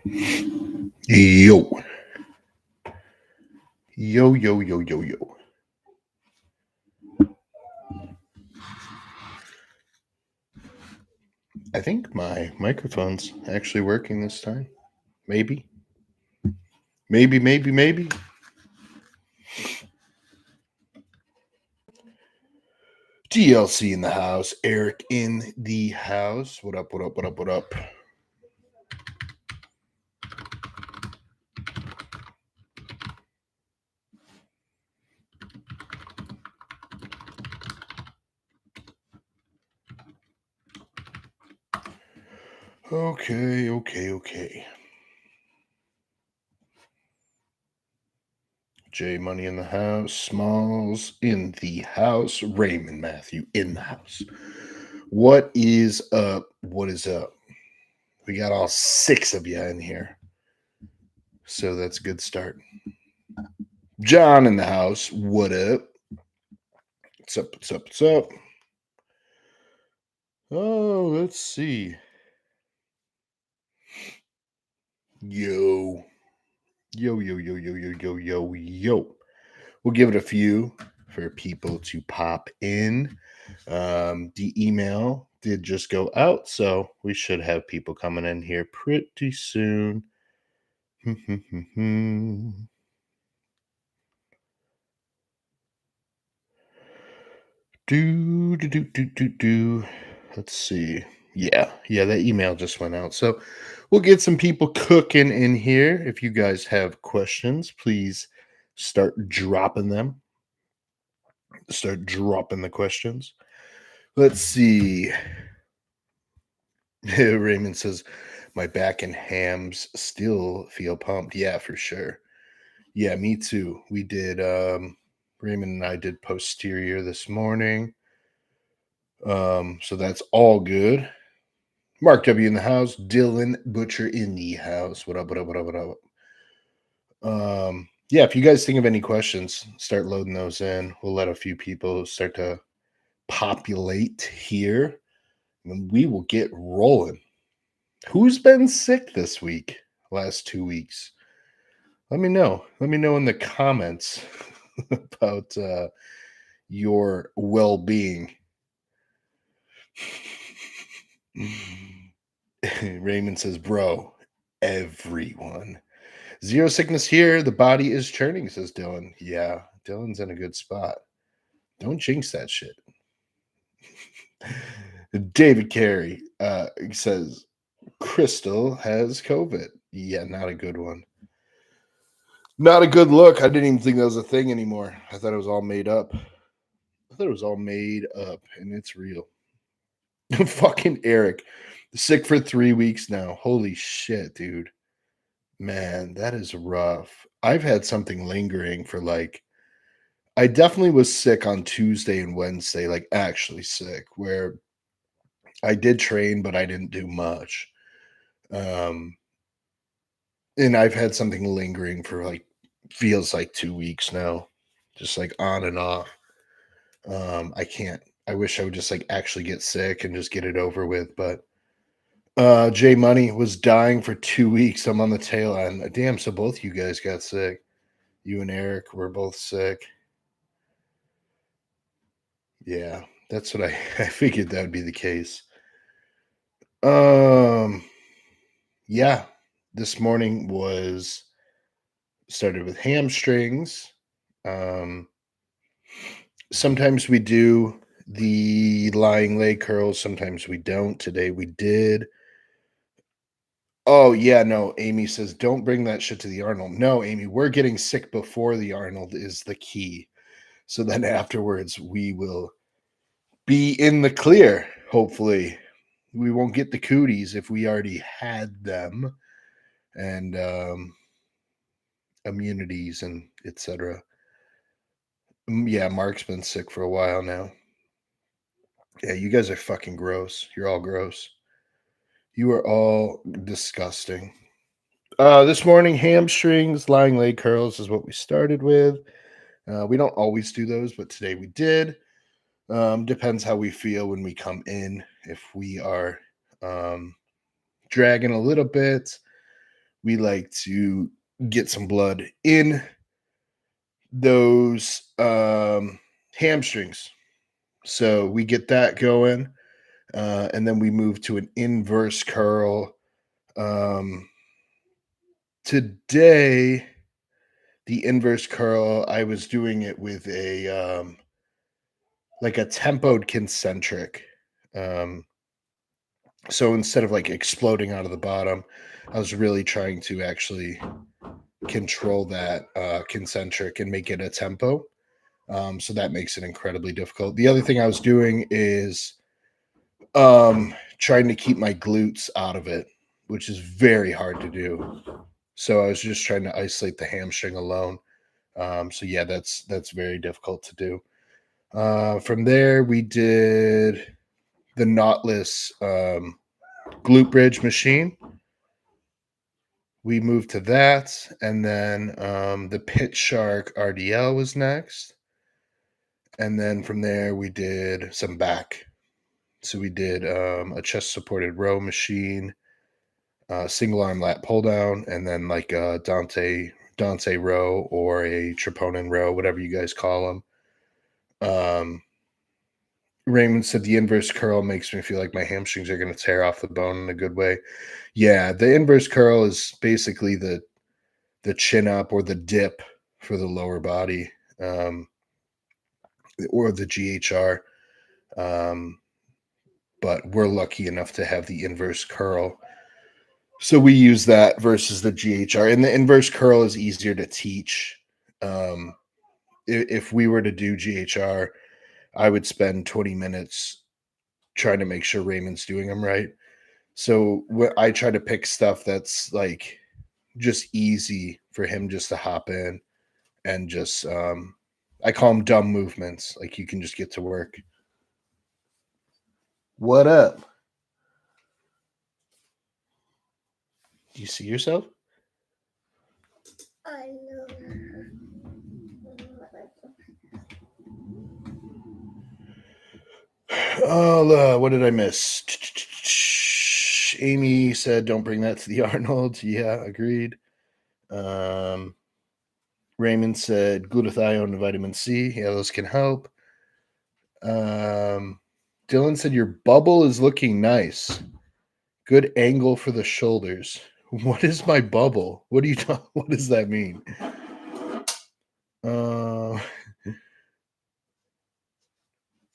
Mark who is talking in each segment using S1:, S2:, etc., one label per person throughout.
S1: Yo, yo, yo, yo, yo, yo. I think my microphone's actually working this time. Maybe, maybe. TLC in the house. Eric in the house. What up, what up, what up, what up? Okay. J Money in the house. Smalls in the house. Raymond Matthew in the house. What is up? What is up? We got all six of you in here. So that's a good start. John in the house. What up? What's up? What's up? What's up? Oh, let's see. Yo. Yo. We'll give it a few for people to pop in. The email did just go out, so we should have people coming in here pretty soon. do. Let's see. Yeah, that email just went out. So we'll get some people cooking in here. If you guys have questions, please start dropping them. Start dropping the questions. Let's see. Raymond says, my back and hams still feel pumped. Yeah, for sure. Yeah, me too. We did Raymond and I did posterior this morning. So that's all good. Mark W in the house. Dylan Butcher in the house. What up, what up, what up, what up? Yeah, if you guys think of any questions, start loading those in. We'll let a few people start to populate here, and we will get rolling. Who's been sick this week? Last 2 weeks? Let me know. Let me know in the comments about your well-being. Raymond says, bro, everyone. Zero sickness here. The body is churning, says Dylan. Yeah, Dylan's in a good spot. Don't jinx that shit. David Carey says, Crystal has COVID. Yeah, not a good one. Not a good look. I didn't even think that was a thing anymore. I thought it was all made up. And it's real. Fucking Eric. Sick for 3 weeks now. Holy shit, dude. Man, that is rough. I've had something lingering for I definitely was sick on Tuesday and Wednesday, like actually sick, where I did train, but I didn't do much. Um, and I've had something lingering for feels like 2 weeks now, just like on and off. I can't. I wish I would just actually get sick and just get it over with, but Jay Money was dying for 2 weeks. I'm on the tail end. Damn, so both you guys got sick. You and Eric were both sick. Yeah, that's what I figured that would be the case. Yeah, this morning was started with hamstrings. Um, sometimes we do the lying leg curls, sometimes we don't. Today we did. Oh, yeah, no, Amy says, don't bring that shit to the Arnold. No, Amy, we're getting sick before the Arnold is the key. So then afterwards, we will be in the clear, hopefully. We won't get the cooties if we already had them and immunities and etc. Yeah, Mark's been sick for a while now. Yeah, you guys are fucking gross. You're all gross. You are all disgusting. This morning, hamstrings, lying leg curls is what we started with. We don't always do those, but today we did. Depends how we feel when we come in. If we are dragging a little bit, we like to get some blood in those hamstrings. So we get that going, and then we move to an inverse curl. Um, Today, the inverse curl, I was doing it with a like a tempoed concentric. Um, so instead of like exploding out of the bottom, I was really trying to actually control that concentric and make it a tempo. So that makes it incredibly difficult. The other thing I was doing is trying to keep my glutes out of it, which is very hard to do. So I was just trying to isolate the hamstring alone. So yeah, that's very difficult to do. From there, we did the knotless glute bridge machine. We moved to that, and then the Pit Shark RDL was next, and then from there we did some back. So we did a chest supported row machine, single arm lat pull down, and then like a Dante row or a Troponin row, whatever you guys call them. Raymond said the inverse curl makes me feel like my hamstrings are going to tear off the bone in a good way. Yeah, the inverse curl is basically the chin up or the dip for the lower body, or the GHR. But we're lucky enough to have the inverse curl. So we use that versus the GHR. And the inverse curl is easier to teach. If we were to do GHR, I would spend 20 minutes trying to make sure Raymond's doing them right. So I try to pick stuff that's like just easy for him just to hop in and just I call them dumb movements. Like you can just get to work. What up? Do you see yourself? I know. Oh, what did I miss? Amy said, "Don't bring that to the Arnold." Yeah, agreed. Raymond said, "Glutathione and vitamin C. Yeah, those can help." Dylan said, "Your bubble is looking nice. Good angle for the shoulders." What is my bubble? What do you? What does that mean?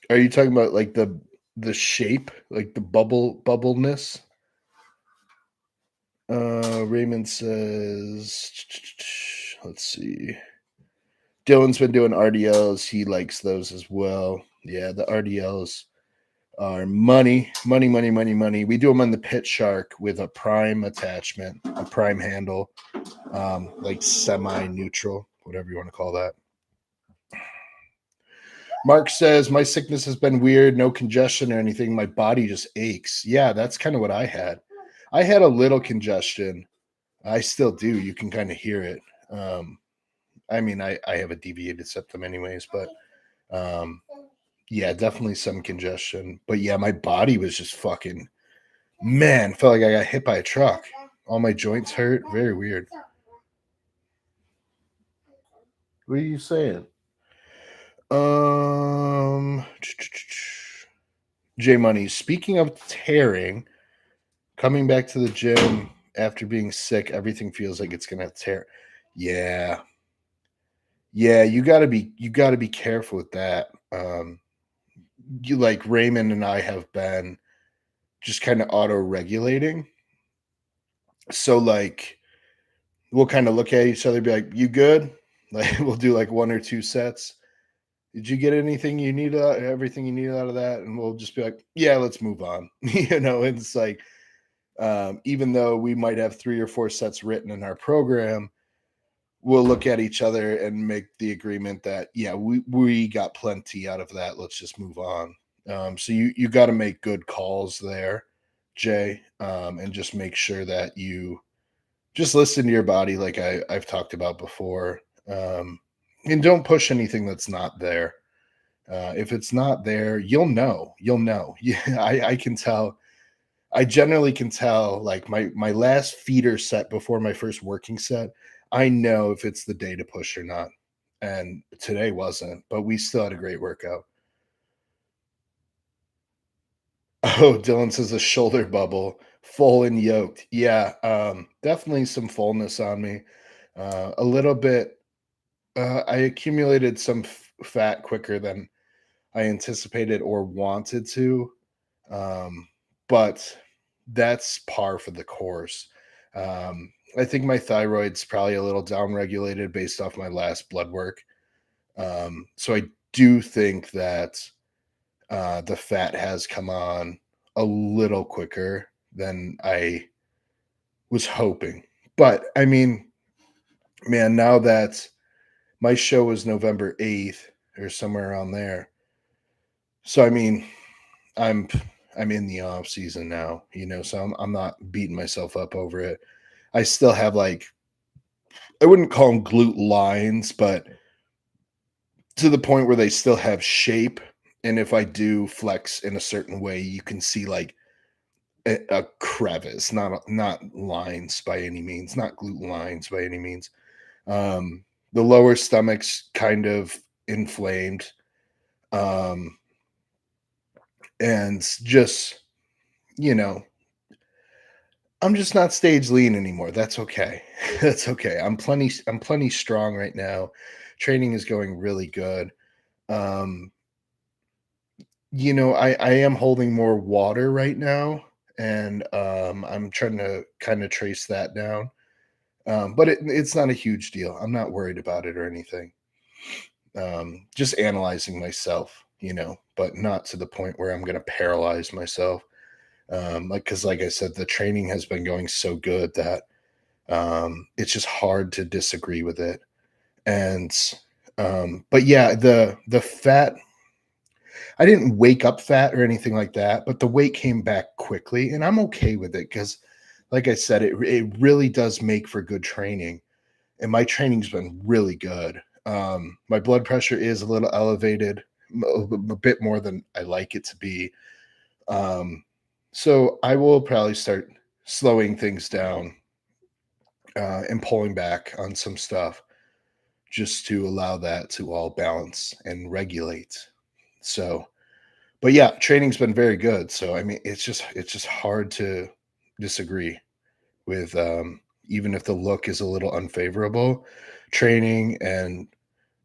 S1: Are you talking about like the shape, like the bubbleness? Raymond says, let's see. Dylan's been doing RDLs. He likes those as well. Yeah, the RDLs are money, money, money, money, money. We do them on the Pit Shark with a prime attachment, a prime handle, like semi-neutral, whatever you want to call that. Mark says, my sickness has been weird, no congestion or anything. My body just aches. Yeah, that's kind of what I had. I had a little congestion. I still do. You can kind of hear it. I mean, I have a deviated septum anyways, but yeah, definitely some congestion. But yeah, my body was just fucking, man, felt like I got hit by a truck. All my joints hurt. Very weird. What are you saying? J Money. Speaking of tearing, coming back to the gym after being sick, everything feels like it's gonna tear. Yeah. Yeah, you gotta be careful with that. You like Raymond and I have been just kind of auto regulating. So like we'll kind of look at each other, be like, "You good?" Like we'll do like one or two sets. Did you get anything you need? Everything you need out of that, and we'll just be like, "Yeah, let's move on." It's like even though we might have 3 or 4 sets written in our program, we'll look at each other and make the agreement that yeah, we got plenty out of that. Let's just move on. So you got to make good calls there, Jay, and just make sure that you just listen to your body, like I've talked about before, and don't push anything that's not there. If it's not there, you'll know. You'll know. Yeah, I can tell. I generally can tell, like, my last feeder set before my first working set, I know if it's the day to push or not, and today wasn't, but we still had a great workout. Oh, Dylan says a shoulder bubble, full and yoked. Yeah, definitely some fullness on me. A little bit. I accumulated some fat quicker than I anticipated or wanted to, um, but that's par for the course. I think my thyroid's probably a little downregulated based off my last blood work. So I do think that the fat has come on a little quicker than I was hoping. But I mean, man, now that my show is November 8th or somewhere around there. So I mean, I'm I'm in the off season now, so I'm not beating myself up over it. I still have like I wouldn't call them glute lines, but to the point where they still have shape. And if I do flex in a certain way, you can see like a crevice, not lines by any means, not glute lines by any means. The lower stomach's kind of inflamed, um, and just you know, I'm just not stage lean anymore. That's okay. That's okay. I'm plenty strong right now. Training is going really good. Um, I am holding more water right now, and I'm trying to kind of trace that down. But it's not a huge deal. I'm not worried about it or anything. Just analyzing myself, but not to the point where I'm going to paralyze myself. Because like I said, the training has been going so good that it's just hard to disagree with it. And but yeah, the fat, I didn't wake up fat or anything like that, but the weight came back quickly, and I'm okay with it because, like I said, it really does make for good training, and my training's been really good. My blood pressure is a little elevated, a bit more than I like it to be. Um, so I will probably start slowing things down and pulling back on some stuff just to allow that to all balance and regulate. So, but yeah, training's been very good. So I mean, it's just hard to disagree with even if the look is a little unfavorable. Training and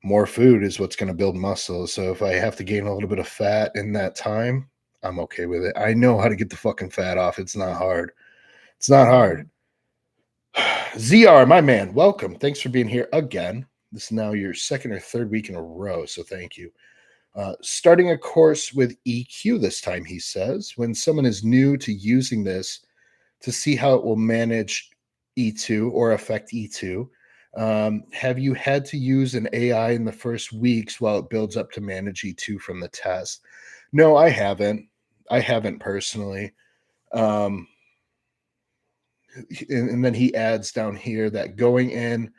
S1: more food is what's going to build muscle. So if I have to gain a little bit of fat in that time, I'm okay with it. I know how to get the fucking fat off. It's not hard. It's not hard. ZR, my man, welcome. Thanks for being here again. This is now your second or third week in a row, so thank you. Starting a course with EQ this time, he says. When someone is new to using this to see how it will manage E2 or affect E2, have you had to use an AI in the first weeks while it builds up to manage E2 from the test? No, I haven't. I haven't personally. Um, and then he adds down here that going in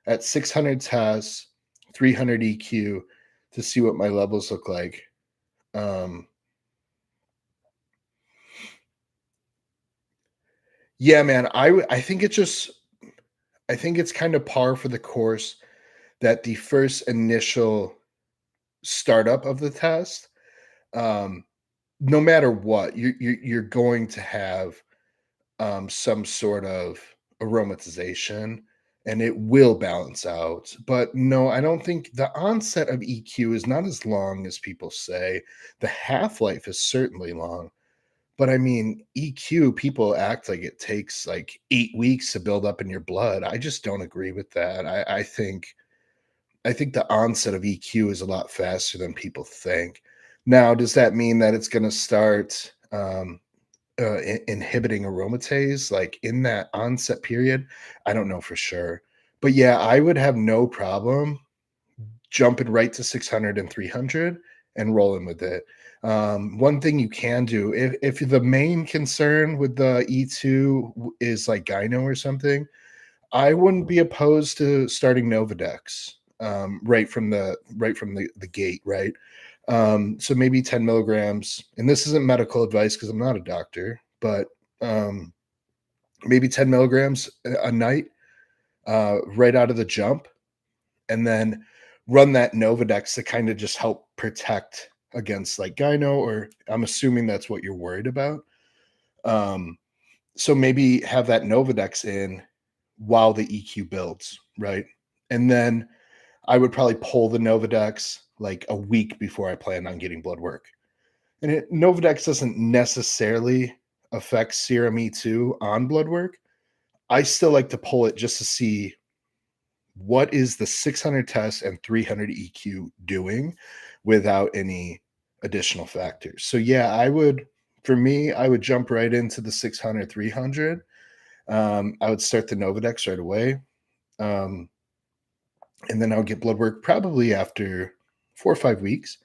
S1: at 600 tests, 300 EQ to see what my levels look like. Um, yeah, man, I think I think it's kind of par for the course that the first initial startup of the test, um, no matter what, you're going to have some sort of aromatization and it will balance out. But no, I don't think the onset of EQ is not as long as people say. The half life is certainly long. But I mean, EQ, people act like it takes like 8 weeks to build up in your blood. I just don't agree with that. I think the onset of EQ is a lot faster than people think. Now, does that mean that it's going to start inhibiting aromatase like in that onset period? I don't know for sure. But yeah, I would have no problem jumping right to 600 and 300 and rolling with it. One thing you can do if the main concern with the E2 is like gyno or something, I wouldn't be opposed to starting Novadex right from the gate, right? So maybe 10 milligrams. And this isn't medical advice because I'm not a doctor, but maybe 10 milligrams a night right out of the jump, and then run that Novadex to kind of just help protect against like gyno, or I'm assuming that's what you're worried about. Um, so maybe have that Novadex in while the EQ builds, right? And then I would probably pull the Novadex like a week before I plan on getting blood work. And Novadex doesn't necessarily affect serum E2 on blood work. I still like to pull it just to see what is the 600 test and 300 EQ doing without any additional factors. So yeah, for me, I would jump right into the 600, 300. I would start the Novadex right away. Um, and then I'll get blood work probably after 4 or 5 weeks.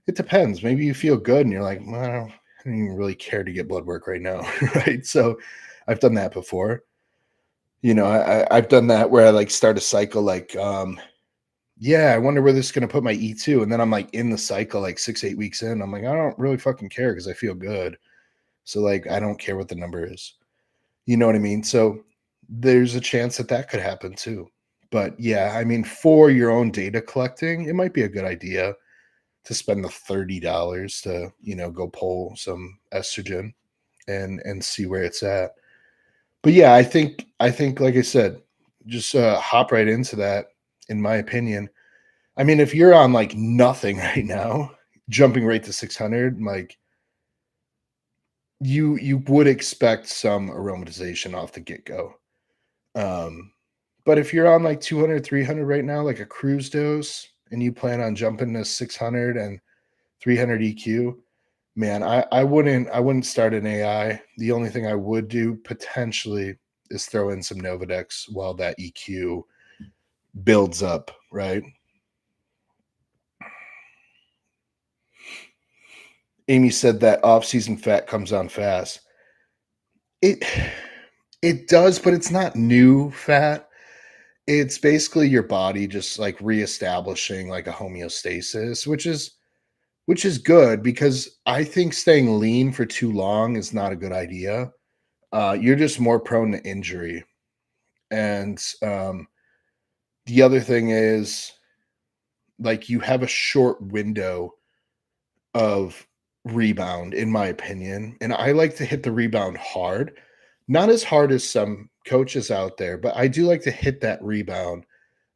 S1: It depends. Maybe you feel good and you're like, well, I don't even really care to get blood work right now. Right. So I've done that before. I've done that where I like start a cycle like, yeah, I wonder where this is going to put my E2. And then I'm like in the cycle, like 6, 8 weeks in. I'm like, I don't really fucking care because I feel good. So, like, I don't care what the number is. You know what I mean? So, there's a chance that that could happen too. But yeah, I mean, for your own data collecting, it might be a good idea to spend the $30 to, go pull some estrogen and see where it's at. But yeah, I think like I said, just hop right into that, in my opinion. I mean, if you're on like nothing right now, jumping right to 600, like you would expect some aromatization off the get-go. Um, but if you're on like 200, 300 right now, like a cruise dose, and you plan on jumping to 600 and 300 EQ, man, I wouldn't start an AI. The only thing I would do potentially is throw in some Novadex while that EQ builds up, right? Amy said that off-season fat comes on fast. It it does, but it's not new fat. It's basically your body just like reestablishing like a homeostasis, which is good because I think staying lean for too long is not a good idea. You're just more prone to injury. And the other thing is like you have a short window of rebound, in my opinion. And I like to hit the rebound hard, not as hard as some coaches out there, but I do like to hit that rebound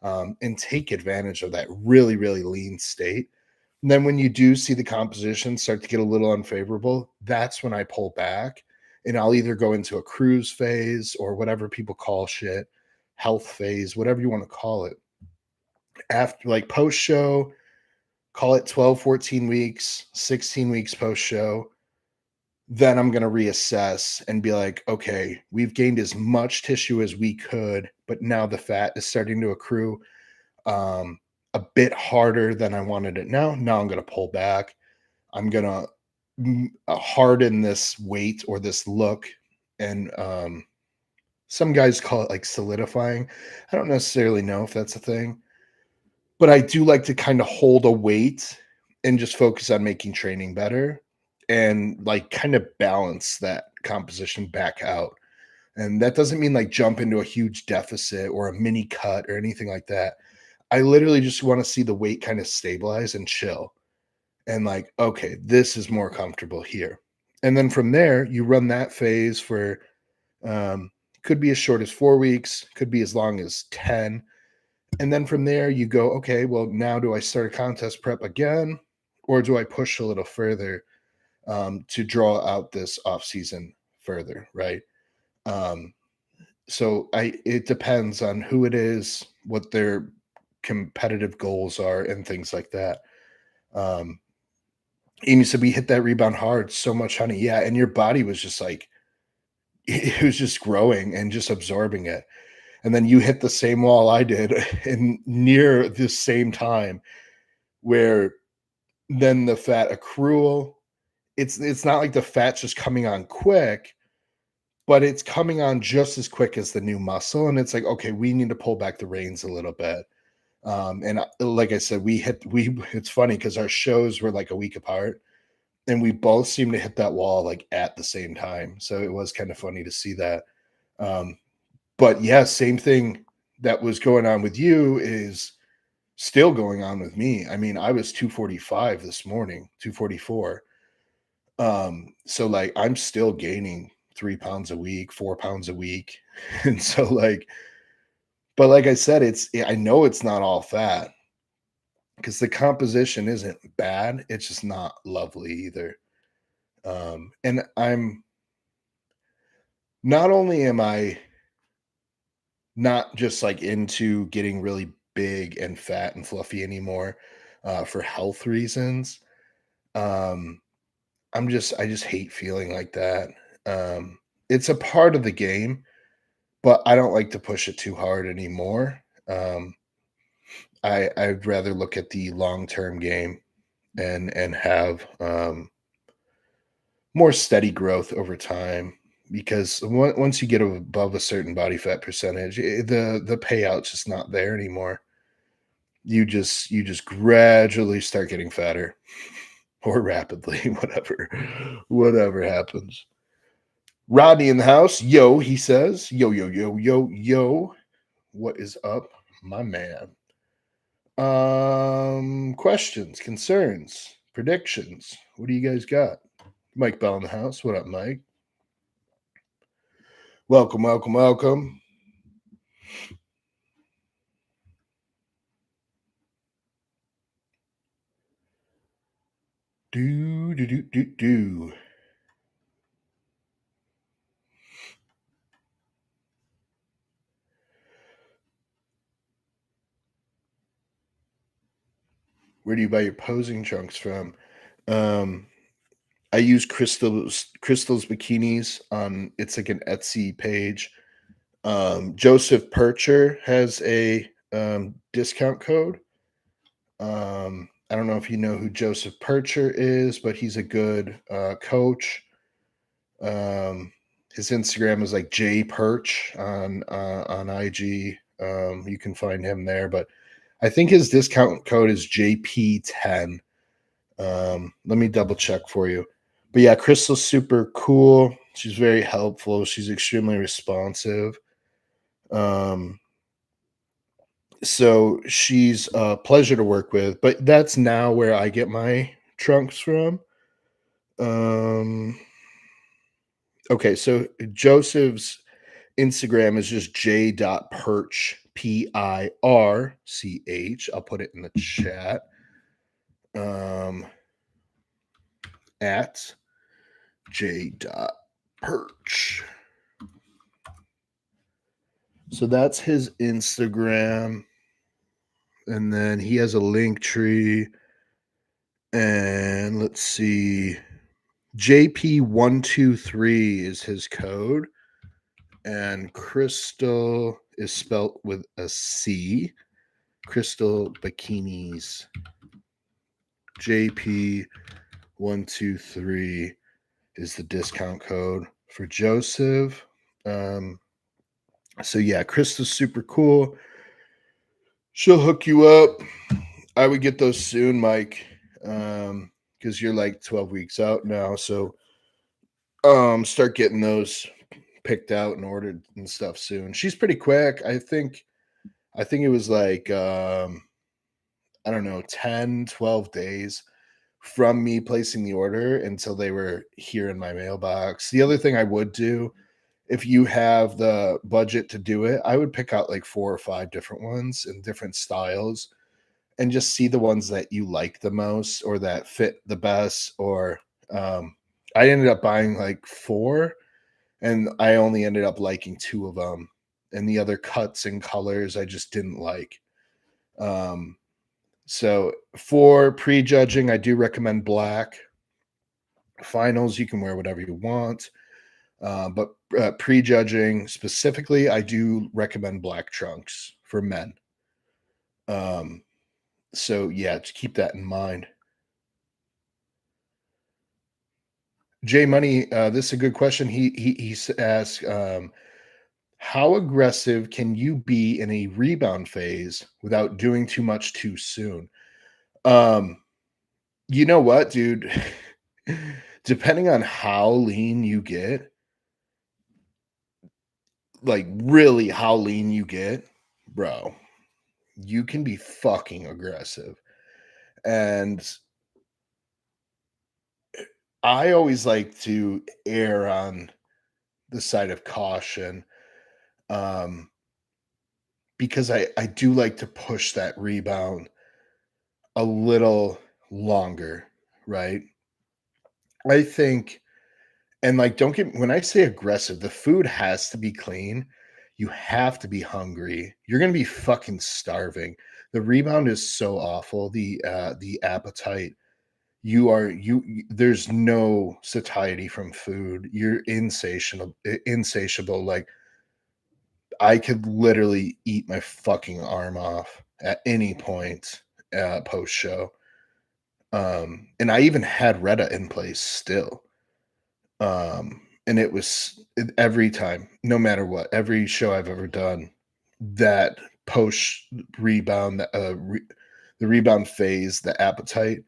S1: and take advantage of that really, really lean state. And then when you do see the composition start to get a little unfavorable, that's when I pull back and I'll either go into a cruise phase or whatever people call shit, health phase, whatever you want to call it. After like post show, call it 12, 14 weeks, 16 weeks post show. Then I'm going to reassess and be like, okay, we've gained as much tissue as we could, but now the fat is starting to accrue um, a bit harder than I wanted it now. I'm going to pull back. I'm going to harden this weight or this look. And some guys call it like solidifying. I don't necessarily know if that's a thing, but I do like to kind of hold a weight and just focus on making training better and like kind of balance that composition back out. And that doesn't mean like jump into a huge deficit or a mini cut or anything like that. I literally just want to see the weight kind of stabilize and chill. And like, okay, this is more comfortable here. And then from there, you run that phase for um, could be as short as 4 weeks, could be as long as 10. And then from there, you go, okay, well, now do I start a contest prep again? Or do I push a little further to draw out this off season further? Right. Um, so it depends on who it is, what their competitive goals are, and things like that. Um, Amy said we hit that rebound hard so much, honey. Yeah, and your body was just like it was just growing and just absorbing it. And then you hit the same wall I did in near the same time, where then the fat accrual, it's not like the fat's just coming on quick, but it's coming on just as quick as the new muscle. And it's like, okay, we need to pull back the reins a little bit. Like I said, we it's funny because our shows were like a week apart. and we both seemed to hit that wall like at the same time. So it was kind of funny to see that. Um, but yeah, same thing that was going on with you is still going on with me. I mean, I was 245 this morning, 244. So like I'm still gaining 3 pounds a week, 4 pounds a week. And so like, but like I said, I know it's not all fat because the composition isn't bad. It's just not lovely either. And I'm not only am I not just like into getting really big and fat and fluffy anymore for health reasons. Um, I just hate feeling like that. It's a part of the game, but I don't like to push it too hard anymore. I'd rather look at the long term game and have more steady growth over time because once you get above a certain body fat percentage, the payout's just not there anymore. You just gradually start getting fatter or rapidly, whatever happens. Rodney in the house, yo, he says, yo, yo, yo, yo, yo. What is up, my man? Questions, concerns, predictions. What do you guys got? Mike Bell in the house. What up, Mike? Welcome, welcome, welcome. Do. Where do you buy your posing trunks from? Um, I use Crystal's bikinis on. It's like an Etsy page. Joseph Percher has a discount code. I don't know if you know who Joseph Percher is, but he's a good coach. His Instagram is like J Perch on IG. You can find him there, but I think his discount code is JP10. Let me double check for you. But yeah, Crystal's super cool. She's very helpful. She's extremely responsive. Um, so she's a pleasure to work with. But that's now where I get my trunks from. Um, okay, so Joseph's Instagram is just j.perch, Pirch. I'll put it in the chat. At j.perch. So that's his Instagram. And then he has a link tree. And let's see. JP123 is his code. And Crystal is spelt with a C. Crystal Bikinis. JP123 is the discount code for Joseph. So yeah, Crystal's super cool. She'll hook you up. I would get those soon, Mike, because you're like 12 weeks out now. So start getting those picked out and ordered and stuff soon. She's pretty quick. I think it was like I don't know, 10, 12 days from me placing the order until they were here in my mailbox. The other thing I would do, if you have the budget to do it, I would pick out like 4 or 5 different ones in different styles and just see the ones that you like the most or that fit the best. Or I ended up buying like 4 and I only ended up liking 2 of them. And the other cuts and colors I just didn't like. So for prejudging, I do recommend black. Finals, you can wear whatever you want. But prejudging specifically, I do recommend black trunks for men. So yeah, just keep that in mind. Jay Money, this is a good question. He asks, how aggressive can you be in a rebound phase without doing too much too soon? Um, you know what, dude? Depending on how lean you get, like really how lean you get, bro, you can be fucking aggressive. And I always like to err on the side of caution, um, because I do like to push that rebound a little longer, right? I think, and like, don't get when I say aggressive, the food has to be clean. You have to be hungry. You're gonna be fucking starving. The rebound is so awful. The appetite. There's no satiety from food. You're insatiable. Like I could literally eat my fucking arm off at any point post show. And I even had Retta in place still. And every time, no matter what, every show I've ever done, that post rebound, the rebound phase, the appetite,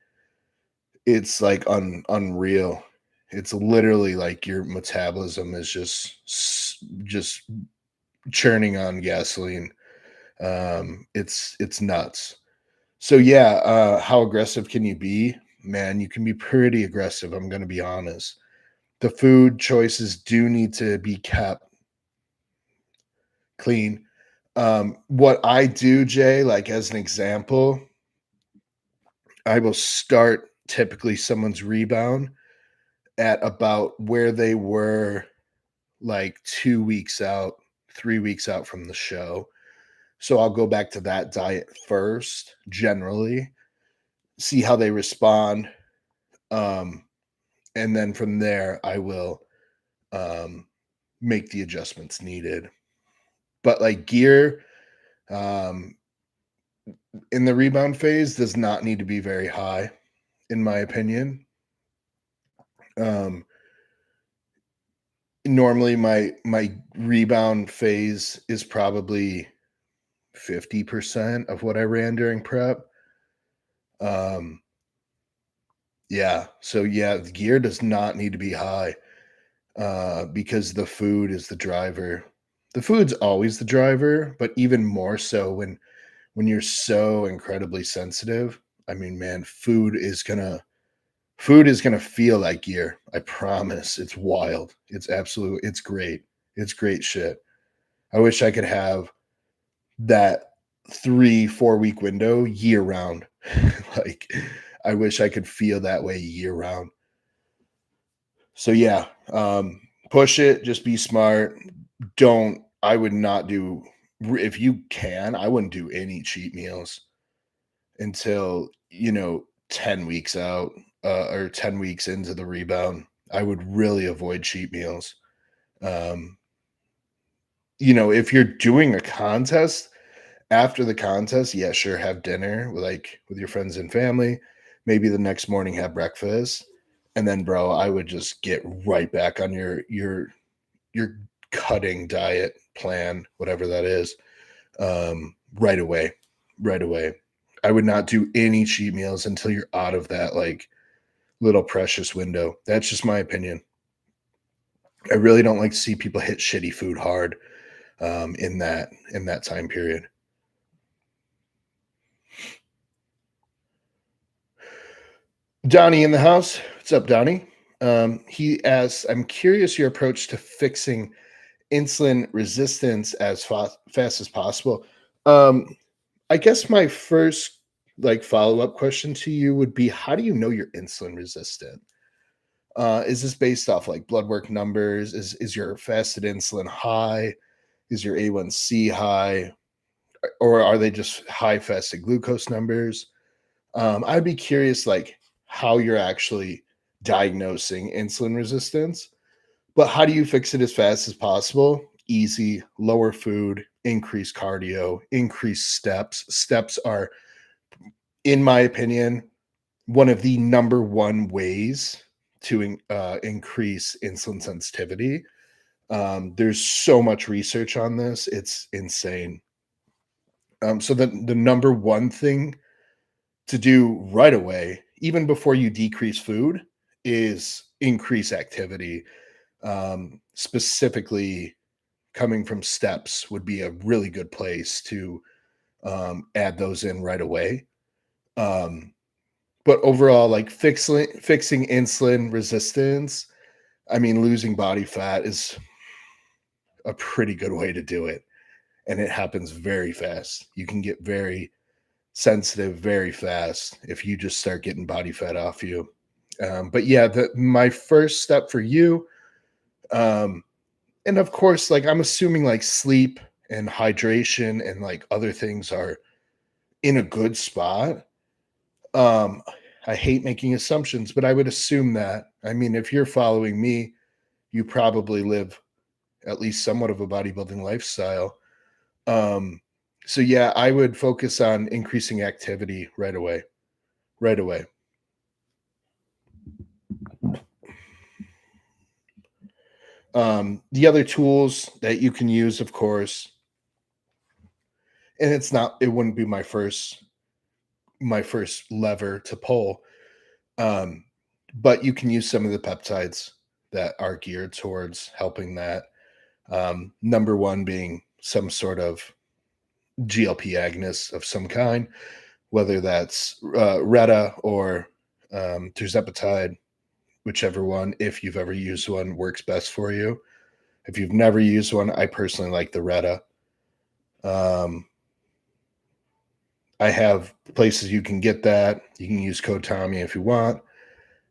S1: it's like unreal. It's literally like your metabolism is just churning on gasoline. It's nuts. So yeah, how aggressive can you be? Man, you can be pretty aggressive. I'm going to be honest. The food choices do need to be kept clean. What I do, Jay, like as an example, I will start typically someone's rebound at about where they were like 2 weeks out, 3 weeks out from the show. So I'll go back to that diet first, generally, see how they respond. Um, and then from there, I will um, make the adjustments needed. But like gear um, in the rebound phase does not need to be very high, in my opinion. Um, Normally, my rebound phase is probably 50% of what I ran during prep. Um, yeah, so yeah, the gear does not need to be high because the food is the driver. The food's always the driver, but even more so when you're so incredibly sensitive. I mean, man, food is gonna feel like gear. I promise. It's wild. It's great. It's great shit. I wish I could have that 3-4 week window year round. Like I wish I could feel that way year round. So yeah, push it, just be smart. Don't I would not do if you can, I wouldn't do any cheat meals until, 10 weeks out or 10 weeks into the rebound. I would really avoid cheat meals. Um, if you're doing a contest, after the contest, yeah, sure, have dinner with your friends and family. Maybe the next morning have breakfast. And then, bro, I would just get right back on your cutting diet plan, whatever that is, right away. Right away. I would not do any cheat meals until you're out of that like little precious window. That's just my opinion. I really don't like to see people hit shitty food hard in that time period. Donnie in the house. What's up, Donnie? He asks, I'm curious your approach to fixing insulin resistance as fast as possible. Um, I guess my first follow-up question to you would be how do you know you're insulin resistant? Is this based off like blood work numbers? Is your fasted insulin high? Is your A1C high? Or are they just high fasted glucose numbers? I'd be curious, like, how you're actually diagnosing insulin resistance, but how do you fix it as fast as possible? Easy, lower food, increase cardio, increase steps. Steps are, in my opinion, one of the number one ways to increase insulin sensitivity. There's so much research on this; it's insane. So the number one thing to do right away, even before you decrease food, is increase activity. Specifically coming from steps would be a really good place to add those in right away. Um, but overall, like fixing insulin resistance, I mean, losing body fat is a pretty good way to do it. And it happens very fast. You can get very sensitive very fast if you just start getting body fat off you. But yeah, my first step for you, um, and of course, like I'm assuming like sleep and hydration and like other things are in a good spot. Um, I hate making assumptions, but I would assume that. I mean, if you're following me, you probably live at least somewhat of a bodybuilding lifestyle. Um, so yeah, I would focus on increasing activity right away. Right away. The other tools that you can use, of course, and it wouldn't be my first lever to pull. Um, but you can use some of the peptides that are geared towards helping that. Number one being some sort of GLP agonist of some kind, whether that's Retta or tirzepatide, whichever one, if you've ever used one, works best for you. If you've never used one, I personally like the Retta. Um, I have places you can get that. You can use code Tommy if you want.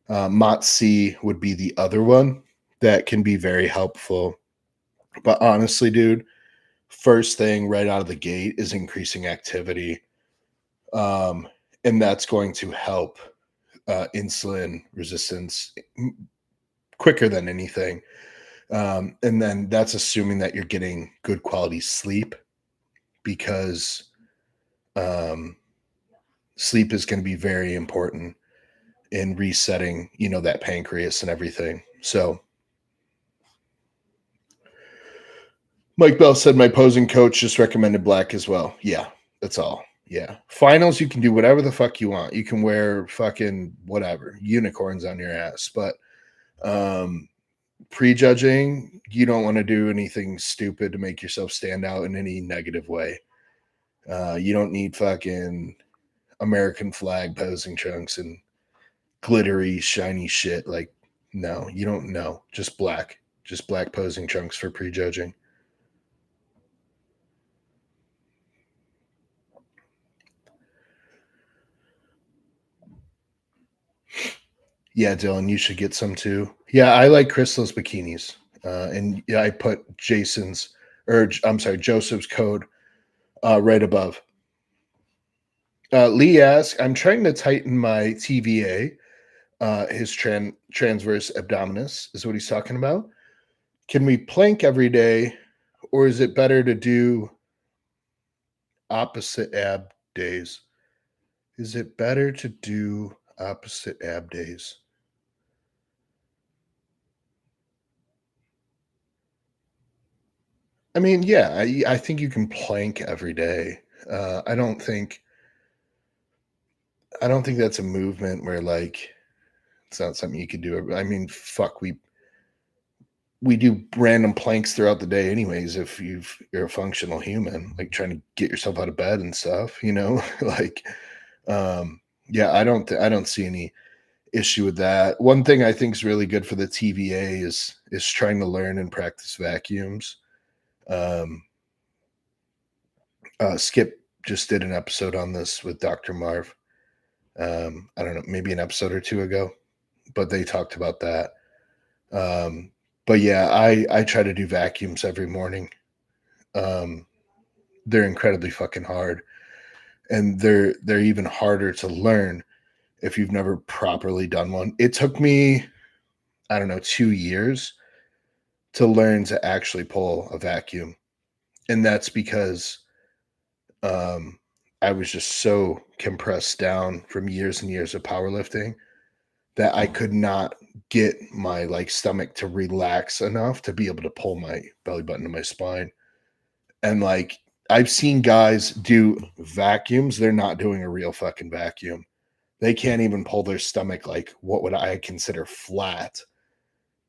S1: MOTS-c would be the other one that can be very helpful. But honestly, dude, first thing right out of the gate is increasing activity. And that's going to help insulin resistance quicker than anything. And then that's assuming that you're getting good quality sleep, because sleep is going to be very important in resetting, that pancreas and everything. So Mike Bell said my posing coach just recommended black as well. Yeah, that's all. Yeah. Finals, you can do whatever the fuck you want. You can wear fucking whatever, unicorns on your ass. But prejudging, you don't want to do anything stupid to make yourself stand out in any negative way. You don't need fucking American flag posing trunks and glittery, shiny shit. Like, no, you don't know. Just black. Just black posing trunks for prejudging. Yeah, Dylan, you should get some too. Yeah, I like Crystal's bikinis. And yeah, I put Joseph's code right above. Lee asks, I'm trying to tighten my TVA, his transverse abdominis is what he's talking about. Can we plank every day, or is it better to do opposite ab days? Is it better to do opposite ab days? I mean, yeah, I think you can plank every day. I don't think that's a movement where like it's not something you could do. I mean, fuck, we do random planks throughout the day anyways. If you're a functional human, like trying to get yourself out of bed and stuff, like, yeah, I don't see any issue with that. One thing I think is really good for the TVA is trying to learn and practice vacuums. Um, Skip just did an episode on this with Dr. Marv. I don't know, maybe an episode or two ago, but they talked about that. Um, but yeah, I try to do vacuums every morning. Um, they're incredibly fucking hard, and they're even harder to learn if you've never properly done one. It took me, I don't know, 2 years to learn to actually pull a vacuum, and that's because um, I was just so compressed down from years and years of powerlifting that I could not get my like stomach to relax enough to be able to pull my belly button to my spine. And like I've seen guys do vacuums, they're not doing a real fucking vacuum. They can't even pull their stomach like what would I consider flat.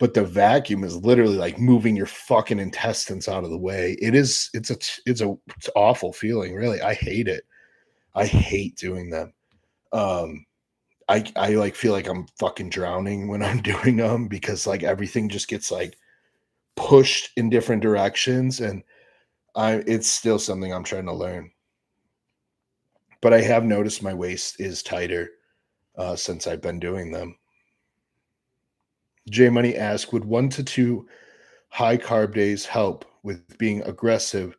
S1: But the vacuum is literally like moving your fucking intestines out of the way. It's awful feeling, really. I hate it. I hate doing them. Um I like feel like I'm fucking drowning when I'm doing them because like everything just gets like pushed in different directions, and I it's still something I'm trying to learn. But I have noticed my waist is tighter since I've been doing them. J Money asked, would 1 to 2 high carb days help with being aggressive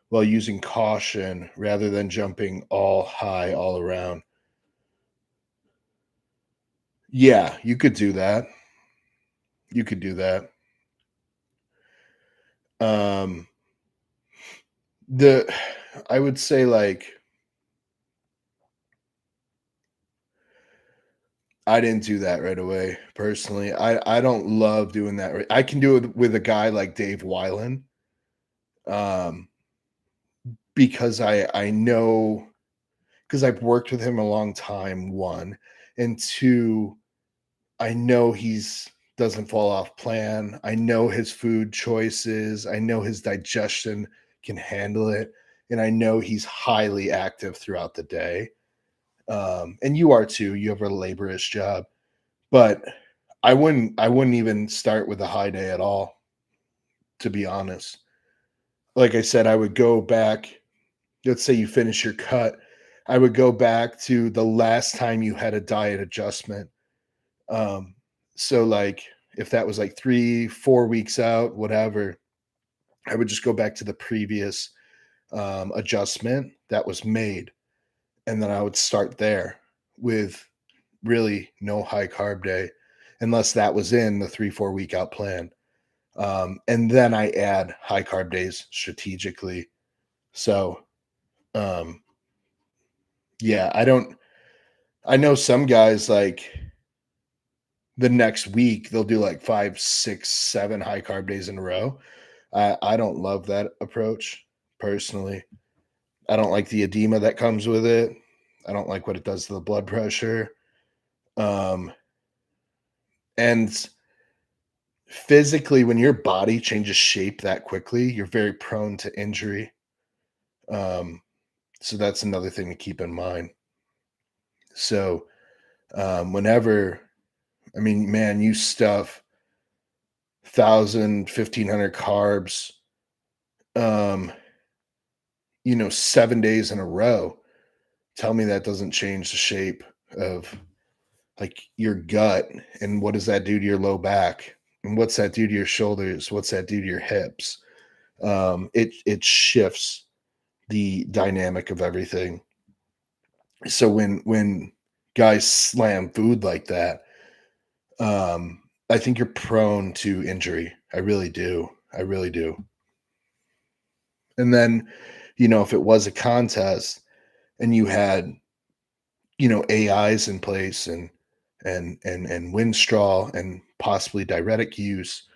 S1: while using caution rather than jumping all high all around? Yeah, you could do that. You could do that. Um, the I would say like I didn't do that right away personally. I don't love doing that. I can do it with a guy like Dave Weiland, um, because I know because I've worked with him a long time. One and two, I know he's doesn't fall off plan. I know his food choices. I know his digestion can handle it, and I know he's highly active throughout the day. And you are too. You have a laborious job, but I wouldn't even start with a high day at all, to be honest. Like I said, I would go back. Let's say you finish your cut. I would go back to the last time you had a diet adjustment. Um, so like if that was like 3, 4 weeks out, whatever, I would just go back to the previous adjustment that was made. And then I would start there with really no high carb day, unless that was in the 3, 4 week out plan. And then I add high carb days strategically. So, um, yeah, I know some guys like the next week they'll do like 5, 6, 7 high carb days in a row. I don't love that approach personally. I don't like the edema that comes with it. I don't like what it does to the blood pressure. Um, and physically, when your body changes shape that quickly, you're very prone to injury. Um, so that's another thing to keep in mind. So, whenever, I mean, man, you stuff 1,000, 1,500 carbs, um, 7 days in a row. Tell me that doesn't change the shape of like your gut, and what does that do to your low back? And what's that do to your shoulders? What's that do to your hips? It shifts the dynamic of everything. So when guys slam food like that, I think you're prone to injury. I really do. I really do. And then, if it was a contest and you had, AIs in place and Winstraw and possibly diuretic use,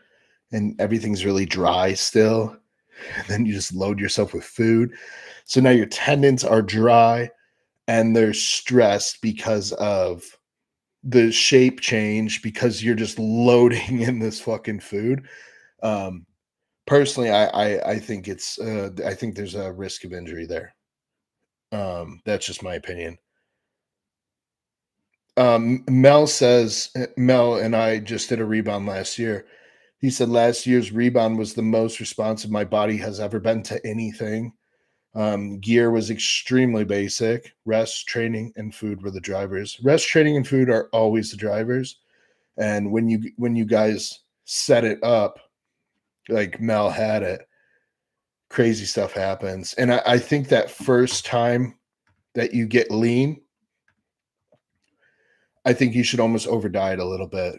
S1: and everything's really dry still, and then you just load yourself with food. So now your tendons are dry and they're stressed because of the shape change because you're just loading in this fucking food. Um, Personally, I think I think there's a risk of injury there. That's just my opinion. Mel and I just did a rebound last year. He said last year's rebound was the most responsive my body has ever been to anything. Gear was extremely basic. Rest, training, and food were the drivers. Rest, training, and food are always the drivers. And when you guys set it up like Mel had it, crazy stuff happens. And I think that first time that you get lean, I think you should almost over diet a little bit.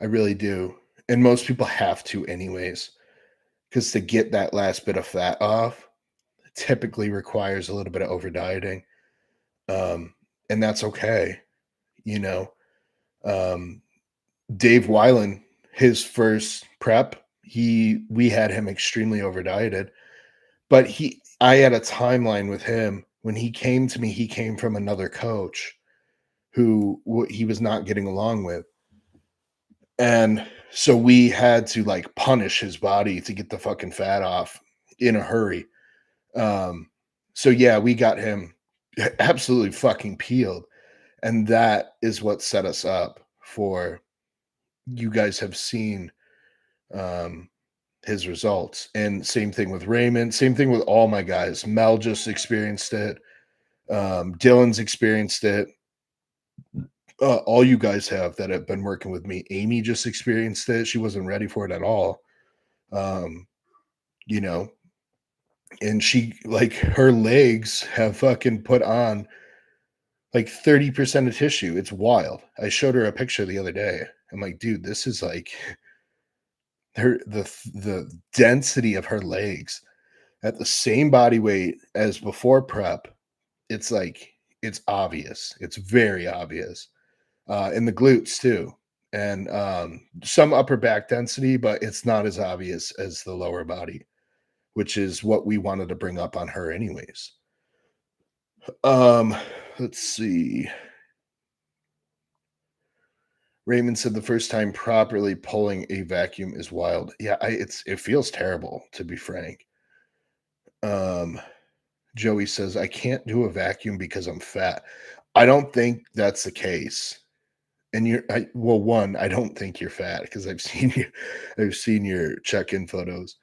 S1: I really do. And most people have to anyways, because to get that last bit of fat off typically requires a little bit of over dieting. Um, and that's okay, you know. Um, Dave Weiland, his first prep, we had him extremely over dieted, but I had a timeline with him When he came to me, he came from another coach who he was not getting along with. And so we had to like punish his body to get the fucking fat off in a hurry. Um, so yeah, we got him absolutely fucking peeled. And that is what set us up for you guys have seen um his results. And same thing with Raymond, same thing with all my guys. Mel just experienced it. Dylan's experienced it. All you guys have that have been working with me. Amy just experienced it. She wasn't ready for it at all. Um, you know, and she like her legs have fucking put on like 30% of tissue. It's wild. I showed her a picture the other day. I'm like, dude, this is like the density of her legs at the same body weight as before prep. It's like it's obvious. It's very obvious. In the glutes too, and some upper back density, but it's not as obvious as the lower body, which is what we wanted to bring up on her, anyways. Um, let's see. Raymond said the first time properly pulling a vacuum is wild. Yeah, it feels terrible to be frank. Um, Joey says I can't do a vacuum because I'm fat. I don't think that's the case. And well, one, I don't think you're fat because I've seen your check-in photos.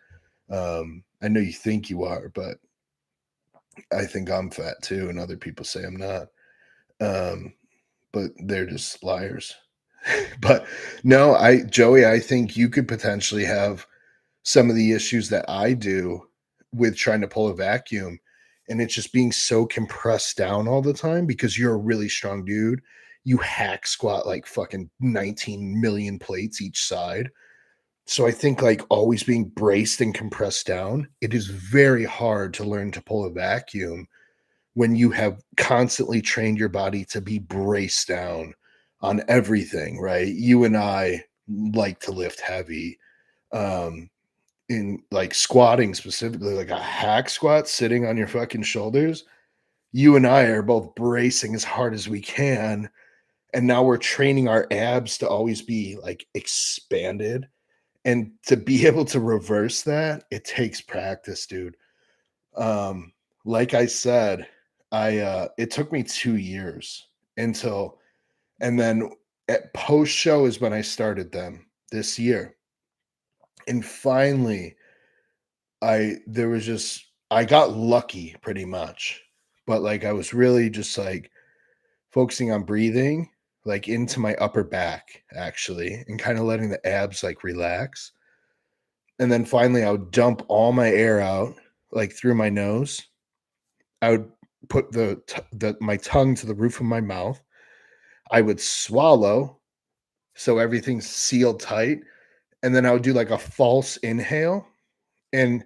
S1: I know you think you are, but I think I'm fat too, and other people say I'm not. Um, but they're just liars. But no, Joey, I think you could potentially have some of the issues that I do with trying to pull a vacuum, and it's just being so compressed down all the time because you're a really strong dude. You hack squat like fucking 19 million plates each side. So I think like always being braced and compressed down, it is very hard to learn to pull a vacuum when you have constantly trained your body to be braced down on everything, right? You and I like to lift heavy. Um, in like squatting specifically, like a hack squat sitting on your fucking shoulders, you and I are both bracing as hard as we can. And now we're training our abs to always be like expanded. And to be able to reverse that, it takes practice, dude. Um, like I said, it took me 2 years until, and then at post show is when I started them this year. And finally, there was just I got lucky pretty much. But like I was really just like focusing on breathing like into my upper back actually and kind of letting the abs like relax. And then finally I would dump all my air out like through my nose. I would put my tongue to the roof of my mouth. I would swallow so everything's sealed tight, and then I would do like a false inhale, and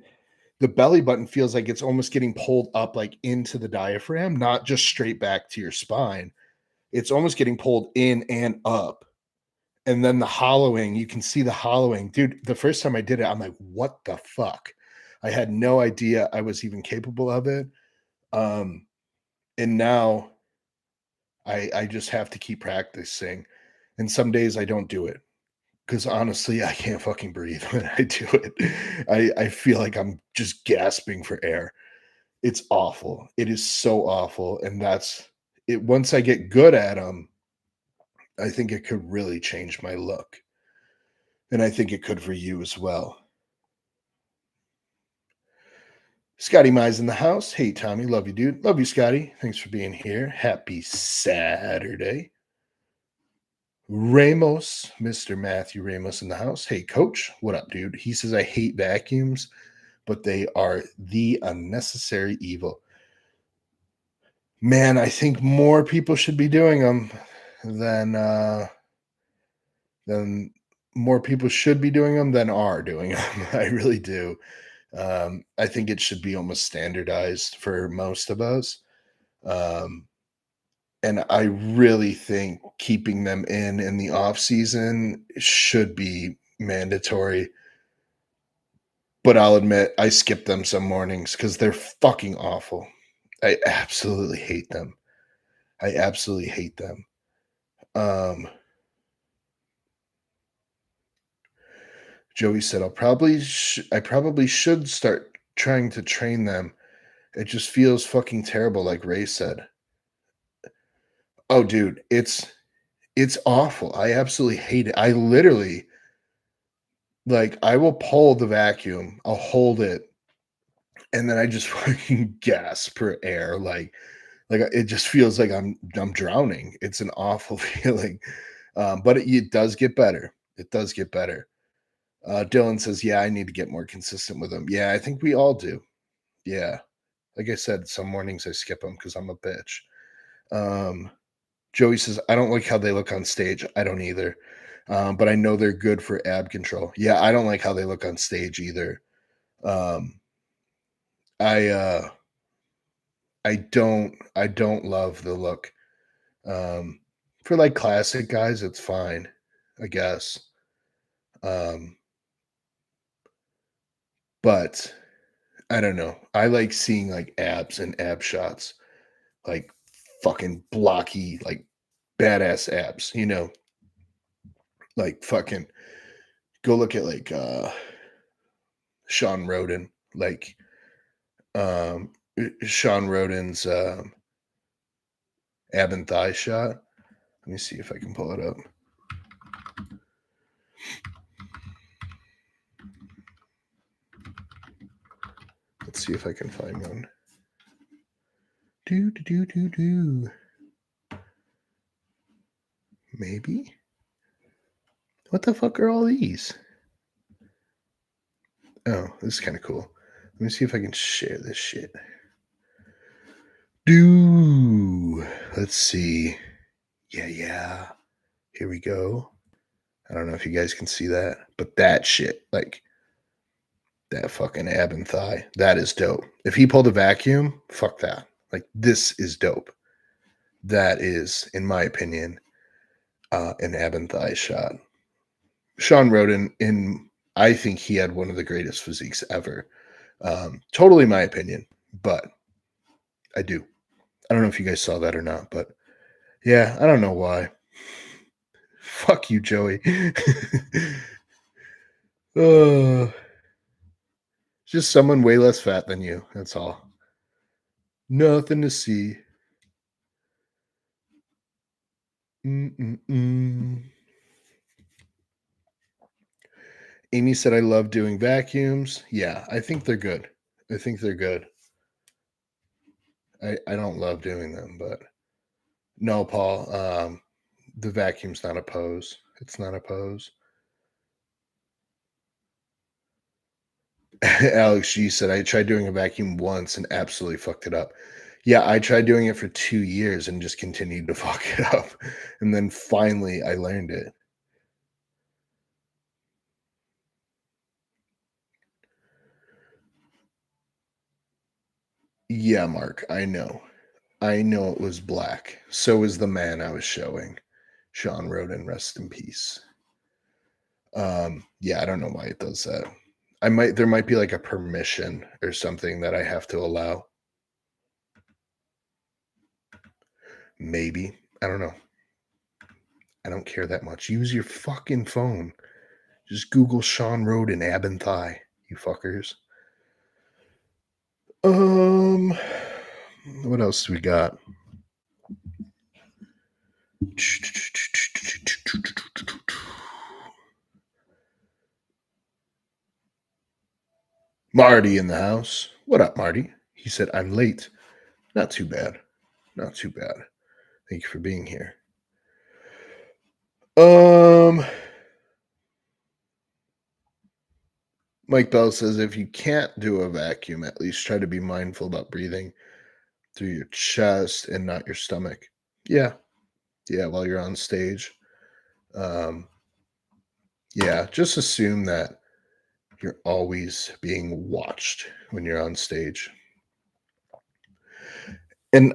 S1: the belly button feels like it's almost getting pulled up like into the diaphragm, not just straight back to your spine. It's almost getting pulled in and up. And then the hollowing, you can see the hollowing. Dude, the first time I did it, I'm like, what the fuck? I had no idea I was even capable of it. Um, and now I just have to keep practicing. And some days I don't do it because honestly, I can't fucking breathe when I do it. I feel like I'm just gasping for air. It's awful. It is so awful, and that's it. Once I get good at them, I think it could really change my look, and I think it could for you as well. Scotty Mize in the house. Hey, Tommy. Love you, dude. Love you, Scotty. Thanks for being here. Happy Saturday. Ramos, Mr. Matthew Ramos in the house. Hey, coach. What up, dude? He says, I hate vacuums, but they are the unnecessary evil. Man, I think more people should be doing them than than more people should be doing them than are doing them. I really do. I think it should be almost standardized for most of us. Um, and I really think keeping them in the off season should be mandatory. But I'll admit I skip them some mornings because they're fucking awful. I absolutely hate them. I absolutely hate them. Um, Joey said, I probably should start trying to train them. It just feels fucking terrible, like Ray said. Oh, dude, it's awful. I absolutely hate it. I literally like I will pull the vacuum, I'll hold it, and then I just fucking gasp for air. Like it just feels like I'm drowning. It's an awful feeling. But it does get better. It does get better. Dylan says, "Yeah, I need to get more consistent with them." Yeah, I think we all do. Yeah, like I said, some mornings I skip them because I'm a bitch. Um, Joey says, "I don't like how they look on stage." I don't either, but I know they're good for ab control. Yeah, I don't like how they look on stage either. Um, I I don't love the look. Um, for like classic guys, it's fine, I guess. Um, but I don't know. I like seeing like abs and ab shots, like fucking blocky, like badass abs, like fucking go look at like Sean Roden, like Sean Roden's ab and thigh shot. Let me see if I can pull it up. Let's see if I can find one. Do do do do do. Maybe. What the fuck are all these? Oh, this is kind of cool. Let me see if I can share this shit. Do let's see. Yeah. Here we go. I don't know if you guys can see that, but that shit, like that fucking ab and thigh, that is dope. If he pulled a vacuum, fuck that. Like this is dope. That is, in my opinion, an ab and thigh shot. Sean Roden, I think he had one of the greatest physiques ever. Totally my opinion, but I do. I don't know if you guys saw that or not, but yeah, I don't know why. Fuck you, Joey. uh, just someone way less fat than you. That's all. Nothing to see. Mm-mm-mm. Amy said, I love doing vacuums. Yeah, I think they're good. I think they're good. I don't love doing them, but no, Paul. The vacuum's not a pose. It's not a pose. Alex G said, I tried doing a vacuum once and absolutely fucked it up. Yeah, I tried doing it for 2 years and just continued to fuck it up. And then finally I learned it. Yeah, Mark, I know. I know it was black. So is the man I was showing. Sean Roden, rest in peace. Yeah, I don't know why it does that. There might be like a permission or something that I have to allow. Maybe. I don't know. I don't care that much. Use your fucking phone. Just Google Sean Roden ab and thigh, you fuckers. Um, what else do we got? Marty in the house. What up, Marty? He said, I'm late. Not too bad. Not too bad. Thank you for being here. Um, Mike Bell says, if you can't do a vacuum, at least try to be mindful about breathing through your chest and not your stomach. Yeah. Yeah. While you're on stage. Um, yeah. Just assume that you're always being watched when you're on stage. And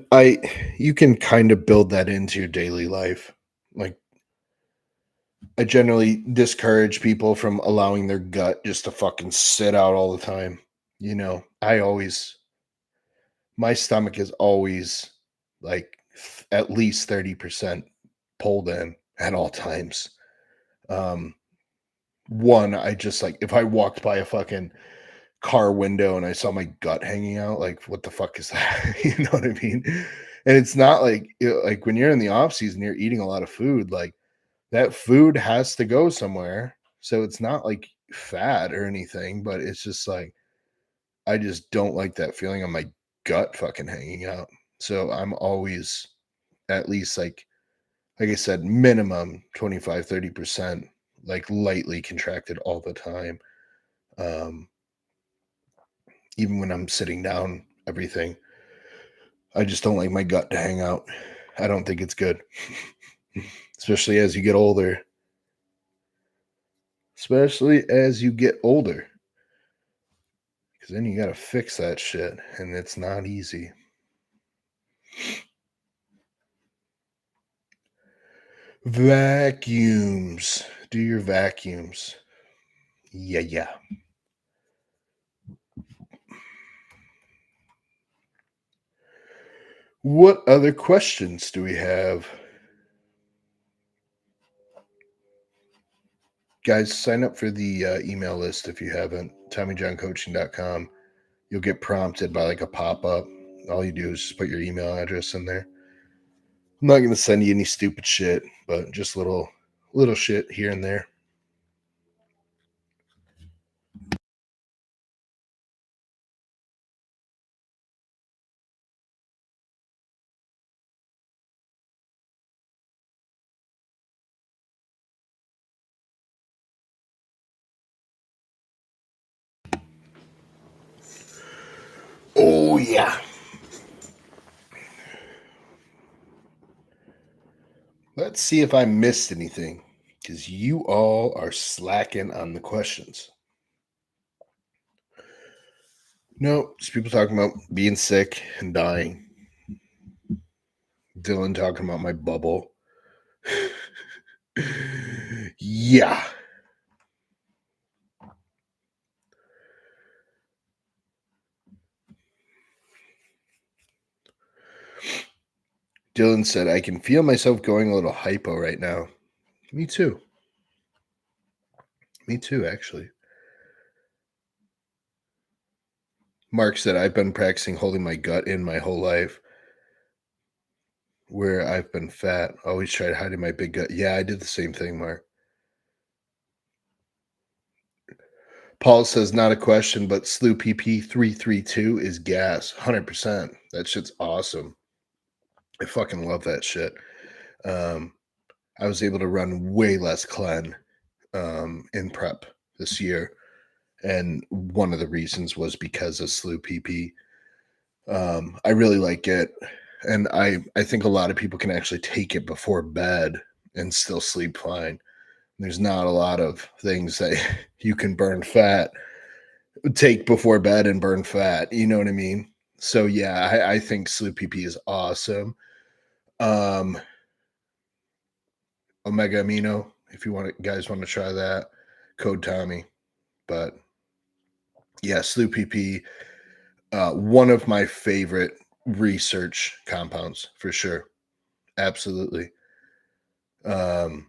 S1: you can kind of build that into your daily life. Like, I generally discourage people from allowing their gut just to fucking sit out all the time. I always my stomach is always like at least 30% pulled in at all times. Um, one, I just like if I walked by a fucking car window and I saw my gut hanging out, like what the fuck is that? You know what I mean? And it's not like like when you're in the off season, you're eating a lot of food, like that food has to go somewhere. So it's not like fat or anything, but it's just like I just don't like that feeling on my gut fucking hanging out. So I'm always at least like I said, minimum 25-30%, like lightly contracted all the time. Um, even when I'm sitting down, everything. I just don't like my gut to hang out. I don't think it's good. Especially as you get older. Especially as you get older. Because then you got to fix that shit, and it's not easy. Vacuums. Do your vacuums. Yeah, yeah. What other questions do we have? Guys, sign up for the email list if you haven't. TommyJohnCoaching.com. You'll get prompted by like a pop up. All you do is just put your email address in there. I'm not going to send you any stupid shit, but just little shit here and there. Oh, yeah. Let's see if I missed anything because you all are slacking on the questions. No, just people talking about being sick and dying. Dylan talking about my bubble. Yeah. Dylan said, I can feel myself going a little hypo right now. Me too. Me too, actually. Mark said, I've been practicing holding my gut in my whole life. Where I've been fat, always tried hiding my big gut. Yeah, I did the same thing, Mark. Paul says, not a question, but SLU PP 332 is gas. 100%. That shit's awesome. I fucking love that shit. I was able to run way less clen in prep this year. And one of the reasons was because of SLU PP. I really like it. And I think a lot of people can actually take it before bed and still sleep fine. There's not a lot of things that you can burn fat, take before bed and burn fat. You know what I mean? So yeah, I think SLU PP is awesome. Omega Amino, if you guys want to try that, code Tommy. But yeah, SLU PP, one of my favorite research compounds for sure. Absolutely. Um,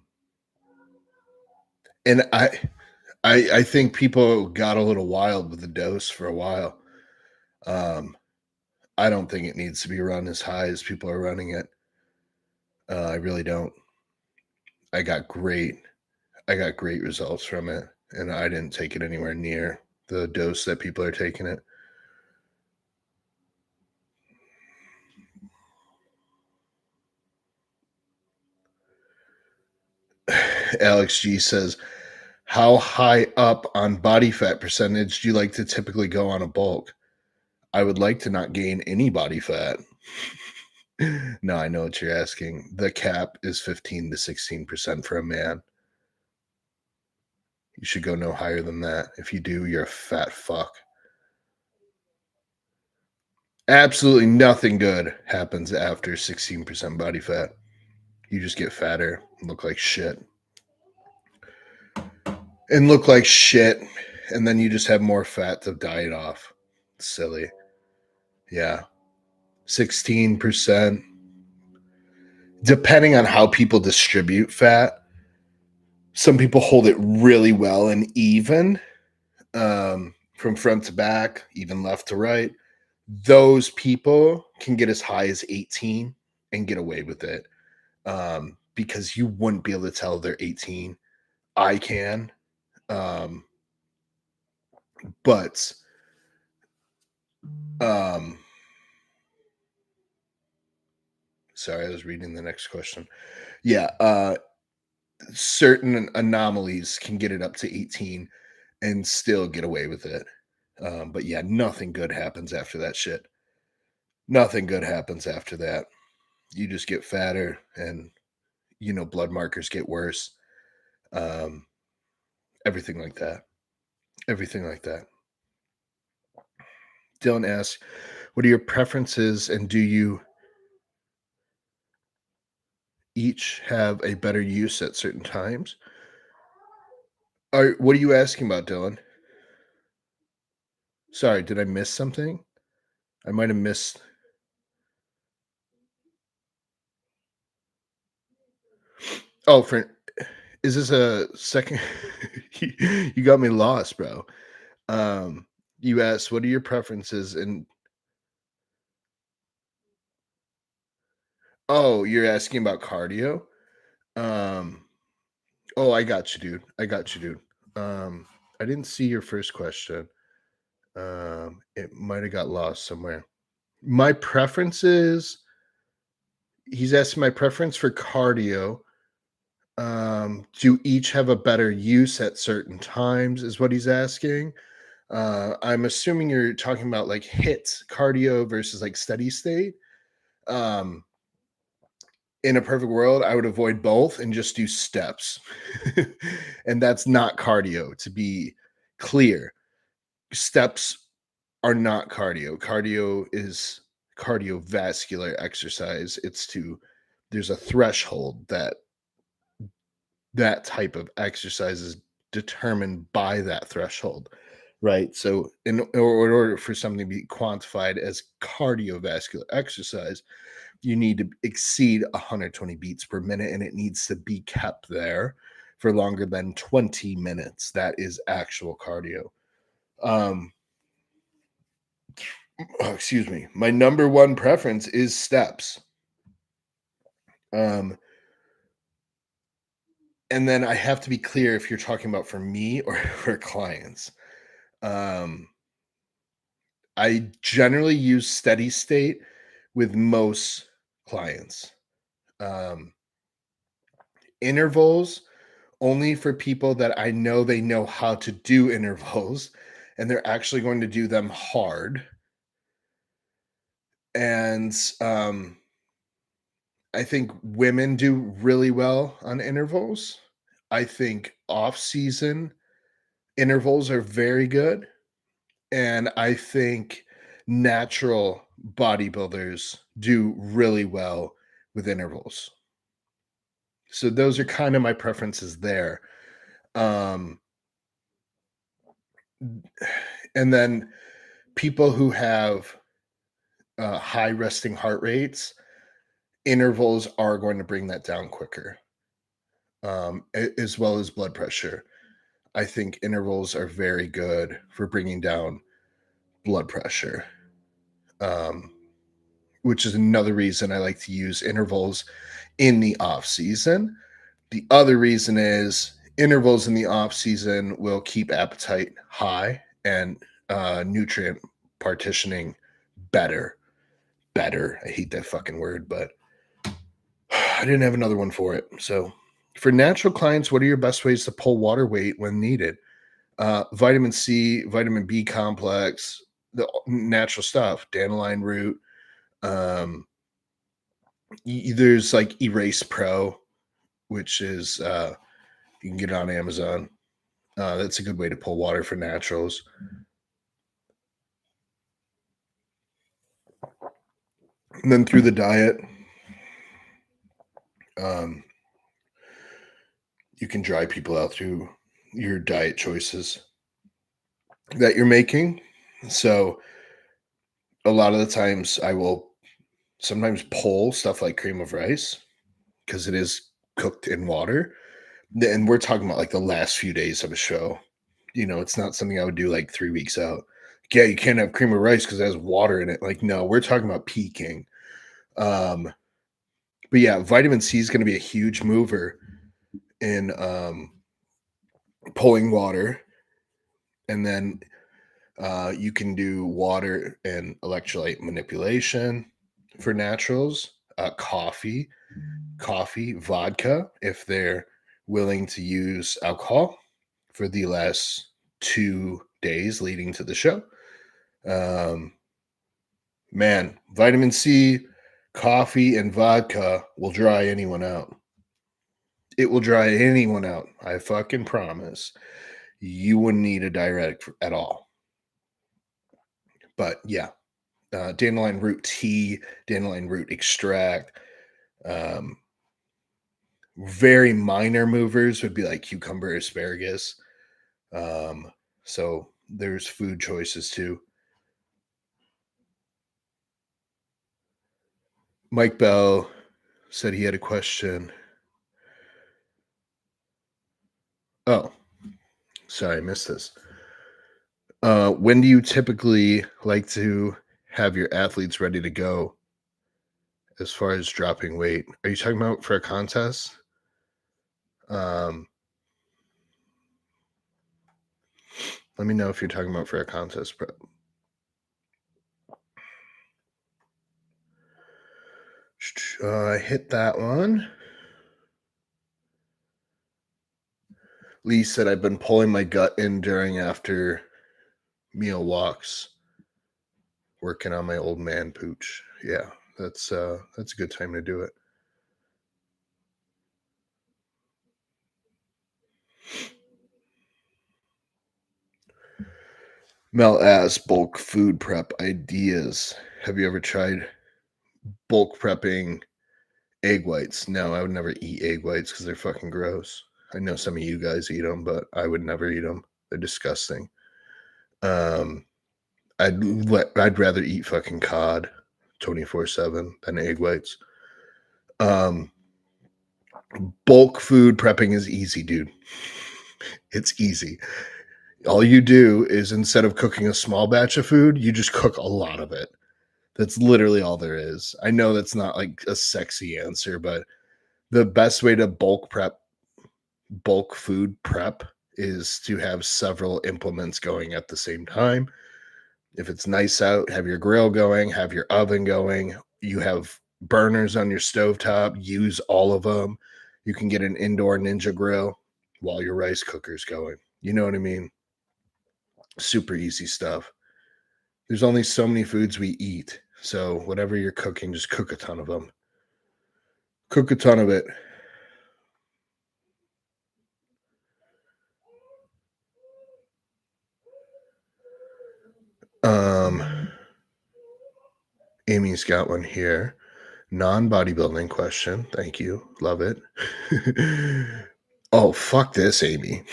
S1: and I think people got a little wild with the dose for a while. I don't think it needs to be run as high as people are running it. I really don't. I got great I got great results from it, and I didn't take it anywhere near the dose that people are taking it. Alex G says, how high up on body fat percentage do you like to typically go on a bulk? I would like to not gain any body fat. No, I know what you're asking. The cap is 15 to 16% for a man. You should go no higher than that. If you do, you're a fat fuck. Absolutely nothing good happens after 16% body fat. You just get fatter and look like shit. And look like shit. And then you just have more fat to diet off. Silly. Yeah. 16%. Depending on how people distribute fat, some people hold it really well and even, from front to back, even left to right. Those people can get as high as 18 and get away with it, because you wouldn't be able to tell they're 18. I can. Um, but um, sorry, I was reading the next question. Yeah, certain anomalies can get it up to 18 and still get away with it. But yeah, nothing good happens after that shit. Nothing good happens after that. You just get fatter and blood markers get worse. Um, everything like that. Everything like that. Dylan asks, what are your preferences and do you each have a better use at certain times? What are you asking about, Dylan? Sorry, did I miss something? I might have missed. Oh, is this a second? You got me lost, bro. Um, you asked, what are your preferences? And oh, you're asking about cardio. Um, oh, I got you, dude. I got you, dude. I didn't see your first question. It might have got lost somewhere. My preferences. He's asking my preference for cardio. Do each have a better use at certain times? Is what he's asking. I'm assuming you're talking about like hits cardio versus like steady state. Um, in a perfect world, I would avoid both and just do steps. And that's not cardio, to be clear. Steps are not cardio. Cardio is cardiovascular exercise. There's a threshold that type of exercise is determined by that threshold, right? So, in order for something to be quantified as cardiovascular exercise, you need to exceed 120 beats per minute and it needs to be kept there for longer than 20 minutes. That is actual cardio. Um, excuse me. My number one preference is steps. Um, and then I have to be clear if you're talking about for me or for clients. Um, I generally use steady state with most clients. Um, intervals only for people that I know they know how to do intervals and they're actually going to do them hard. And I think women do really well on intervals. I think off season intervals are very good. And I think natural bodybuilders do really well with intervals. So those are kind of my preferences there. Um, and then people who have high resting heart rates, intervals are going to bring that down quicker, as well as blood pressure. I think intervals are very good for bringing down blood pressure, um, which is another reason I like to use intervals in the off season. The other reason is intervals in the off season will keep appetite high and nutrient partitioning better. Better. I hate that fucking word, but I didn't have another one for it. So, for natural clients, what are your best ways to pull water weight when needed? Vitamin C, vitamin B complex, the natural stuff, dandelion root. Um, there's like Erase Pro, which is you can get it on Amazon. That's a good way to pull water for naturals. And then through the diet, um, you can dry people out through your diet choices that you're making. So a lot of the times I will sometimes pull stuff like cream of rice because it is cooked in water. And we're talking about like the last few days of a show. It's not something I would do like 3 weeks out. Yeah, you can't have cream of rice because it has water in it. Like, no, we're talking about peaking. Um, but yeah, vitamin C is going to be a huge mover in pulling water. And then you can do water and electrolyte manipulation for naturals. Coffee, vodka, if they're willing to use alcohol for the last 2 days leading to the show. Um, Man, vitamin C, coffee, and vodka will dry anyone out. It will dry anyone out. I fucking promise. You wouldn't need a diuretic at all. But yeah, dandelion root tea, dandelion root extract. Um, Very minor movers would be like cucumber, asparagus. Um, so there's food choices too. Mike Bell said he had a question. Oh, sorry, I missed this. When do you typically like to have your athletes ready to go as far as dropping weight? Are you talking about for a contest? Um, Let me know if you're talking about for a contest prep. I hit that one. Lee said I've been pulling my gut in during after meal walks, working on my old man pooch. Yeah, that's a good time to do it. Mel asked bulk food prep ideas. Have you ever tried bulk prepping egg whites? No, I would never eat egg whites because they're fucking gross. I know some of you guys eat them, but I would never eat them. They're disgusting. Um, I'd rather eat fucking cod 24/7 than egg whites. Um, Bulk food prepping is easy, dude. It's easy. All you do is instead of cooking a small batch of food, you just cook a lot of it. That's literally all there is. I know that's not like a sexy answer, but the best way to bulk food prep is to have several implements going at the same time. If it's nice out, have your grill going, have your oven going. You have burners on your stovetop, use all of them. You can get an indoor Ninja grill while your rice cooker's going. You know what I mean? Super easy stuff. There's only so many foods we eat. So whatever you're cooking, just cook a ton of them. Cook a ton of it. Um, Amy's got one here. Non-bodybuilding question. Thank you. Love it. Oh, fuck this, Amy.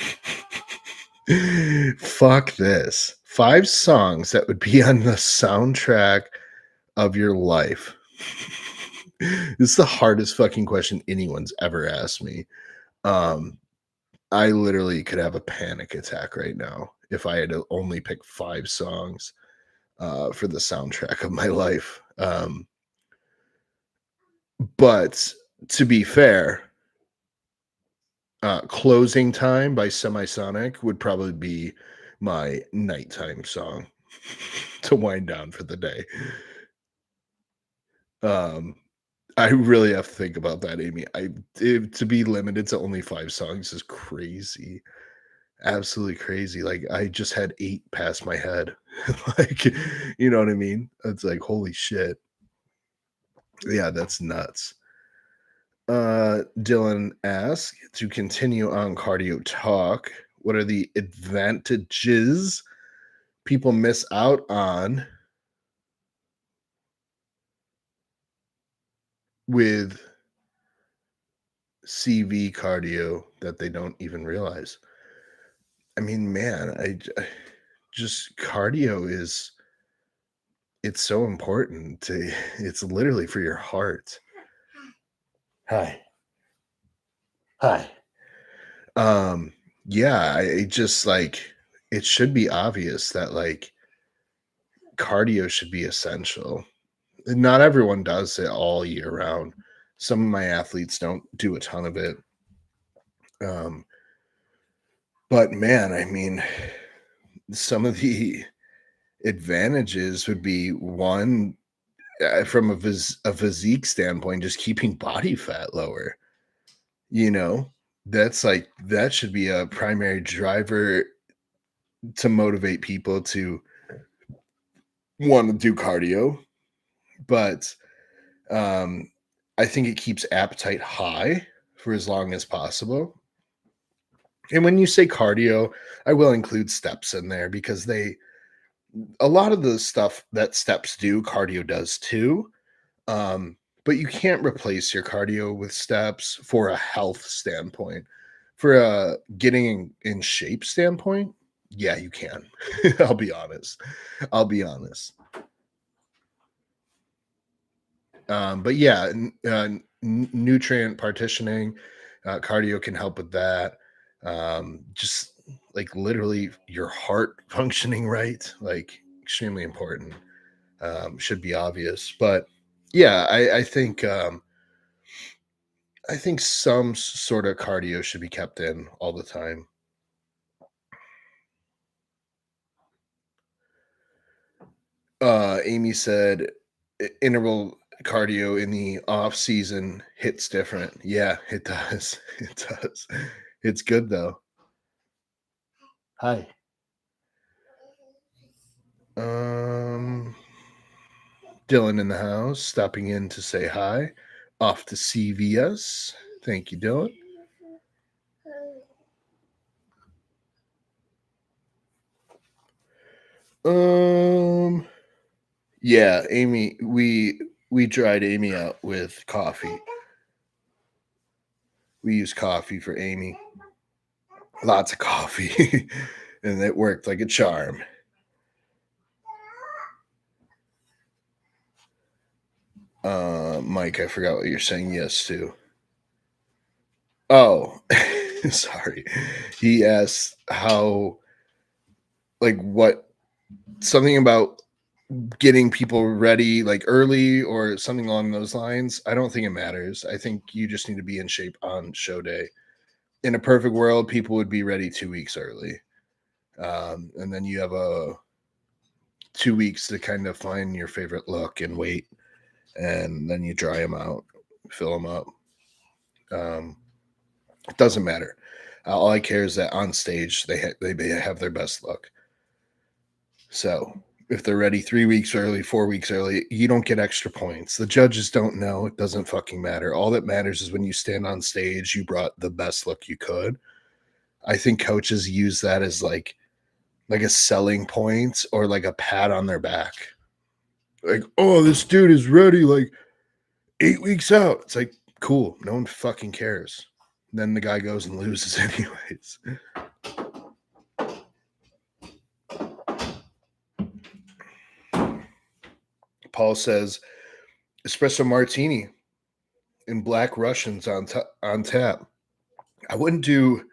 S1: Fuck this. 5 songs that would be on the soundtrack of your life. This is the hardest fucking question anyone's ever asked me. I literally could have a panic attack right now if I had to only pick 5 songs for the soundtrack of my life. But to be fair, Closing Time by Semisonic would probably be my nighttime song to wind down for the day. Um, I really have to think about that, Amy. To be limited to only 5 songs is crazy. Absolutely crazy. Like, I just had 8 past my head. Like, you know what I mean? It's like, holy shit. Yeah, that's nuts. Dylan asks, to continue on cardio talk, what are the advantages people miss out on with CV cardio that they don't even realize? I mean, man, just cardio is it's so important to it's literally for your heart. Hi. Hi. Yeah, it just like it should be obvious that like cardio should be essential. Not everyone does it all year round. Some of my athletes don't do a ton of it. Um, but man, I mean, some of the advantages would be one from a physique standpoint, just keeping body fat lower. You know, that's like that should be a primary driver to motivate people to want to do cardio. But um, I think it keeps appetite high for as long as possible. And when you say cardio, I will include steps in there because they a lot of the stuff that steps do, cardio does too. But you can't replace your cardio with steps for a health standpoint. For a getting in shape standpoint, yeah, you can. I'll be honest. I'll be honest. But yeah, nutrient partitioning, cardio can help with that. Just like literally your heart functioning right, like extremely important. Should be obvious, but yeah, I think some sort of cardio should be kept in all the time. Amy said interval cardio in the off season hits different. Yeah, it does. It does. It's good though. Hi. Um, Dylan in the house, stopping in to say hi. Off to CVS. Thank you, Dylan. Um, yeah, Amy, we dried Amy out with coffee. We used coffee for Amy. Lots of coffee. And it worked like a charm. Mike, I forgot what you're saying yes to. Oh, sorry. He asked how, like, what something about getting people ready like early or something along those lines. I don't think it matters. I think you just need to be in shape on show day. In a perfect world, people would be ready 2 weeks early. And then you have a 2 weeks to kind of find your favorite look and weight, and then you dry them out, fill them up. Um, it doesn't matter. All I care is that on stage they have their best look. So if they're ready 3 weeks early, 4 weeks early, you don't get extra points. The judges don't know. It doesn't fucking matter. All that matters is when you stand on stage, you brought the best look you could. I think coaches use that as like a selling point or like a pat on their back. Like, oh, this dude is ready like 8 weeks out. It's like, cool. No one fucking cares. Then the guy goes and loses anyways. Paul says espresso martini and black Russians on tap. I wouldn't do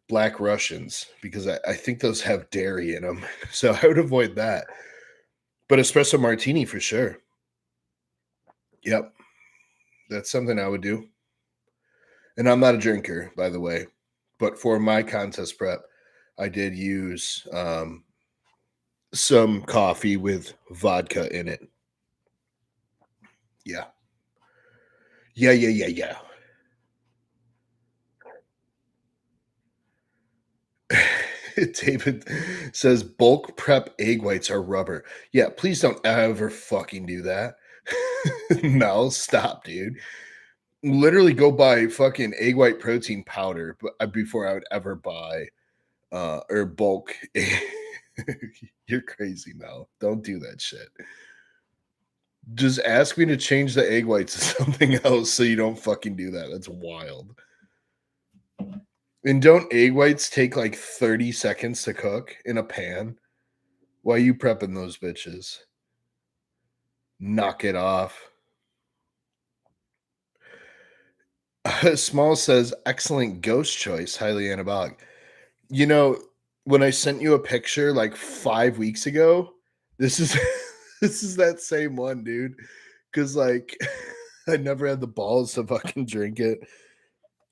S1: black Russians because I think those have dairy in them. So I would avoid that. But espresso martini for sure. Yep. That's something I would do. And I'm not a drinker, by the way. But for my contest prep, I did use some coffee with vodka in it. Yeah. Yeah, yeah, yeah, yeah. David says bulk prep egg whites are rubber. Yeah, please don't ever fucking do that. No, stop, dude. Literally go buy fucking egg white protein powder before I would ever buy or bulk. You're crazy, Mel. Don't do that shit. Just ask me to change the egg whites to something else so you don't fucking do that. That's wild. And don't egg whites take like 30 seconds to cook in a pan? Why are you prepping those bitches? Knock it off. Small says, excellent ghost choice, highly anabolic. You know, when I sent you a picture like 5 weeks ago, this is this is that same one, dude. Cause like I never had the balls to fucking drink it.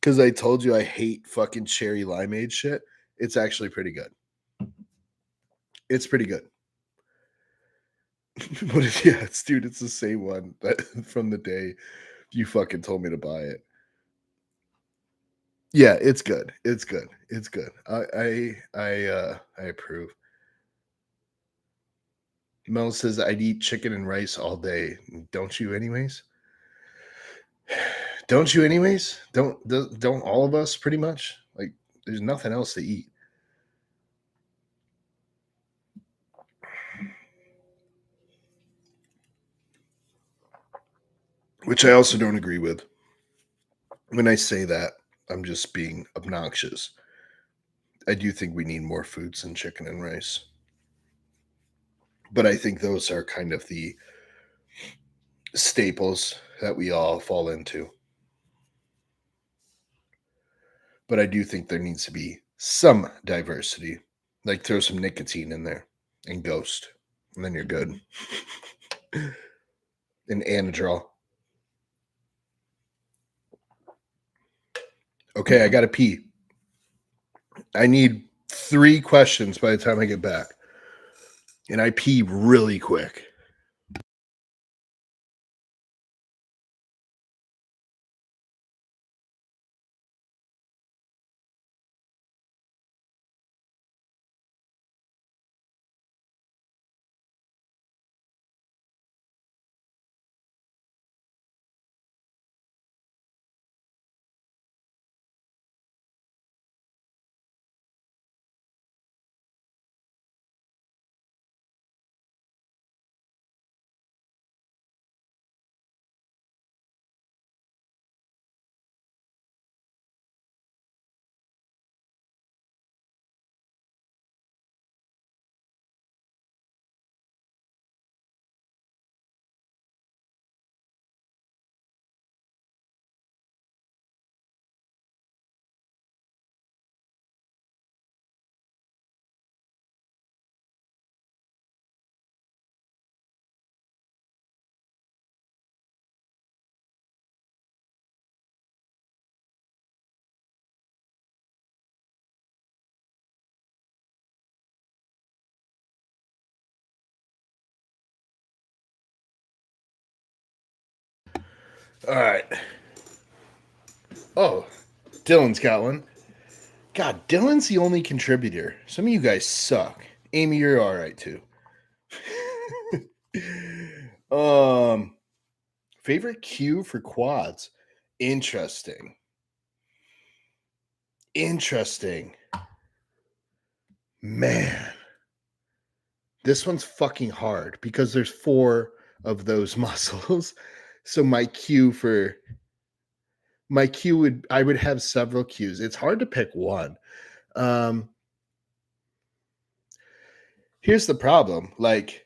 S1: Cause I told you I hate fucking cherry limeade shit. It's actually pretty good. It's pretty good. Yeah, it's the same one that from the day you fucking told me to buy it. Yeah, it's good. It's good. It's good. I approve. Mel says I'd eat chicken and rice all day. Don't you anyways? Don't you anyways? Don't all of us pretty much? Like there's nothing else to eat. Which I also don't agree with. When I say that, I'm just being obnoxious. I do think we need more foods than chicken and rice. But I think those are kind of the staples that we all fall into. But I do think there needs to be some diversity. Like throw some nicotine in there and ghost, and then you're good. And Anadrol. Okay, I gotta pee. I need 3 questions by the time I get back. And I pee really quick. All right. Oh, Dylan's got one. God, Dylan's the only contributor. Some of you guys suck. Amy, you're all right too. um, favorite cue for quads. Interesting. Interesting. Man, this one's fucking hard because there's 4 of those muscles. So my cue would I would have several cues. It's hard to pick one. Um, here's the problem. Like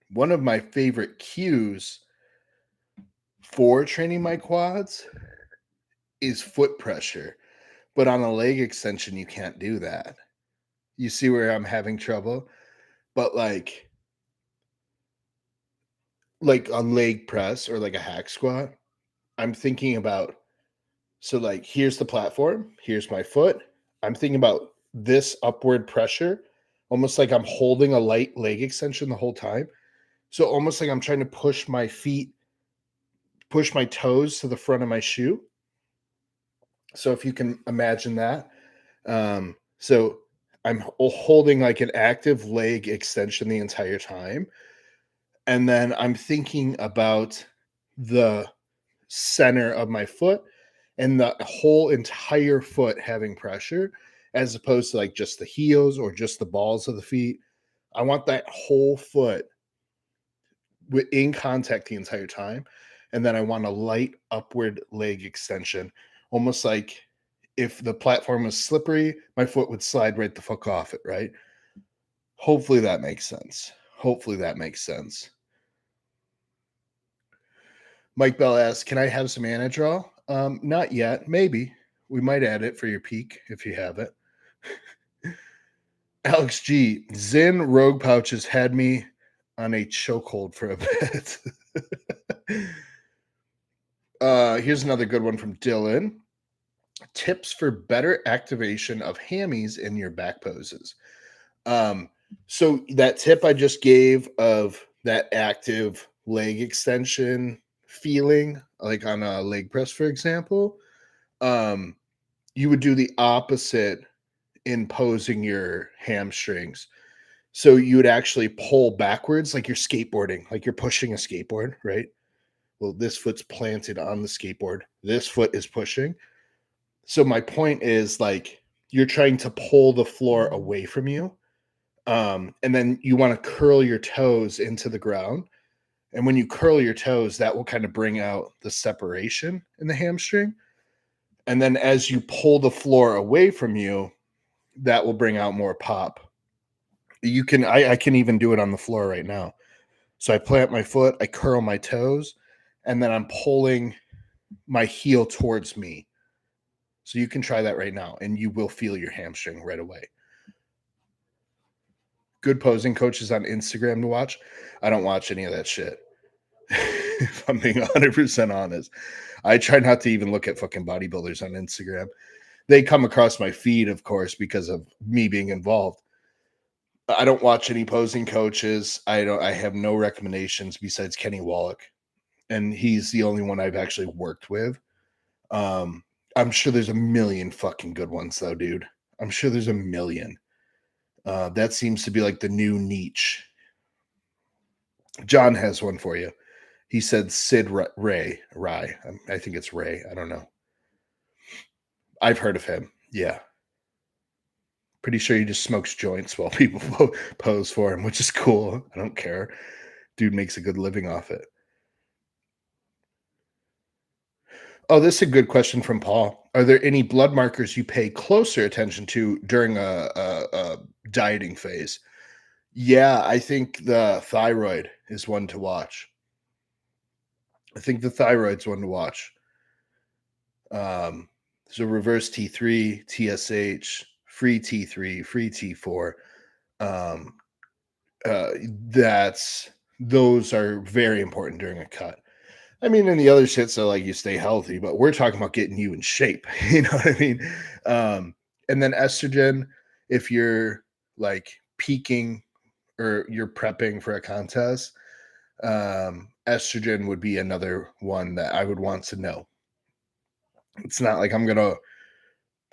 S1: one of my favorite cues for training my quads is foot pressure. But on a leg extension, you can't do that. You see where I'm having trouble? But like on leg press or like a hack squat, I'm thinking about so like here's the platform, here's my foot. I'm thinking about this upward pressure, almost like I'm holding a light leg extension the whole time. So almost like I'm trying to push my toes to the front of my shoe. So if you can imagine that. So I'm holding like an active leg extension the entire time. And then I'm thinking about the center of my foot and the whole entire foot having pressure as opposed to like just the heels or just the balls of the feet. I want that whole foot in contact the entire time. And then I want a light upward leg extension, almost like if the platform was slippery, my foot would slide right the fuck off it, right? Hopefully that makes sense. Hopefully that makes sense. Mike Bell asks, "Can I have some Anadrol?" Not yet. Maybe we might add it for your peak if you have it. Alex G. Zyn Rogue pouches had me on a chokehold for a bit. Here's another good one from Dylan. Tips for better activation of hammies in your back poses. So that tip I just gave of that active leg extension feeling, like on a leg press, for example, you would do the opposite in posing your hamstrings. So you would actually pull backwards like you're skateboarding, like you're pushing a skateboard, right? Well, this foot's planted on the skateboard. This foot is pushing. So my point is like you're trying to pull the floor away from you. And then you want to curl your toes into the ground. And when you curl your toes, that will kind of bring out the separation in the hamstring. And then as you pull the floor away from you, that will bring out more pop. You can, I can even do it on the floor right now. So I plant my foot, I curl my toes, and then I'm pulling my heel towards me. So you can try that right now and you will feel your hamstring right away. Good posing coaches on Instagram to watch. I don't watch any of that shit. If I'm being 100% honest, I try not to even look at fucking bodybuilders on Instagram. They come across my feed, of course, because of me being involved. I don't watch any posing coaches. I have no recommendations besides Kenny Wallach, and he's the only one I've actually worked with. I'm sure there's a million fucking good ones though, dude. I'm sure there's a million. That seems to be like the new niche. John has one for you. He said Sid Ray. I think it's Ray. I don't know. I've heard of him. Yeah. Pretty sure he just smokes joints while people pose for him, which is cool. I don't care. Dude makes a good living off it. Oh, this is a good question from Paul. Are there any blood markers you pay closer attention to during a dieting phase? Yeah, I think the thyroid is one to watch. I think the thyroid's one to watch. So reverse T3, TSH, free T3, free T4. Um, those are very important during a cut. I mean, and the other shit, so like you stay healthy, but we're talking about getting you in shape. You know what I mean? And then estrogen, if you're like peaking or you're prepping for a contest, estrogen would be another one that I would want to know. It's not like I'm gonna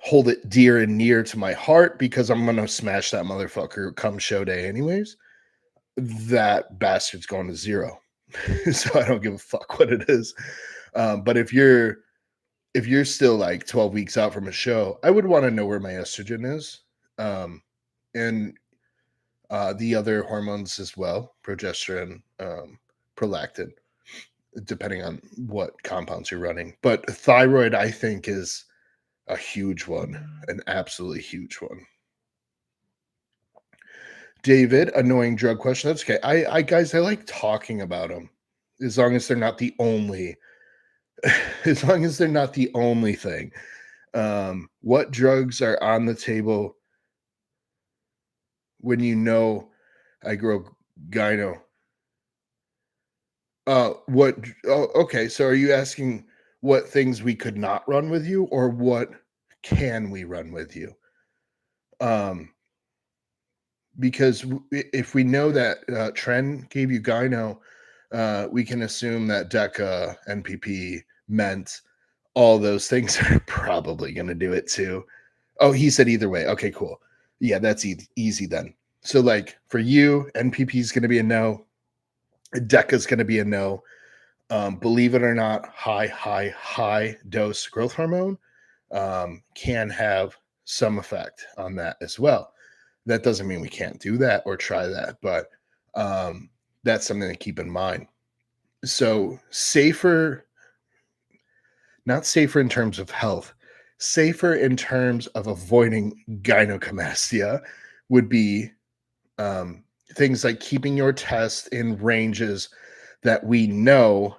S1: hold it dear and near to my heart because I'm gonna smash that motherfucker come show day anyways. That bastard's going to zero. So I don't give a fuck what it is. But if you're still like 12 weeks out from a show, I would want to know where my estrogen is. And the other hormones as well, progesterone, prolactin, depending on what compounds you're running. But thyroid, I think, is a huge one, an absolutely huge one. David, annoying drug question. That's okay. I guys, I like talking about them as long as they're not the only, as long as they're not the only thing. What drugs are on the table when you know I grow gyno? What? Oh, okay. So are you asking what things we could not run with you, or what can we run with you? Um, because if we know that Tren gave you gyno, we can assume that DECA, NPP, meant all those things are probably going to do it too. Oh, he said either way. Okay, cool. Yeah, that's easy then. So, like for you, NPP is going to be a no. DECA is going to be a no. Believe it or not, high dose growth hormone can have some effect on that as well. That doesn't mean we can't do that or try that, but that's something to keep in mind. So, safer, not safer in terms of health, safer in terms of avoiding gynecomastia would be things like keeping your test in ranges that we know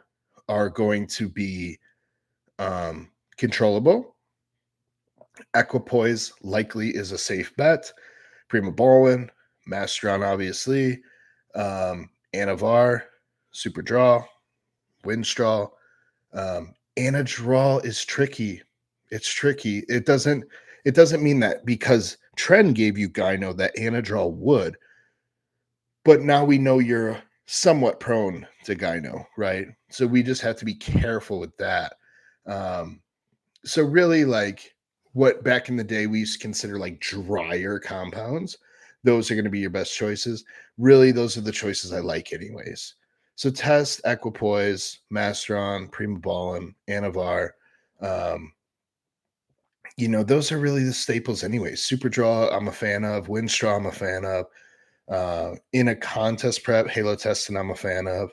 S1: are going to be controllable. Equipoise likely is a safe bet. Prima Baldwin, Masteron, obviously, Anavar, Super Draw, Windstraw. Anadraw is tricky. It's tricky. It doesn't mean that because Trend gave you Gyno that Anadraw would, but now we know you're somewhat prone to Gyno, right? So we just have to be careful with that. So really, like what back in the day we used to consider like drier compounds, those are going to be your best choices. Really, those are the choices I like, anyways. So test Equipoise, Masteron, Prima Ballin, Anavar. Um, those are really the staples, anyways. Super Draw, I'm a fan of. Windstraw, I'm a fan of. In a contest prep, Halo Testing, I'm a fan of.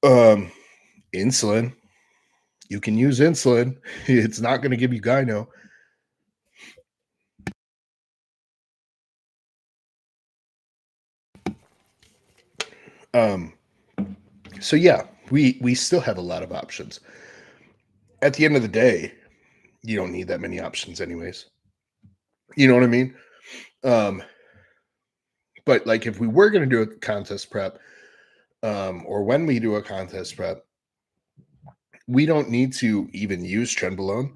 S1: Um, Insulin, you can use insulin. It's not going to give you gyno. Um, so yeah, we still have a lot of options. At the end of the day, you don't need that many options, anyways. You know what I mean? Um, but like if we were going to do a contest prep, or when we do a contest prep, we don't need to even use Trenbolone.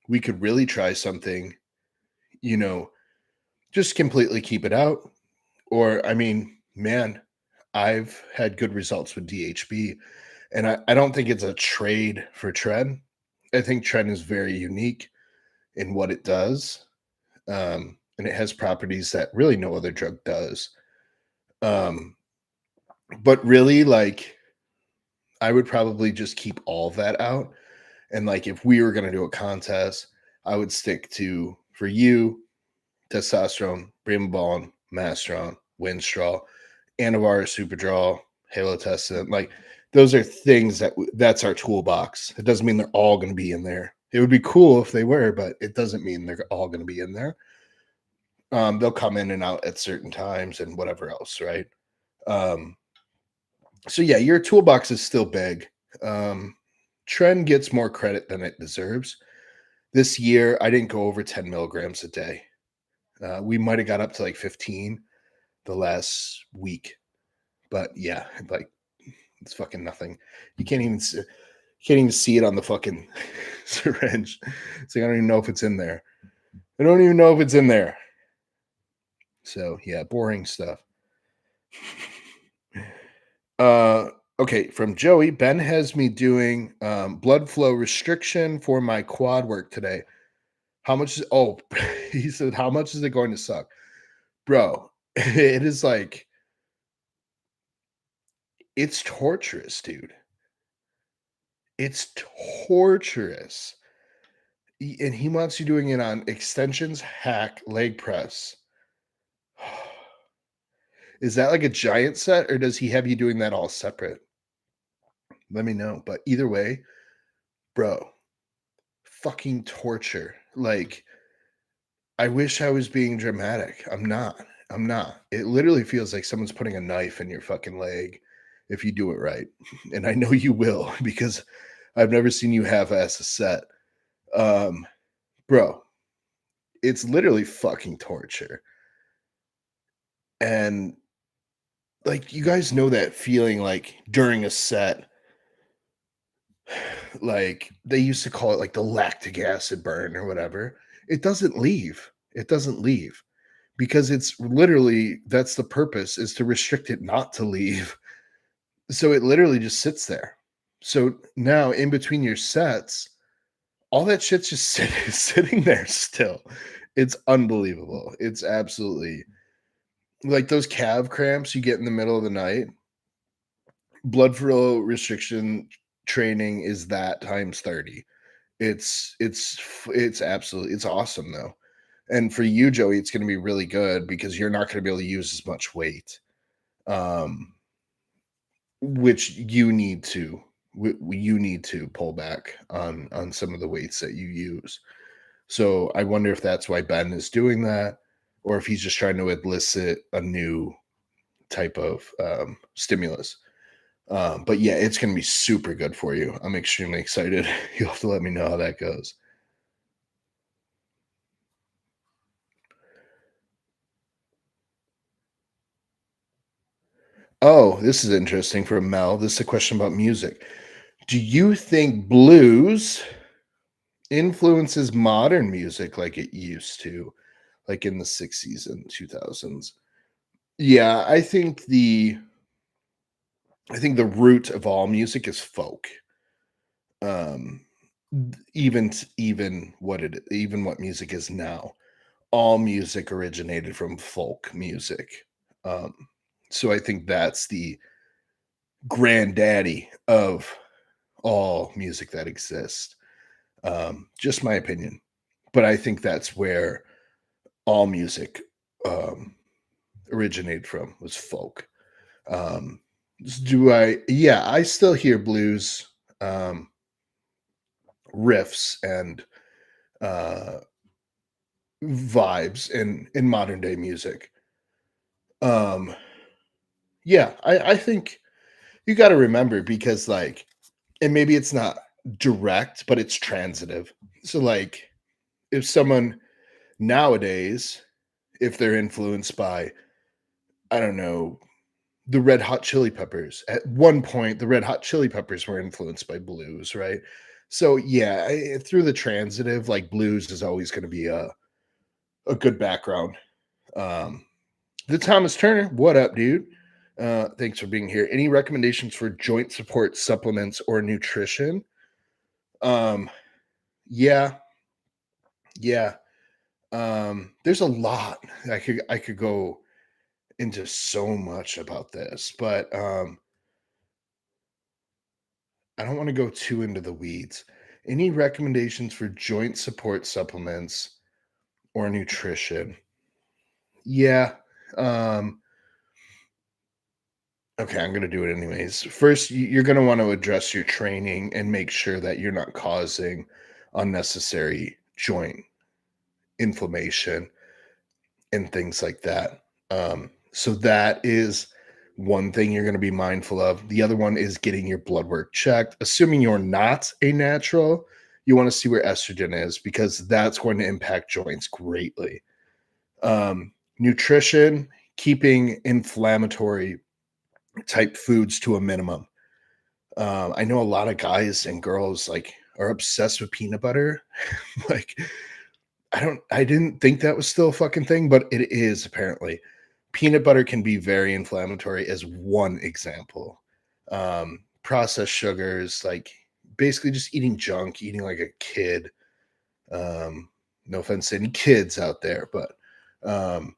S1: We could really try something, you know, just completely keep it out. Or, I mean, man, I've had good results with DHB, and I don't think it's a trade for Tren. I think Tren is very unique in what it does, and it has properties that really no other drug does. Um, but really, like, I would probably just keep all of that out. And like, if we were going to do a contest, I would stick to, for you, testosterone, Brimbalm, Masteron, Windstraw, Anavar, Superdraw, Halo Tested. Like, those are things that's our toolbox. It doesn't mean they're all going to be in there. It would be cool if they were, but it doesn't mean they're all going to be in there. They'll come in and out at certain times and whatever else, right? Um, so yeah, your toolbox is still big. Trend gets more credit than it deserves. This year, I didn't go over 10 milligrams a day. We might have got up to like 15 the last week, but yeah, like it's fucking nothing. You can't even see it on the fucking syringe. So I don't even know if it's in there. I don't even know if it's in there. So yeah, boring stuff. Okay, from Joey, Ben has me doing blood flow restriction for my quad work today. How much is he said, how much is it going to suck? Bro, it is like it's torturous, dude. It's torturous. And he wants you doing it on extensions, hack, leg press. Is that like a giant set, or does he have you doing that all separate? Let me know. But either way, bro, fucking torture. Like, I wish I was being dramatic. I'm not. I'm not. It literally feels like someone's putting a knife in your fucking leg if you do it right. And I know you will because I've never seen you half-ass a set. Um, bro, it's literally fucking torture. And like you guys know that feeling like during a set, like they used to call it like the lactic acid burn or whatever. It doesn't leave. It doesn't leave because it's literally that's the purpose is to restrict it not to leave. So it literally just sits there. So now in between your sets, all that shit's just sitting there still. It's unbelievable. It's absolutely like those calf cramps you get in the middle of the night. Blood flow restriction training is that times 30. It's absolutely it's awesome though. And for you, Joey, it's going to be really good because you're not going to be able to use as much weight, um, which you need to pull back on some of the weights that you use. So I wonder if that's why Ben is doing that, or if he's just trying to elicit a new type of stimulus. But yeah, it's gonna be super good for you. I'm extremely excited. You'll have to let me know how that goes. Oh, this is interesting for Mel. This is a question about music. Do you think blues influences modern music like it used to, like in the 60s and 2000s? Yeah, I think the root of all music is folk. Um even what music is now. All music originated from folk music. Um so I think that's the granddaddy of all music that exists. Just my opinion. But I think that's where all music um, originated from was folk. Um, do I? Yeah, I still hear blues um, riffs and uh, vibes in modern day music. Um, yeah, I think you got to remember because and maybe it's not direct, but it's transitive. So if someone nowadays, if they're influenced by, I don't know, the Red Hot Chili Peppers. At one point, the Red Hot Chili Peppers were influenced by blues, right? So yeah, through the transitive, like blues is always going to be a good background. Um, the Thomas Turner, what up, dude? Thanks for being here. Any recommendations for joint support supplements or nutrition? Um, yeah, yeah. There's a lot. I could go into so much about this, but I don't want to go too into the weeds. Any recommendations for joint support supplements or nutrition? Yeah. Um, okay, I'm going to do it anyways. First, you're going to want to address your training and make sure that you're not causing unnecessary joint inflammation and things like that. So that is one thing you're going to be mindful of. The other one is getting your blood work checked. Assuming you're not a natural, you want to see where estrogen is because that's going to impact joints greatly. Nutrition, keeping inflammatory type foods to a minimum. I know a lot of guys and girls are obsessed with peanut butter. like I didn't think that was still a fucking thing, but it is apparently. Peanut butter can be very inflammatory as one example. Processed sugars, like basically just eating junk, eating like a kid. No offense to any kids out there, but um,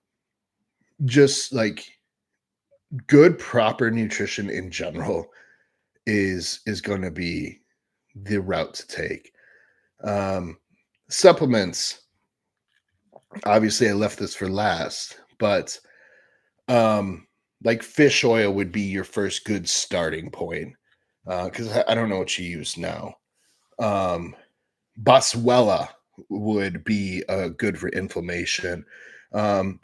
S1: just like good proper nutrition in general is going to be the route to take. Um, Supplements, obviously I left this for last, but um like fish oil would be your first good starting point because I don't know what you use now. um Boswellia would be good for inflammation. um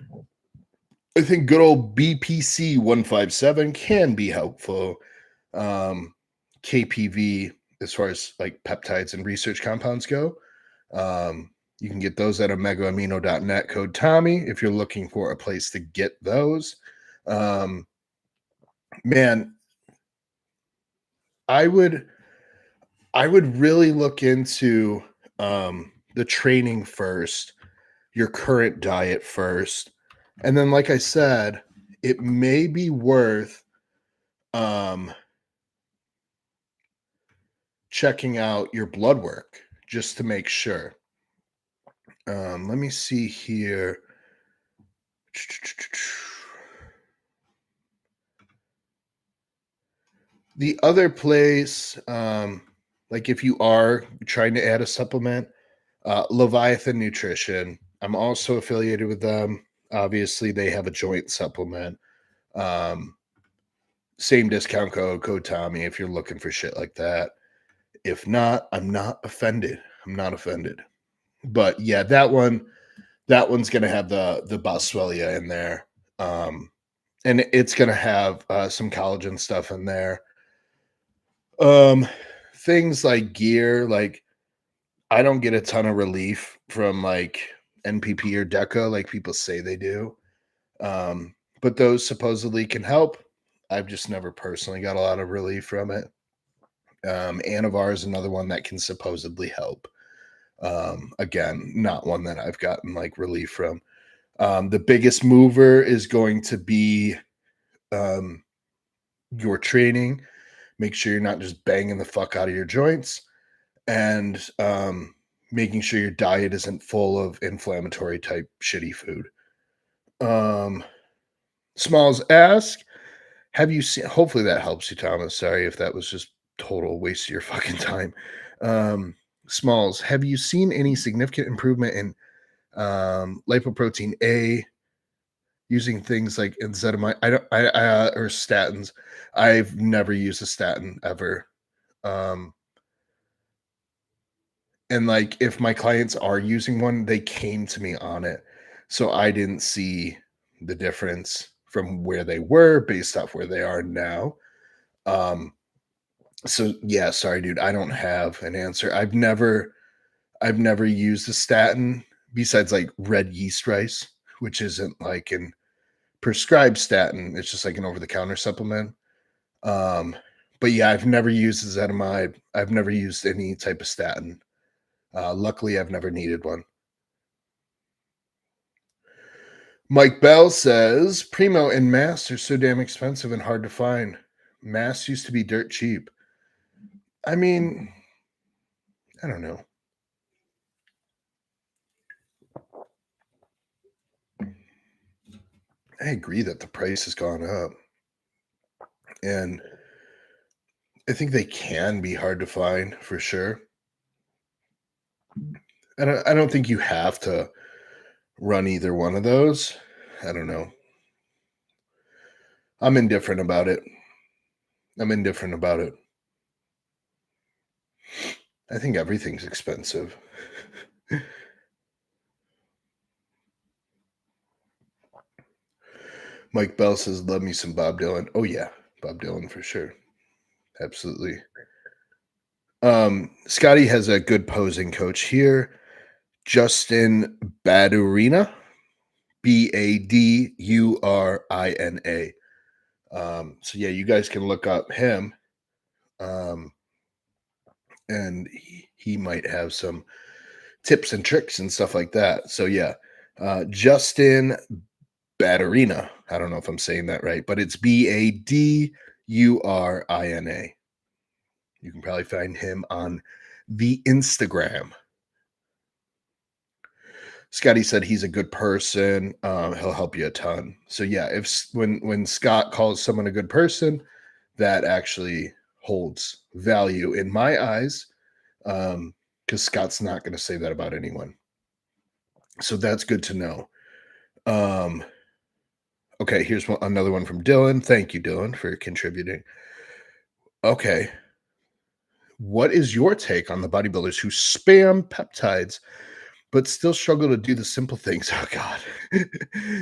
S1: I think good old BPC 157 can be helpful. um KPV, as far as like peptides and research compounds go, um you can get those at omegaamino.net, code Tommy, if you're looking for a place to get those. um Man, I would I would really look into the training first, your current diet first. And then like I said, it may be worth um checking out your blood work just to make sure. Let me see here. The other place, like if you are trying to add a supplement, Leviathan Nutrition. I'm also affiliated with them. Obviously, they have a joint supplement. Um, Same discount code, code Tommy, if you're looking for shit like that. If not, I'm not offended. I'm not offended. But yeah, that one's gonna have the Boswellia in there. And it's gonna have some collagen stuff in there. Um, things like gear, like I don't get a ton of relief from like NPP or DECA like people say they do. But those supposedly can help. I've just never personally got a lot of relief from it. Anavar is another one that can supposedly help. Again, not one that I've gotten like relief from. The biggest mover is going to be um, your training. Make sure you're not just banging the fuck out of your joints, and making sure your diet isn't full of inflammatory type shitty food. Um, Smalls ask, have you seen? Hopefully that helps you, Thomas. Sorry if that was just total waste of your fucking time. Um, Smalls, have you seen any significant improvement in lipoprotein A using things like ezetimibe? Or statins. I've never used a statin ever. Um, and like if my clients are using one, they came to me on it. So I didn't see the difference from where they were based off where they are now. Um, so yeah, sorry, dude. I don't have an answer. I've never used a statin besides like red yeast rice, which isn't like an prescribed statin. It's just like an over-the-counter supplement. Um, but yeah, I've never used ezetimibe. I've never used any type of statin. Luckily, I've never needed one. Mike Bell says Primo and Mass are so damn expensive and hard to find. Mass used to be dirt cheap. I mean, I don't know. I agree that the price has gone up, and I think they can be hard to find for sure. I don't think you have to run either one of those. I don't know. I'm indifferent about it. I'm indifferent about it. I think everything's expensive. Mike Bell says, "Love me some Bob Dylan." Oh yeah, Bob Dylan for sure. Absolutely. Scotty has a good posing coach here. Justin Badurina, Badurina. So yeah, you guys can look up him, um, and he might have some tips and tricks and stuff like that. So yeah, Justin Badurina. I don't know if I'm saying that right, but it's Badurina. You can probably find him on the Instagram. Scotty said he's a good person. He'll help you a ton. So yeah, if when Scott calls someone a good person, that actually holds value in my eyes. Because Scott's not going to say that about anyone. So that's good to know. Um, okay, here's another one from Dylan. Thank you, Dylan, for contributing. Okay, what is your take on the bodybuilders who spam peptides but still struggle to do the simple things? Oh God,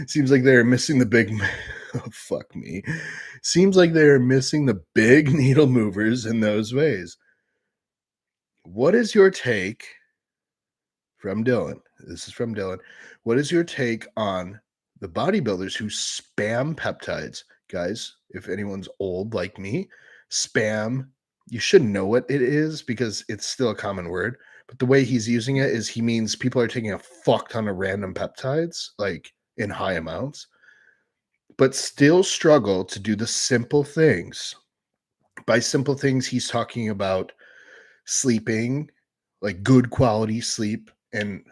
S1: seems like they're missing the big. Oh, fuck me. Seems like they're missing the big needle movers in those ways. What is your take from Dylan? This is from Dylan. What is your take on the bodybuilders who spam peptides? Guys, if anyone's old like me, spam, you should know what it is because it's still a common word. But the way he's using it is he means people are taking a fuck ton of random peptides, like in high amounts, but still struggle to do the simple things. By simple things, he's talking about sleeping, like good quality sleep, and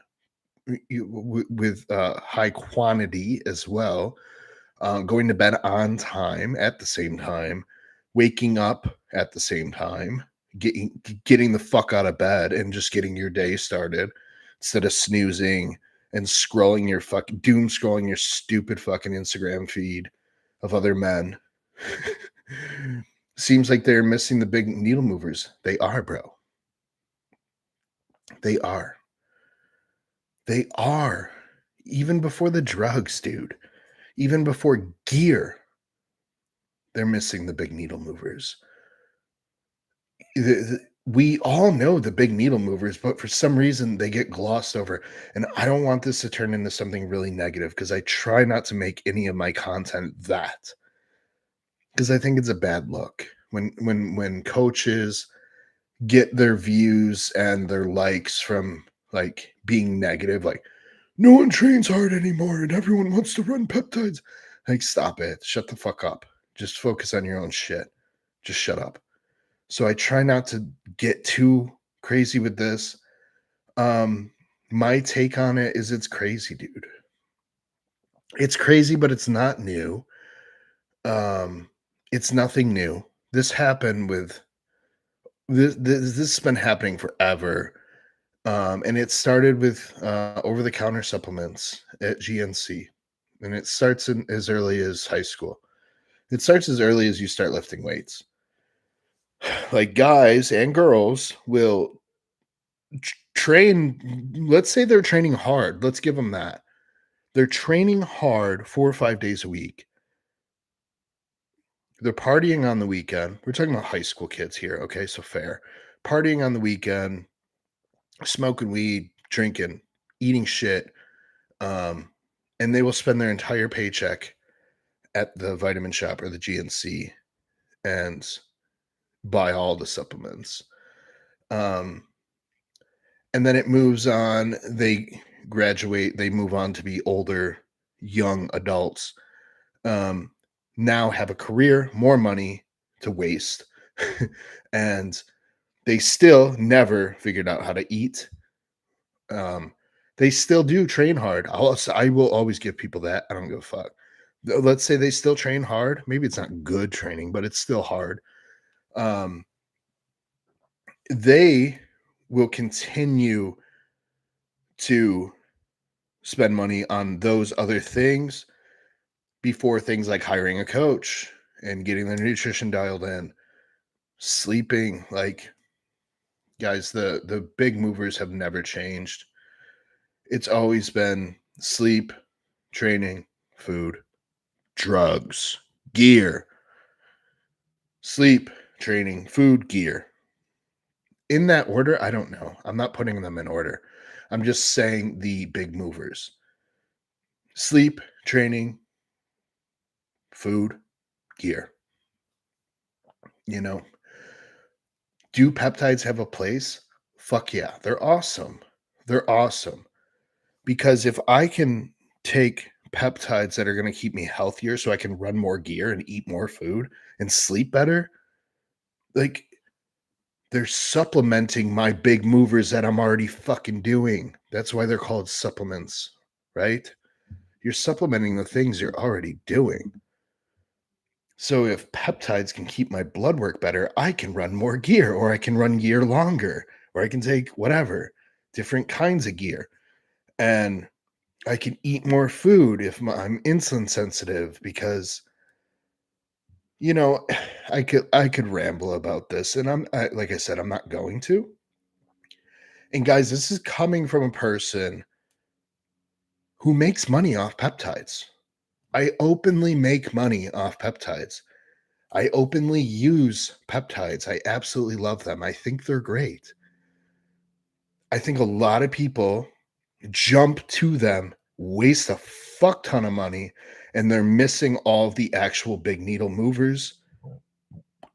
S1: with high quantity as well, going to bed on time at the same time, waking up at the same time, getting the fuck out of bed and just getting your day started instead of snoozing and scrolling your fucking doom scrolling your stupid fucking Instagram feed of other men. Seems like they're missing the big needle movers. They are, bro. They are. They are. Even before the drugs, dude. Even before gear, they're missing the big needle movers. We all know the big needle movers, but for some reason they get glossed over. And I don't want this to turn into something really negative because I try not to make any of my content that, because I think it's a bad look when coaches get their views and their likes from like being negative, like no one trains hard anymore and everyone wants to run peptides. Like, stop it. Shut the fuck up. Just focus on your own shit. Just shut up. So I try not to get too crazy with this. Um, my take on it is it's crazy, dude. It's crazy, but it's not new. Um, it's nothing new. This happened with this has been happening forever. And it started with over the counter supplements at GNC. And it starts in as early as high school. It starts as early as you start lifting weights. Like guys and girls will train, let's say they're training hard. Let's give them that. They're training hard 4 or 5 days a week. They're partying on the weekend. We're talking about high school kids here, okay? So fair. Partying on the weekend, smoking weed, drinking, eating shit. Um, and they will spend their entire paycheck at the vitamin shop or the GNC and buy all the supplements. Um, and then it moves on. They graduate, they move on to be older, young adults. Um, now have a career, more money to waste. And they still never figured out how to eat. Um, they still do train hard. I will always give people that. I don't give a fuck. Let's say they still train hard. Maybe it's not good training, but it's still hard. Um, they will continue to spend money on those other things before things like hiring a coach and getting their nutrition dialed in, sleeping. Like, guys, the big movers have never changed. It's always been sleep, training, food, drugs, gear, sleep, training, food, gear. In that order, I don't know. I'm not putting them in order. I'm just saying the big movers. Sleep, training, food, gear. You know, do peptides have a place? Fuck yeah. They're awesome. They're awesome. Because if I can take peptides that are going to keep me healthier so I can run more gear and eat more food and sleep better, like they're supplementing my big movers that I'm already fucking doing. That's why they're called supplements, right? You're supplementing the things you're already doing. So if peptides can keep my blood work better, I can run more gear, or I can run gear longer, or I can take whatever, different kinds of gear. And I can eat more food if I'm insulin sensitive because you know, I could ramble about this, and like I said, I'm not going to. And guys, this is coming from a person who makes money off peptides. I openly make money off peptides. I openly use peptides. I absolutely love them. I think they're great. I think a lot of people jump to them, waste a fuck ton of money, and they're missing all of the actual big needle movers,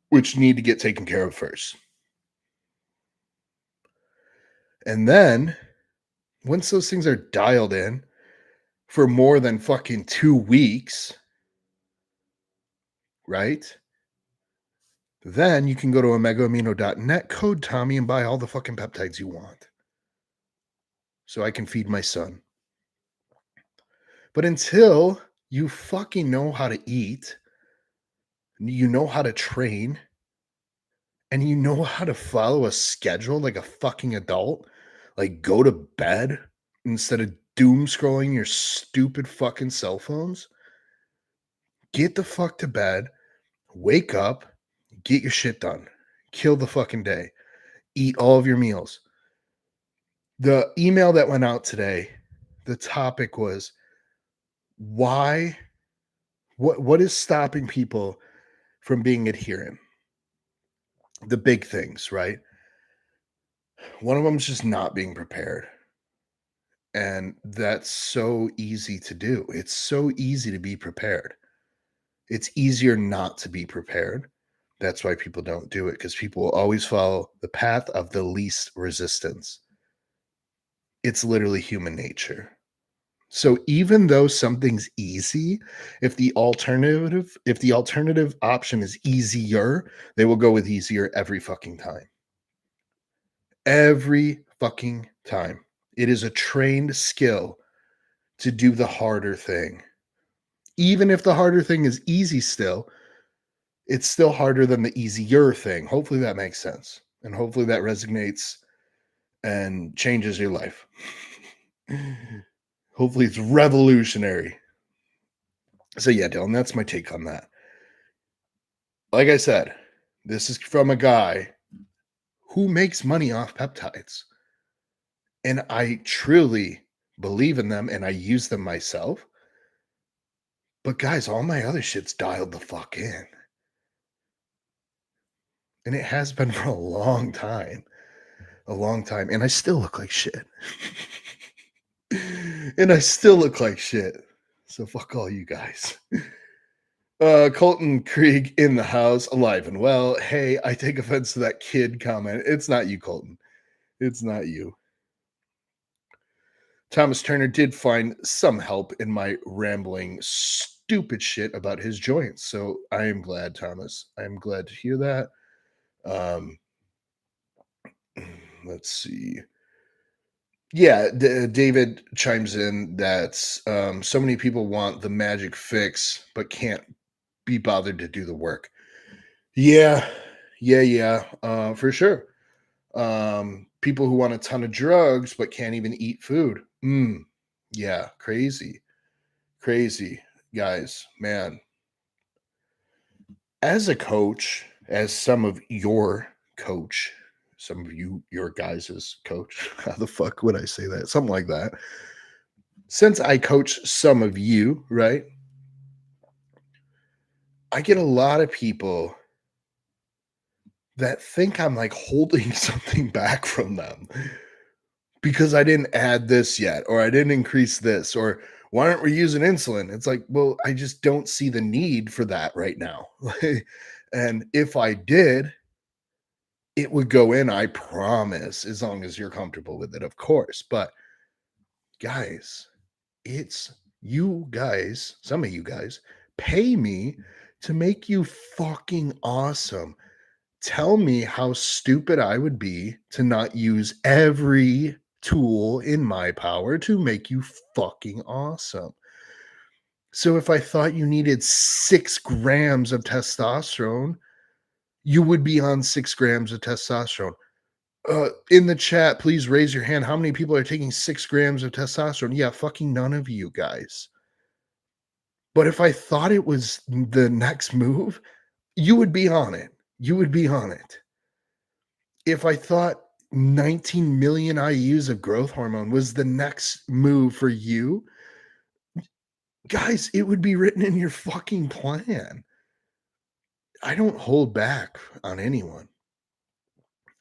S1: which need to get taken care of first. And then once those things are dialed in for more than fucking 2 weeks, right? Then you can go to omegaamino.net, code Tommy, and buy all the fucking peptides you want. So I can feed my son. But until you fucking know how to eat, you know how to train, and you know how to follow a schedule like a fucking adult, like go to bed instead of doom scrolling your stupid fucking cell phones, get the fuck to bed, wake up, get your shit done, kill the fucking day, eat all of your meals. The email that went out today, the topic was why what is stopping people from being adherent? the big things, right? One of them is just not being prepared. And that's so easy to do. It's so easy to be prepared. It's easier not to be prepared. That's why people don't do it, because people will always follow the path of the least resistance. It's literally human nature. So even though something's easy, if the alternative option is easier, they will go with easier every fucking time. Every fucking time. It is a trained skill to do the harder thing. Even if the harder thing is easy still, it's still harder than the easier thing. Hopefully that makes sense. And hopefully that resonates and changes your life. Hopefully it's revolutionary. So yeah, Dylan, that's my take on that. Like I said, this is from a guy who makes money off peptides. And I truly believe in them and I use them myself. But guys, all my other shit's dialed the fuck in. And it has been for a long time. A long time. And I still look like shit. And I still look like shit. So fuck all you guys. Colton Krieg in the house, alive and well. Hey, I take offense to that kid comment. It's not you, Colton. It's not you. Thomas Turner did find some help in my rambling stupid shit about his joints. So I am glad, Thomas. I am glad to hear that. Um, let's see. Yeah, David chimes in that so many people want the magic fix but can't be bothered to do the work. Yeah, for sure. People who want a ton of drugs but can't even eat food. Yeah, crazy, guys, man. As a coach, as some of your coach, some of your guys's coach, how the fuck would I say that? Something like that. Since I coach some of you, right? I get a lot of people that think I'm like holding something back from them because I didn't add this yet, or I didn't increase this, or why aren't we using insulin? It's like, well, I just don't see the need for that right now. And if I did, it would go in, I promise, as long as you're comfortable with it, of course. But guys, it's you guys, some of you guys, pay me to make you fucking awesome. Tell me how stupid I would be to not use every tool in my power to make you fucking awesome. So if I thought you needed 6 grams of testosterone, you would be on 6 grams of testosterone. In the chat, please raise your hand. How many people are taking 6 grams of testosterone? Yeah, fucking none of you guys. But if I thought it was the next move, you would be on it. You would be on it. If I thought 19 million IUs of growth hormone was the next move for you, guys, it would be written in your fucking plan. I don't hold back on anyone.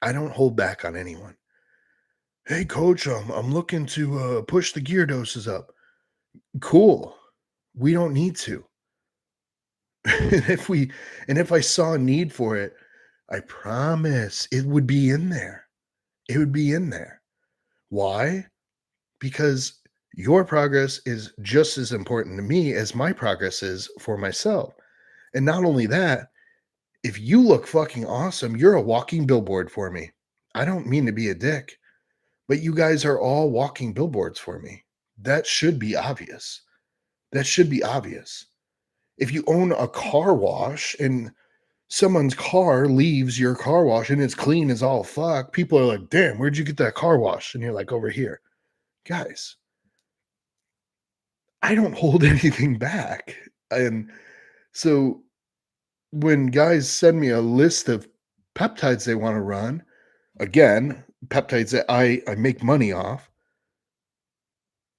S1: I don't hold back on anyone. Hey, coach, I'm looking to push the gear doses up. Cool. We don't need to. And if I saw a need for it, I promise it would be in there. It would be in there. Why? Because your progress is just as important to me as my progress is for myself. And not only that, if you look fucking awesome, you're a walking billboard for me. I don't mean to be a dick, but you guys are all walking billboards for me. That should be obvious. That should be obvious. If you own a car wash and someone's car leaves your car wash and it's clean as all fuck, people are like, damn, where'd you get that car wash? And you're like, over here. Guys, I don't hold anything back. And so when guys send me a list of peptides they want to run, again, peptides that I make money off,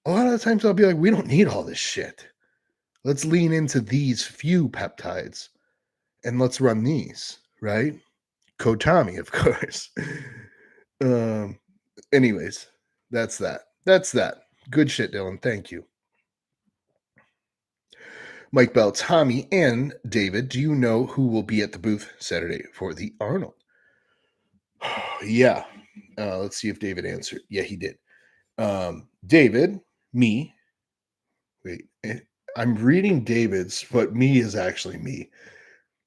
S1: a lot of the times I'll be like, we don't need all this shit. Let's lean into these few peptides and let's run these, right? Code Tommy, of course. Um, anyways, that's that. That's that. Good shit, Dylan. Thank you. Mike Bell, Tommy, and David, do you know who will be at the booth Saturday for the Arnold? Yeah. Let's see if David answered. Yeah, he did. David, me. Wait, I'm reading David's, but me is actually me.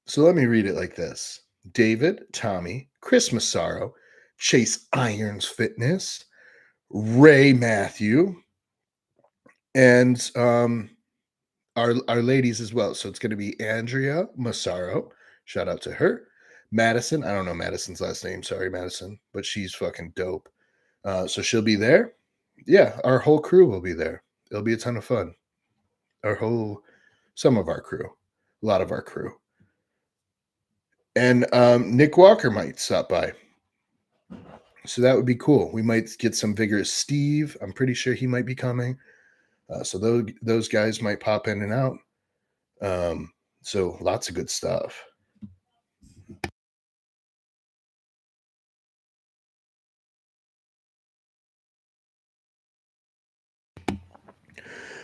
S1: So let me read it like this: David, Tommy, Chris Massaro, Chase Irons Fitness, Ray Matthew, and our ladies as well. So it's going to be Andrea Massaro. Shout out to her. Madison. I don't know Madison's last name. Sorry, Madison, but she's fucking dope. So she'll be there. Yeah, our whole crew will be there. It'll be a ton of fun. Some of our crew, a lot of our crew. And Nick Walker might stop by. So that would be cool. We might get some Vigorous Steve. I'm pretty sure he might be coming. So those guys might pop in and out. So lots of good stuff.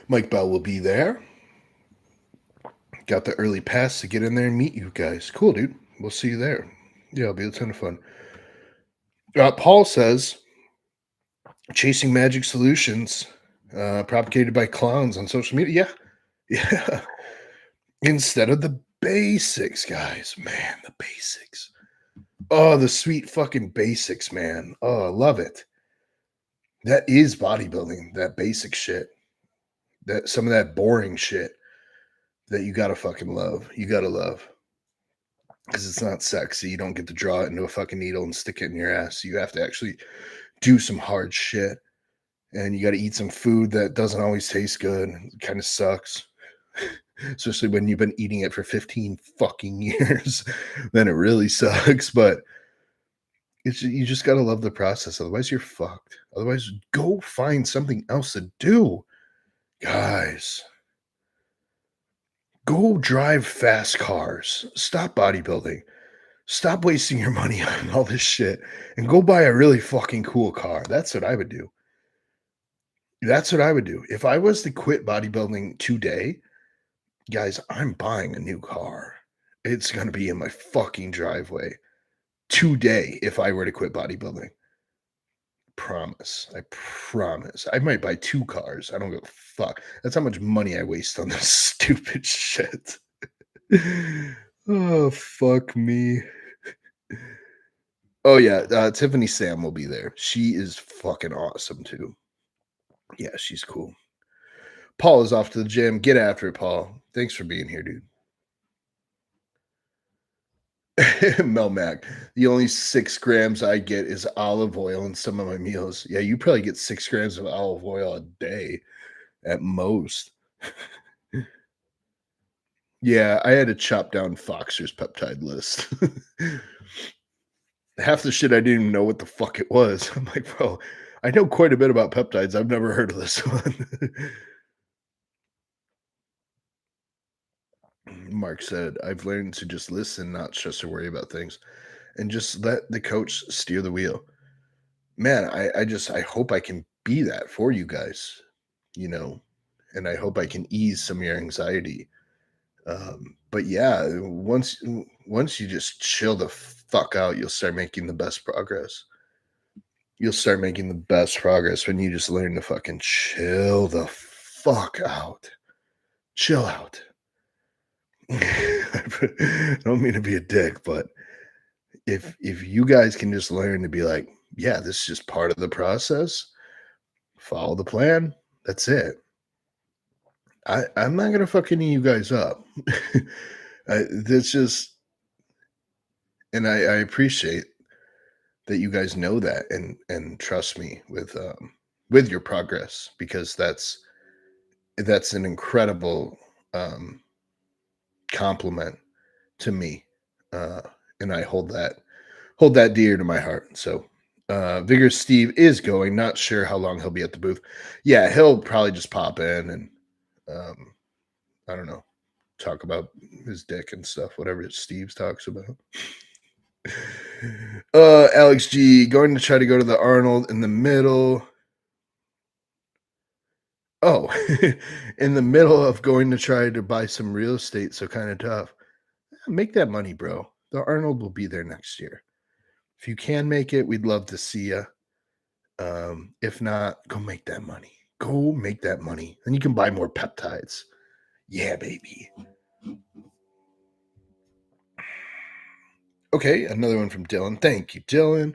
S1: Mike Bell will be there. Got the early pass to get in there and meet you guys. Cool, dude. We'll see you there. Yeah, it'll be a ton of fun. Paul says, chasing magic solutions propagated by clowns on social media. Yeah. Instead of the basics, guys. Man, the basics. Oh, the sweet fucking basics, man. Oh, I love it. That is bodybuilding, that basic shit. That some of that boring shit that you gotta fucking love. You gotta love. Because it's not sexy. You don't get to draw it into a fucking needle and stick it in your ass. You have to actually do some hard shit. And you got to eat some food that doesn't always taste good. It kind of sucks. Especially when you've been eating it for 15 fucking years. Then it really sucks. But you just got to love the process. Otherwise, you're fucked. Otherwise, go find something else to do. Guys, go drive fast cars. Stop bodybuilding. Stop wasting your money on all this shit and go buy a really fucking cool car. That's what I would do. That's what I would do. If I was to quit bodybuilding today, guys, I'm buying a new car. It's going to be in my fucking driveway today if I were to quit bodybuilding. Promise. I promise. I might buy 2 cars. I don't give a fuck. That's how much money I waste on this stupid shit. Oh, fuck me. Oh, yeah. Tiffany Sam will be there. She is fucking awesome, too. Yeah, she's cool. Paul is off to the gym. Get after it, Paul. Thanks for being here, dude. Mel Mac. The only 6 grams I get is olive oil in some of my meals. Yeah, you probably get 6 grams of olive oil a day at most. Yeah, I had to chop down Foxer's peptide list. Half the shit I didn't even know what the fuck it was. I'm like, bro, I know quite a bit about peptides. I've never heard of this one. Mark said, I've learned to just listen, not stress or worry about things, and just let the coach steer the wheel. Man, I hope I can be that for you guys, you know, and I hope I can ease some of your anxiety. But yeah, once you just chill the fuck out, you'll start making the best progress. You'll start making the best progress when you just learn to fucking chill the fuck out. Chill out. I don't mean to be a dick, but if you guys can just learn to be like, yeah, this is just part of the process, follow the plan, that's it. I'm not gonna fuck any of you guys up. That's just, and I appreciate that you guys know that and trust me with your progress, because that's an incredible compliment to me, uh, and I hold that dear to my heart. So, Vigor Steve is going. Not sure how long he'll be at the booth. Yeah, he'll probably just pop in and um, I don't know, talk about his dick and stuff, whatever Steve talks about. Alex G, going to try to go to the Arnold in the middle. Oh, in the middle of going to try to buy some real estate, so kind of tough. Make that money, bro. The Arnold will be there next year. If you can make it, we'd love to see you. If not, go make that money. Go make that money. Then you can buy more peptides. Yeah, baby. Okay, another one from Dylan. Thank you, Dylan.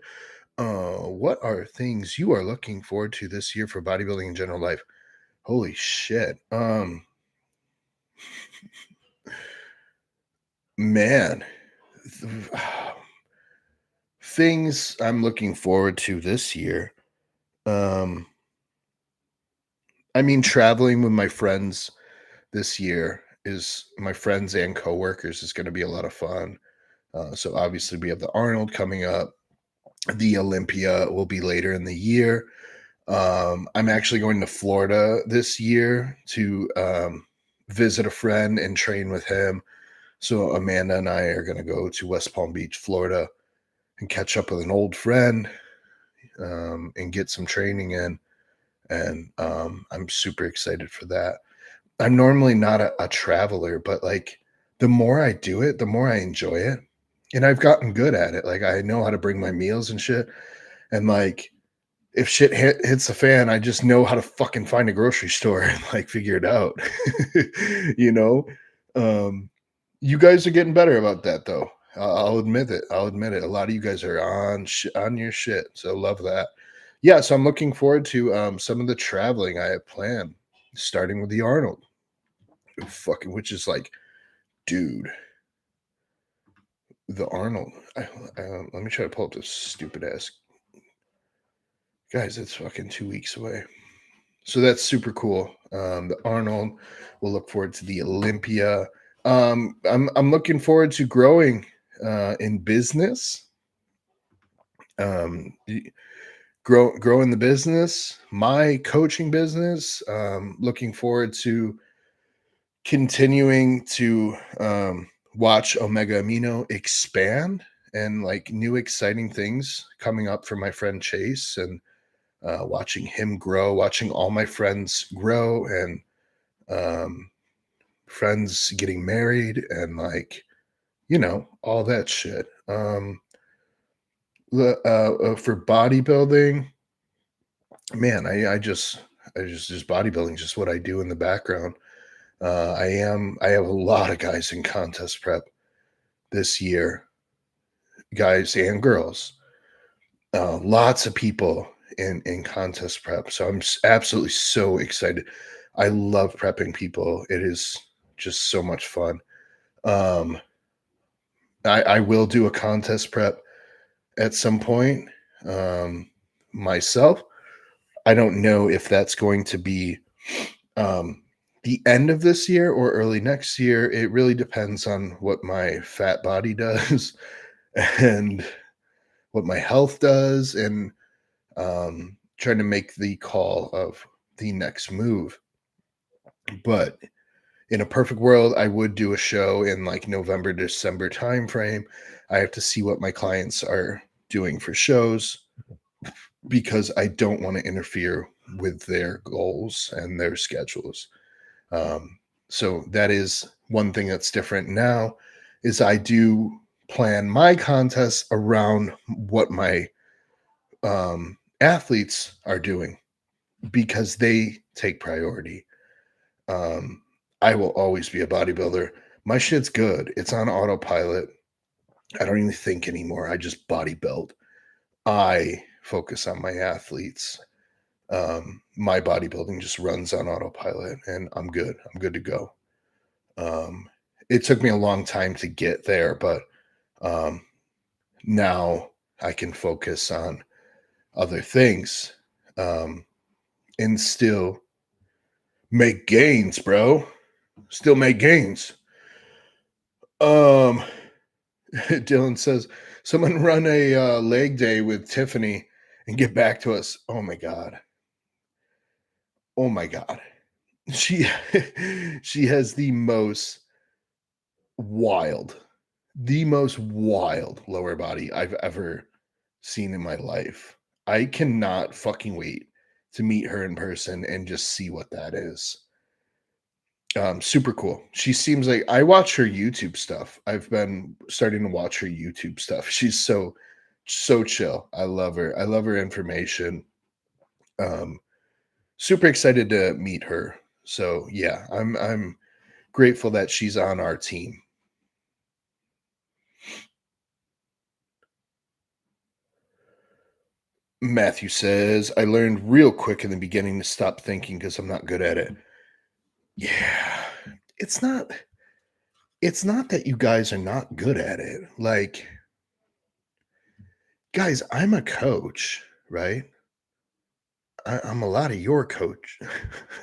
S1: What are things you are looking forward to this year for bodybuilding and general life? Holy shit. Man. Things I'm looking forward to this year. Um, I mean, traveling with my friends this year is my friends and coworkers is going to be a lot of fun. So obviously we have the Arnold coming up. The Olympia will be later in the year. I'm actually going to Florida this year to visit a friend and train with him. So Amanda and I are going to go to West Palm Beach, Florida, and catch up with an old friend and get some training in. And I'm super excited for that. I'm normally not a traveler, but like the more I do it, the more I enjoy it. And I've gotten good at it. Like I know how to bring my meals and shit. And like if shit hits the fan, I just know how to fucking find a grocery store and like figure it out. you know, um, you guys are getting better about that though. I'll admit it. I'll admit it. A lot of you guys are on your shit. So love that. Yeah. So I'm looking forward to some of the traveling I have planned, starting with the Arnold. Fucking, which is like, dude, the Arnold. Let me try to pull up this stupid ass guys. It's fucking 2 weeks away. So that's super cool. The Arnold. We'll look forward to the Olympia. I'm looking forward to growing in business. Um, growing the business, my coaching business. Looking forward to continuing to watch Omega Amino expand and like new exciting things coming up for my friend Chase and watching him grow, watching all my friends grow and um, friends getting married and like, all that shit. For bodybuilding, man, I just bodybuilding, just what I do in the background. I have a lot of guys in contest prep this year, guys and girls. Lots of people in contest prep. So I'm absolutely so excited. I love prepping people. It is just so much fun. Um, I will do a contest prep at some point myself. I don't know if that's going to be um, the end of this year or early next year. It really depends on what my fat body does and what my health does, and trying to make the call of the next move. But in a perfect world, I would do a show in like November, December timeframe. I have to see what my clients are doing for shows because I don't want to interfere with their goals and their schedules. So that is one thing that's different now is I do plan my contests around what my athletes are doing because they take priority. Um, I will always be a bodybuilder. My shit's good. It's on autopilot. I don't even think anymore. I just body build. I focus on my athletes. My bodybuilding just runs on autopilot and I'm good. I'm good to go. Um, it took me a long time to get there, but um, now I can focus on other things and still make gains, bro. Still make gains. Um, Dylan says, someone run a leg day with Tiffany and get back to us. Oh my God. Oh my God. She she has the most wild. The most wild lower body I've ever seen in my life. I cannot fucking wait to meet her in person and just see what that is. Super cool. She seems like I watch her YouTube stuff. I've been starting to watch her YouTube stuff. She's so chill. I love her. I love her information. Um, Super excited to meet her. So yeah, I'm grateful that she's on our team. Matthew says, I learned real quick in the beginning to stop thinking because I'm not good at it. Yeah. It's not it's not that you guys are not good at it. Like, guys, I'm a coach, right? I'm a lot of your coach.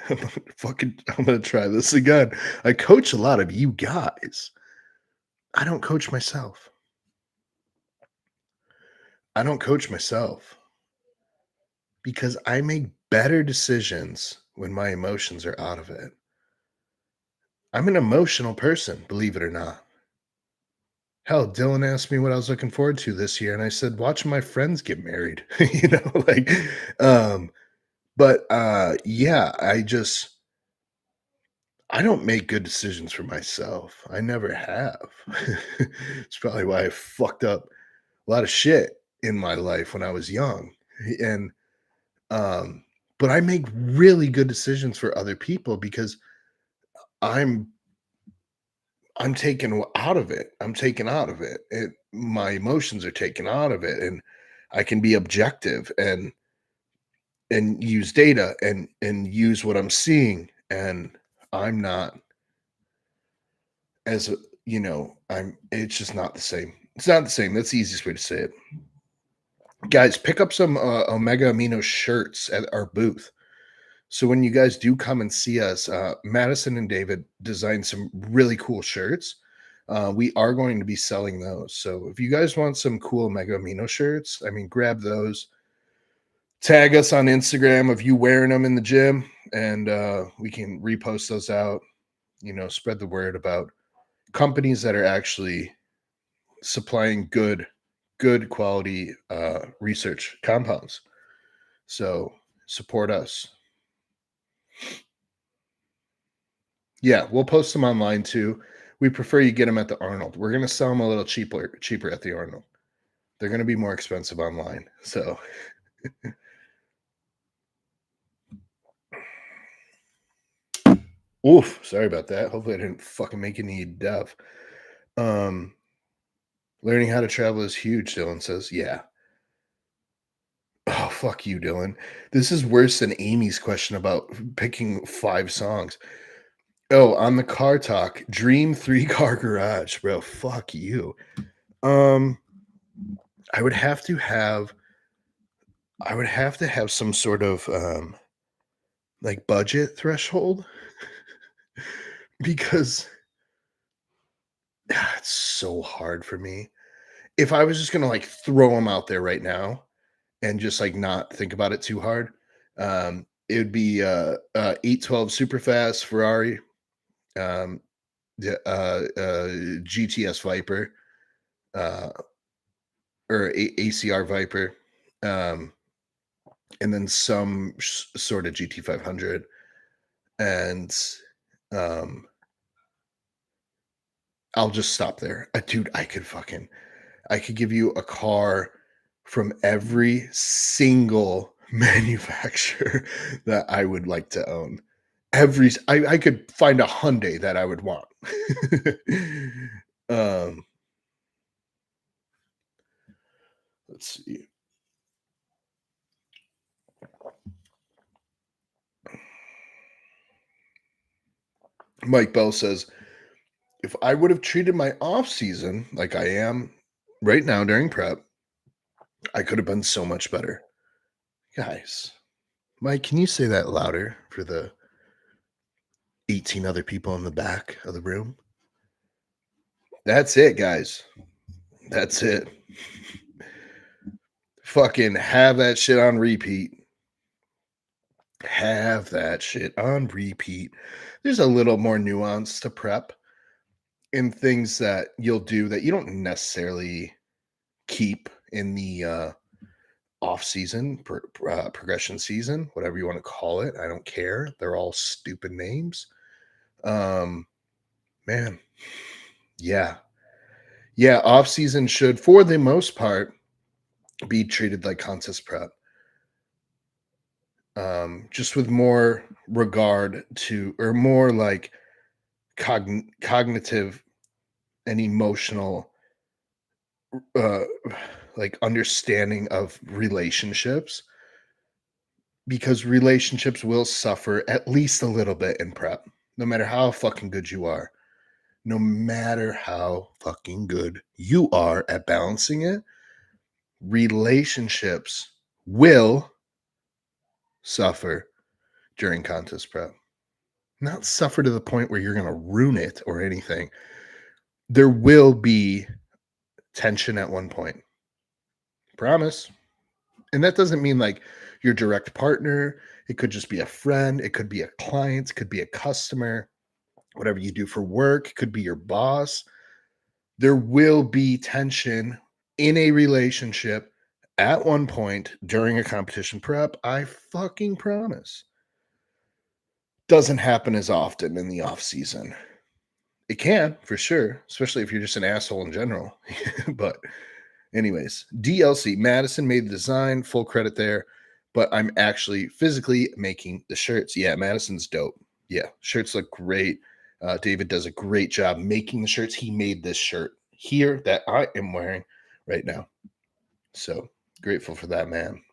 S1: I'm gonna try this again. I coach a lot of you guys. I don't coach myself. I don't coach myself because I make better decisions when my emotions are out of it. I'm an emotional person, believe it or not. Hell, Dylan asked me what I was looking forward to this year, and I said, watching my friends get married. Like, um, but yeah, I don't make good decisions for myself. I never have. It's probably why I fucked up a lot of shit in my life when I was young. And um, but I make really good decisions for other people because I'm I'm taken out of it. I'm taken out of it. My emotions are taken out of it, and I can be objective and use data and use what I'm seeing. And I'm not as a, I'm. It's just not the same. It's not the same. That's the easiest way to say it. Guys, pick up some Omega Amino shirts at our booth. So when you guys do come and see us, Madison and David designed some really cool shirts. We are going to be selling those. So if you guys want some cool Mega Amino shirts, I mean, grab those. Tag us on Instagram of you wearing them in the gym, and we can repost those out. Spread the word about companies that are actually supplying good quality research compounds. So support us. Yeah, we'll post them online too. We prefer you get them at the Arnold. We're gonna sell them a little cheaper at the Arnold. They're gonna be more expensive online. So, oof, sorry about that. Hopefully, I didn't fucking make any deaf. Um, Learning how to travel is huge. Dylan says, "Yeah." Oh, fuck you, Dylan. This is worse than Amy's question about picking 5 songs. Oh, on the car talk, Dream 3 car garage, bro. Fuck you. Um, I would have to have I would have to have some sort of like budget threshold because it's so hard for me. If I was just gonna like throw them out there right now and just like not think about it too hard, it would be 812 super fast Ferrari, um, GTS Viper, uh, or ACR Viper, um, and then some sort of GT 500, and um, I'll just stop there. Dude, I could give you a car from every single manufacturer that I would like to own. I could find a Hyundai that I would want. um, let's see. Mike Bell says, if I would have treated my off season like I am right now during prep, I could have been so much better. Guys, Mike, can you say that louder for the 18 other people in the back of the room? That's it, guys. That's it. Fucking have that shit on repeat. Have that shit on repeat. There's a little more nuance to prep. and things that you'll do that you don't necessarily keep in the off season, progression season, whatever you want to call it. I don't care. They're all stupid names. Um, man, yeah, yeah. Off season should, for the most part, be treated like contest prep. Just with more regard to, or more like cognitive and emotional, uh, like understanding of relationships, because relationships will suffer at least a little bit in prep, no matter how fucking good you are. No matter how fucking good you are at balancing it, relationships will suffer during contest prep. Not suffer to the point where you're going to ruin it or anything. There will be tension at one point. Promise. And that doesn't mean like your direct partner. It could just be a friend. It could be a client. It could be a customer. Whatever you do for work, it could be your boss. There will be tension in a relationship at one point during a competition prep. I fucking promise. Doesn't happen as often in the off season. It can for sure, especially if you're just an asshole in general. But anyways, DLC Madison made the design, full credit there. But I'm actually physically making the shirts. Yeah, Madison's dope. Yeah, shirts look great. David does a great job making the shirts. He made this shirt here that I am wearing right now. So grateful for that, man.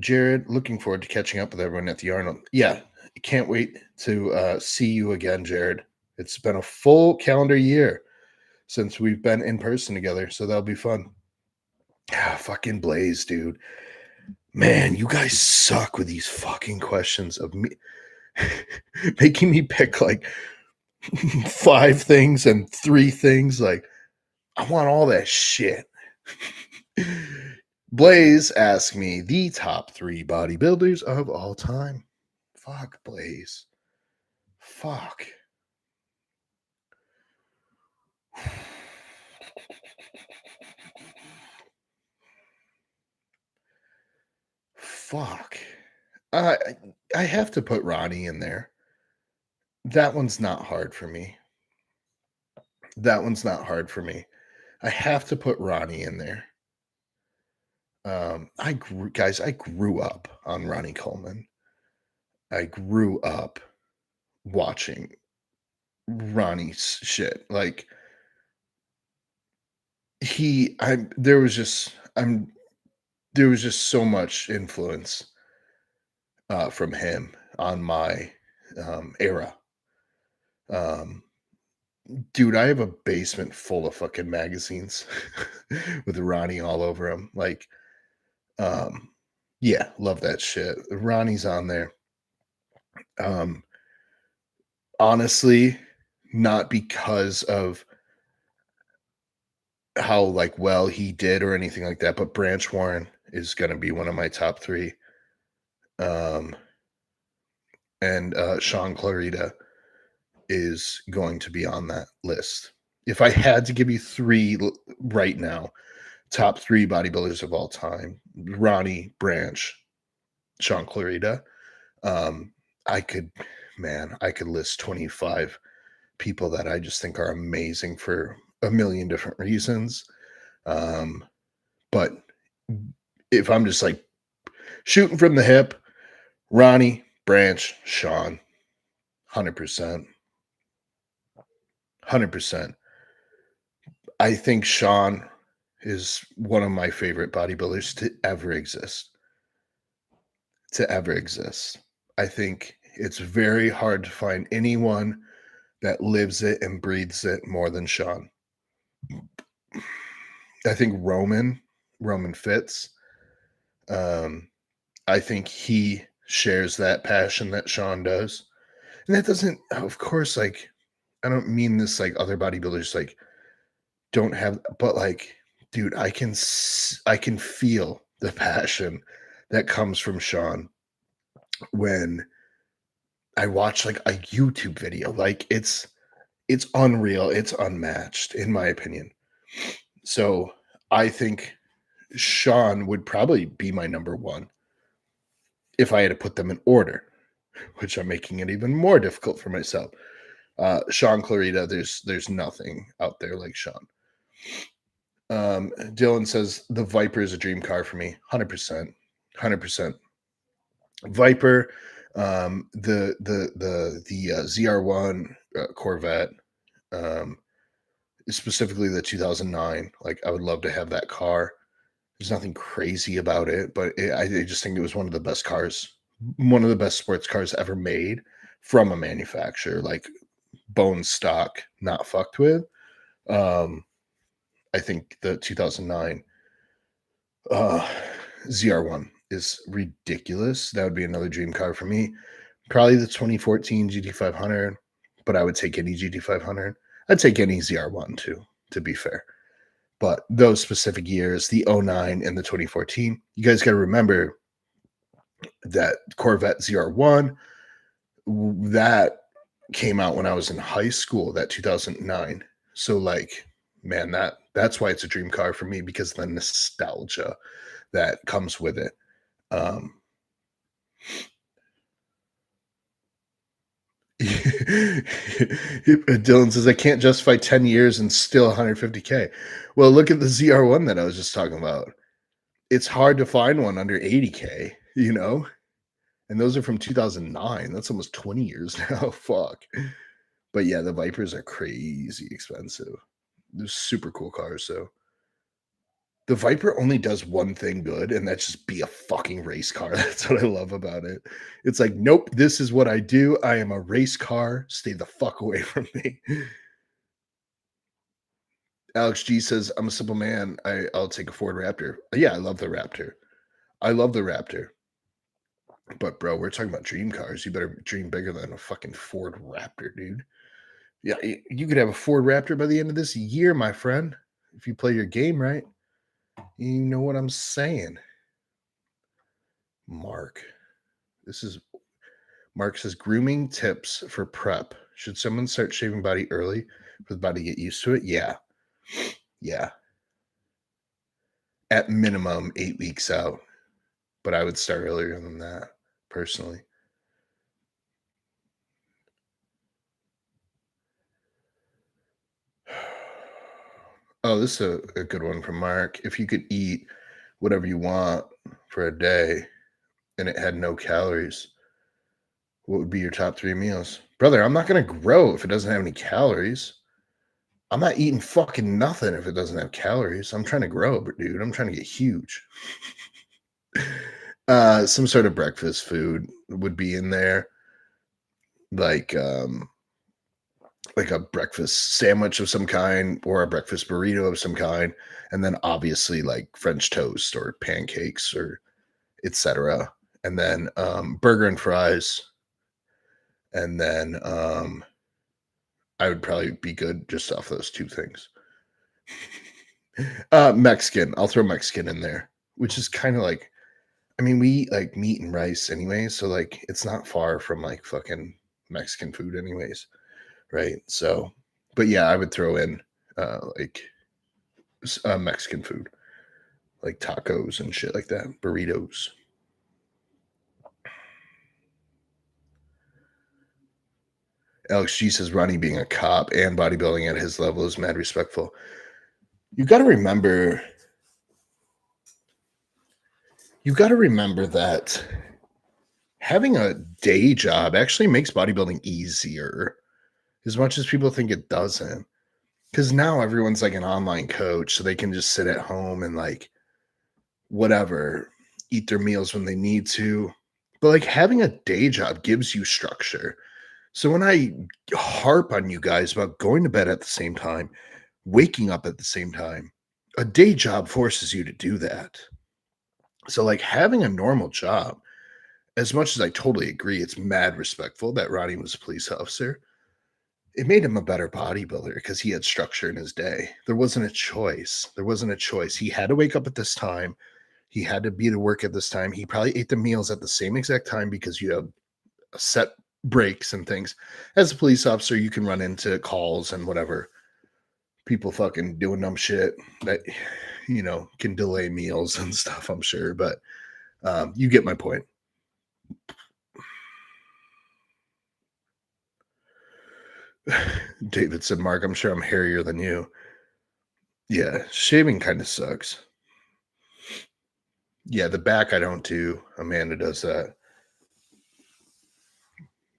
S1: Jared, looking forward to catching up with everyone at the Arnold. Yeah, can't wait to see you again, Jared. It's been a full calendar year since we've been in person together, so that'll be fun. Ah, fucking Blaze, dude. Man, you guys suck with these fucking questions of me making me pick like 5 things and 3 things. Like, I want all that shit. Blaze asked me the top 3 bodybuilders of all time. Fuck, Blaze. Fuck. Fuck. I I have to put Ronnie in there. That one's not hard for me. That one's not hard for me. I have to put Ronnie in there. I grew up on Ronnie Coleman. I grew up watching Ronnie's shit. Like there was just there was just so much influence from him on my era. Um, dude, I have a basement full of fucking magazines with Ronnie all over them. Like, um, yeah, love that shit. Ronnie's on there. Um, honestly, not because of how like well he did or anything like that, but Branch Warren is going to be one of my top 3. Um, and Sean Clarita is going to be on that list. If I had to give you 3 right now, top 3 bodybuilders of all time: Ronnie, Branch, Sean Clarita. Um, I could, man, I could list 25 people that I just think are amazing for a million different reasons. Um, but if I'm just like shooting from the hip, Ronnie, Branch, Sean, 100%. 100%. I think Sean is one of my favorite bodybuilders to ever exist. To ever exist. I think it's very hard to find anyone that lives it and breathes it more than Sean. I think Roman Fitz, um, I think he shares that passion that Sean does. And that doesn't, of course, like, I don't mean this like other bodybuilders like don't have, but like, dude, I can feel the passion that comes from Sean when I watch like a YouTube video. Like, It's unreal. It's unmatched, in my opinion. So I think Sean would probably be my number one if I had to put them in order, which I'm making it even more difficult for myself. Sean Clarita, there's nothing out there like Sean. Dylan says the Viper is a dream car for me. 100%. 100%. Viper, the ZR1 Corvette, um, specifically the 2009. Like, I would love to have that car. There's nothing crazy about it, but I just think it was one of the best cars, one of the best sports cars ever made from a manufacturer, like bone stock, not fucked with. Um, I think the 2009 uh, ZR1 is ridiculous. That would be another dream car for me. Probably the 2014 GT500, but I would take any GT500. I'd take any ZR1 too, to be fair. But those specific years, the 09 and the 2014, you guys got to remember that Corvette ZR1, that came out when I was in high school, that 2009. So like, man, that's why it's a dream car for me, because the nostalgia that comes with it. Dylan says I can't justify 10 years and still 150K. Well, look at the ZR1 that I was just talking about. It's hard to find one under 80K, you know? And those are from 2009. That's almost 20 years now. Fuck. But yeah, the Vipers are crazy expensive. They're super cool cars. So the Viper only does one thing good, and that's just be a fucking race car. That's what I love about it. It's like, nope, this is what I do. I am a race car. Stay the fuck away from me. Alex G says, I'm a simple man. I'll take a Ford Raptor. Yeah, I love the Raptor. I love the Raptor. But bro, we're talking about dream cars. You better dream bigger than a fucking Ford Raptor, dude. Yeah, you could have a Ford Raptor by the end of this year, my friend, if you play your game right. You know what I'm saying. Mark. This is Mark says grooming tips for prep. Should someone start shaving body early for the body to get used to it? Yeah. Yeah. At minimum 8 weeks out. But I would start earlier than that, personally. Oh, this is a good one from Mark. If you could eat whatever you want for a day and it had no calories, what would be your top 3 meals? Brother, I'm not gonna grow if it doesn't have any calories. I'm not eating fucking nothing if it doesn't have calories. I'm trying to grow, but dude, I'm trying to get huge. Some sort of breakfast food would be in there, like like a breakfast sandwich of some kind or a breakfast burrito of some kind, and then obviously like French toast or pancakes or etc. And then burger and fries, and then I would probably be good just off those 2 things. Mexican. I'll throw Mexican in there, which is kind of like, I mean, we eat like meat and rice anyway, so like it's not far from like fucking Mexican food anyways, right? So, but yeah, I would throw in like Mexican food, like tacos and shit like that, burritos. Alex G says Ronnie being a cop and bodybuilding at his level is mad respectful. You got to remember that having a day job actually makes bodybuilding easier, as much as people think it doesn't. Because now everyone's like an online coach, so they can just sit at home and like whatever, eat their meals when they need to. But like having a day job gives you structure. So when I harp on you guys about going to bed at the same time, waking up at the same time, a day job forces you to do that. So like having a normal job, as much as I totally agree, it's mad respectful that Ronnie was a police officer. It made him a better bodybuilder because he had structure in his day. There wasn't a choice. There wasn't a choice. He had to wake up at this time. He had to be to work at this time. He probably ate the meals at the same exact time because you have a set breaks and things. As a police officer, you can run into calls and whatever. People fucking doing dumb shit that can delay meals and stuff, I'm sure. But you get my point. David said, Mark, I'm sure I'm hairier than you. Yeah, shaving kind of sucks. Yeah, the back I don't do. Amanda does that.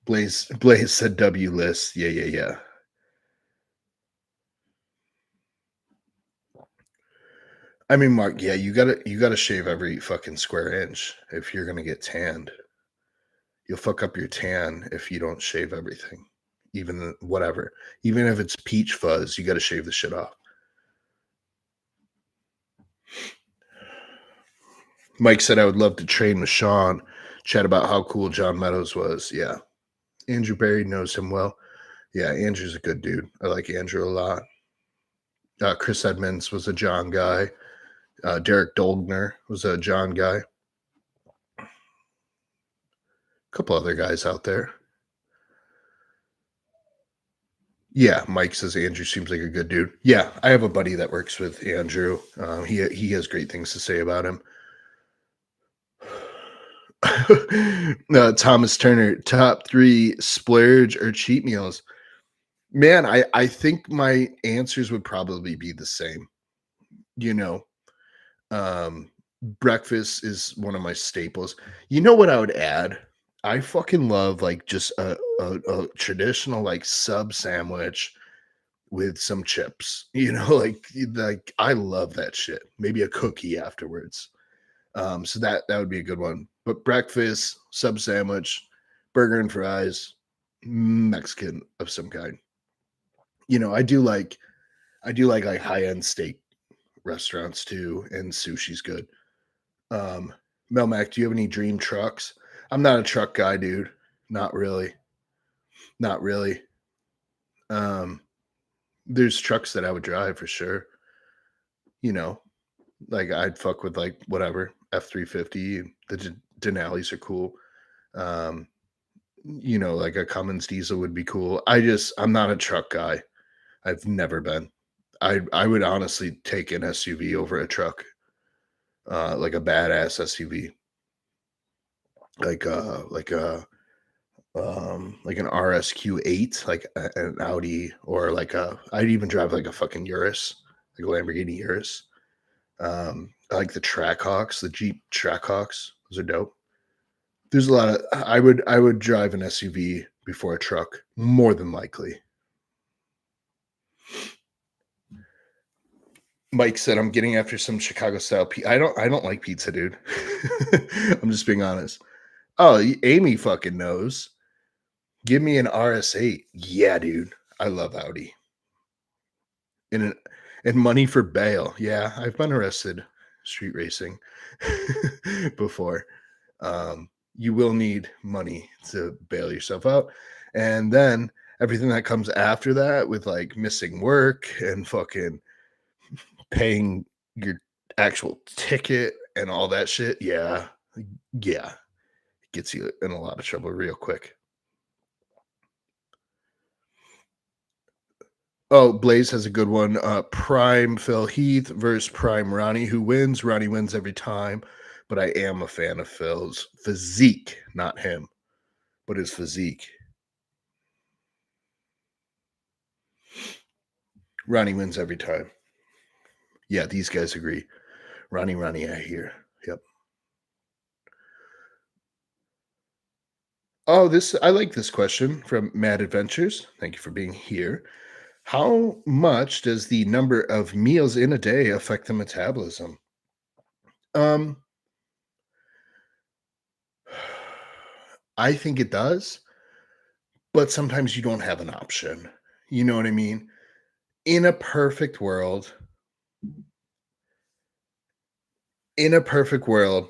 S1: Blaze said W list. Yeah, yeah, yeah. I mean, Mark, yeah, you gotta shave every fucking square inch if you're gonna get tanned. You'll fuck up your tan if you don't shave everything. Whatever. Even if it's peach fuzz, you gotta shave the shit off. Mike said I would love to train with Sean, chat about how cool John Meadows was. Yeah. Andrew Barry knows him well. Yeah, Andrew's a good dude. I like Andrew a lot. Chris Edmonds was a John guy. Derek Dolgner was a John guy. A couple other guys out there. Yeah, Mike says Andrew seems like a good dude. Yeah, I have a buddy that works with Andrew. He has great things to say about him. Thomas Turner, top 3 splurge or cheat meals. Man, I think my answers would probably be the same. You know, breakfast is one of my staples. You know what I would add? I fucking love like just a traditional like sub sandwich with some chips. Like I love that shit. Maybe a cookie afterwards. So that would be a good one. But breakfast, sub sandwich, burger and fries, Mexican of some kind. I do like high end steak restaurants too, and sushi's good. Um, Melmac, do you have any dream trucks? I'm not a truck guy, dude. Not really. Not really. Um, there's trucks that I would drive for sure. You know, like I'd fuck with like whatever F-350. The Denali's are cool. Um, like a Cummins diesel would be cool. I'm not a truck guy. I've never been. I would honestly take an SUV over a truck, like a badass SUV, like an RSQ8, like an Audi, or I'd even drive like a fucking Urus, like a Lamborghini Urus. I like the Trackhawks, the Jeep Trackhawks. Those are dope. There's a lot of I would drive an SUV before a truck, more than likely. Mike said, "I'm getting after some Chicago style pizza." I don't like pizza, dude. I'm just being honest. Oh, Amy fucking knows. Give me an RS8. Yeah, dude. I love Audi. And and money for bail. Yeah, I've been arrested street racing before. You will need money to bail yourself out. And then everything that comes after that with like missing work and fucking paying your actual ticket and all that shit. Yeah. Yeah. It gets you in a lot of trouble real quick. Oh, Blaze has a good one. Prime Phil Heath versus Prime Ronnie. Who wins? Ronnie wins every time, but I am a fan of Phil's physique, not him, but his physique. Ronnie wins every time. Yeah, these guys agree. Ronnie, I hear. Yep. Oh, I like this question from Mad Adventures. Thank you for being here. How much does the number of meals in a day affect the metabolism? Um, I think it does, but sometimes you don't have an option. You know what I mean? In a perfect world, in a perfect world,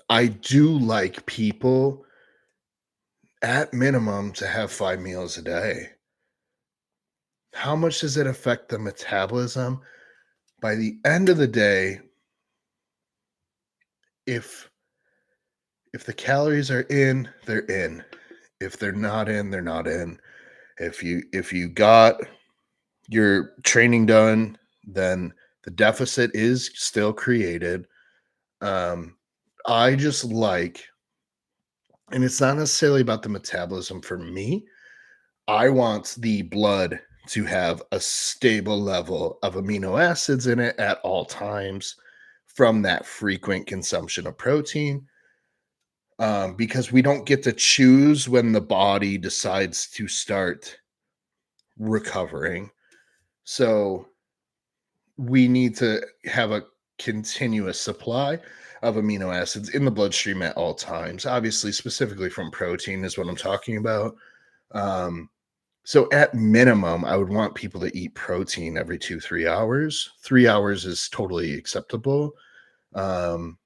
S1: I do like people at minimum to have 5 meals a day. How much does it affect the metabolism? By the end of the day, if the calories are in, they're in. If they're not in, they're not in. If you got your training done, then the deficit is still created. Um, I just like, and it's not necessarily about the metabolism for me. I want the blood to have a stable level of amino acids in it at all times from that frequent consumption of protein, because we don't get to choose when the body decides to start recovering. So we need to have a continuous supply of amino acids in the bloodstream at all times. Obviously, specifically from protein is what I'm talking about. Um, so at minimum, I would want people to eat protein every 2, 3 hours. 3 hours is totally acceptable. Um,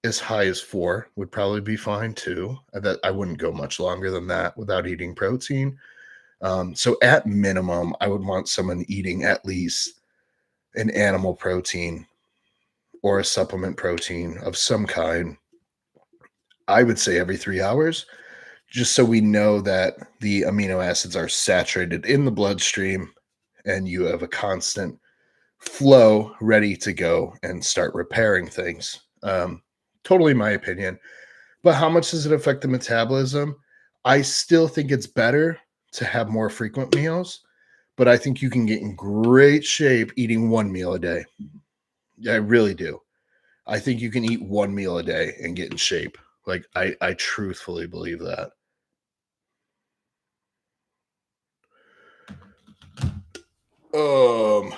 S1: as high as 4 would probably be fine too. That I wouldn't go much longer than that without eating protein. So at minimum, I would want someone eating at least an animal protein or a supplement protein of some kind. I would say every 3 hours, just so we know that the amino acids are saturated in the bloodstream and you have a constant flow ready to go and start repairing things. Totally my opinion. But how much does it affect the metabolism? I still think it's better to have more frequent meals, but I think you can get in great shape eating one meal a day. I really do. I think you can eat one meal a day and get in shape. Like I truthfully believe that. Um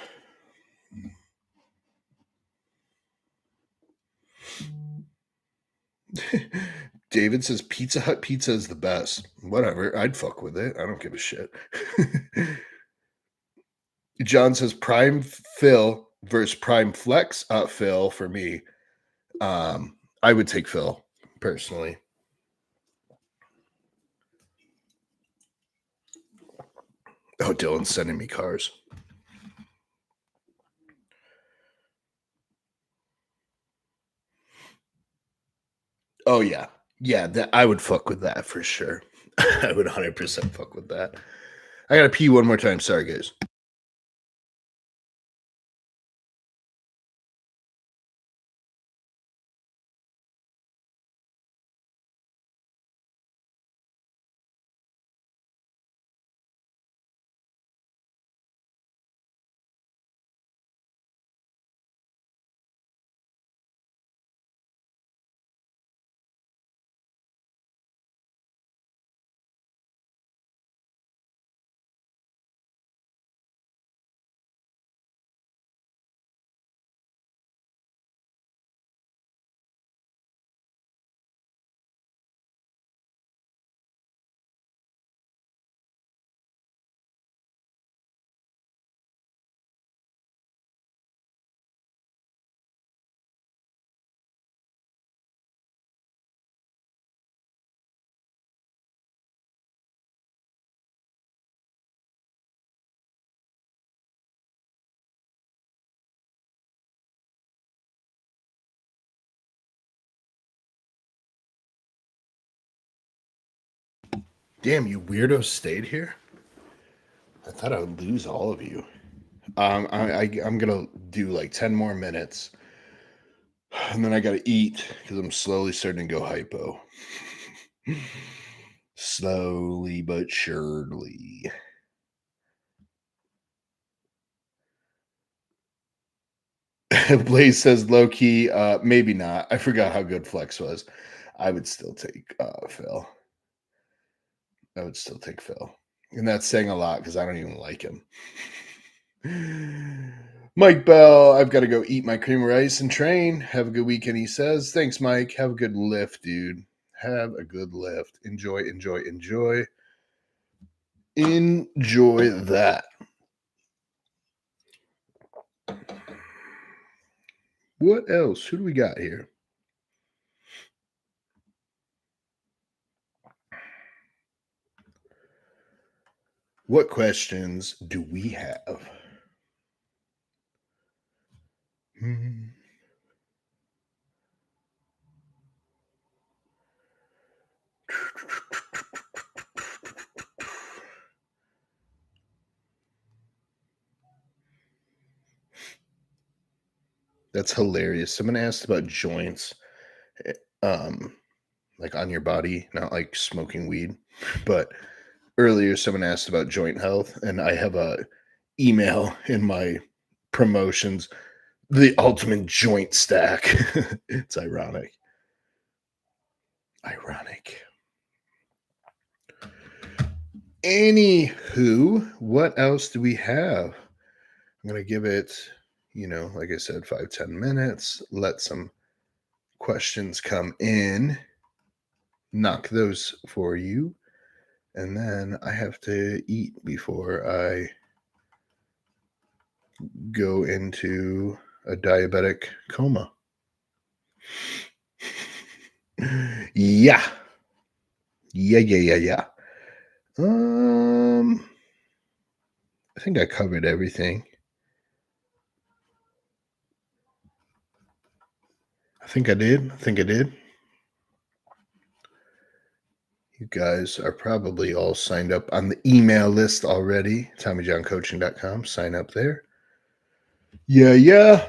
S1: David says Pizza Hut pizza is the best. Whatever. I'd fuck with it. I don't give a shit. John says Prime Phil versus Prime Flex. Phil for me. I would take Phil personally. Oh, Dylan's sending me cars. Oh yeah. Yeah, that I would fuck with that for sure. I would 100% fuck with that. I gotta pee one more time. Sorry, guys. Damn, you weirdos stayed here. I thought I would lose all of you. I'm gonna do like 10 more minutes, and then I gotta eat because I'm slowly starting to go hypo. Slowly but surely. Blaze says low key, maybe not. I forgot how good Flex was. I would still take Phil. I would still take Phil. And that's saying a lot because I don't even like him. Mike Bell, I've got to go eat my cream of rice and train. Have a good weekend, he says. Thanks, Mike. Have a good lift, dude. Have a good lift. Enjoy, enjoy, enjoy. Enjoy that. What else? Who do we got here? What questions do we have? Hmm. That's hilarious. Someone asked about joints, eh, um, like on your body, not like smoking weed, but earlier someone asked about joint health, and I have a email in my promotions, the ultimate joint stack. It's ironic. Ironic. Anywho, what else do we have? I'm gonna give it, like I said, 5-10 minutes. Let some questions come in. Knock those for you. And then I have to eat before I go into a diabetic coma. Yeah. Yeah. I think I covered everything. I think I did. You guys are probably all signed up on the email list already. TommyJohnCoaching.com. Sign up there. Yeah.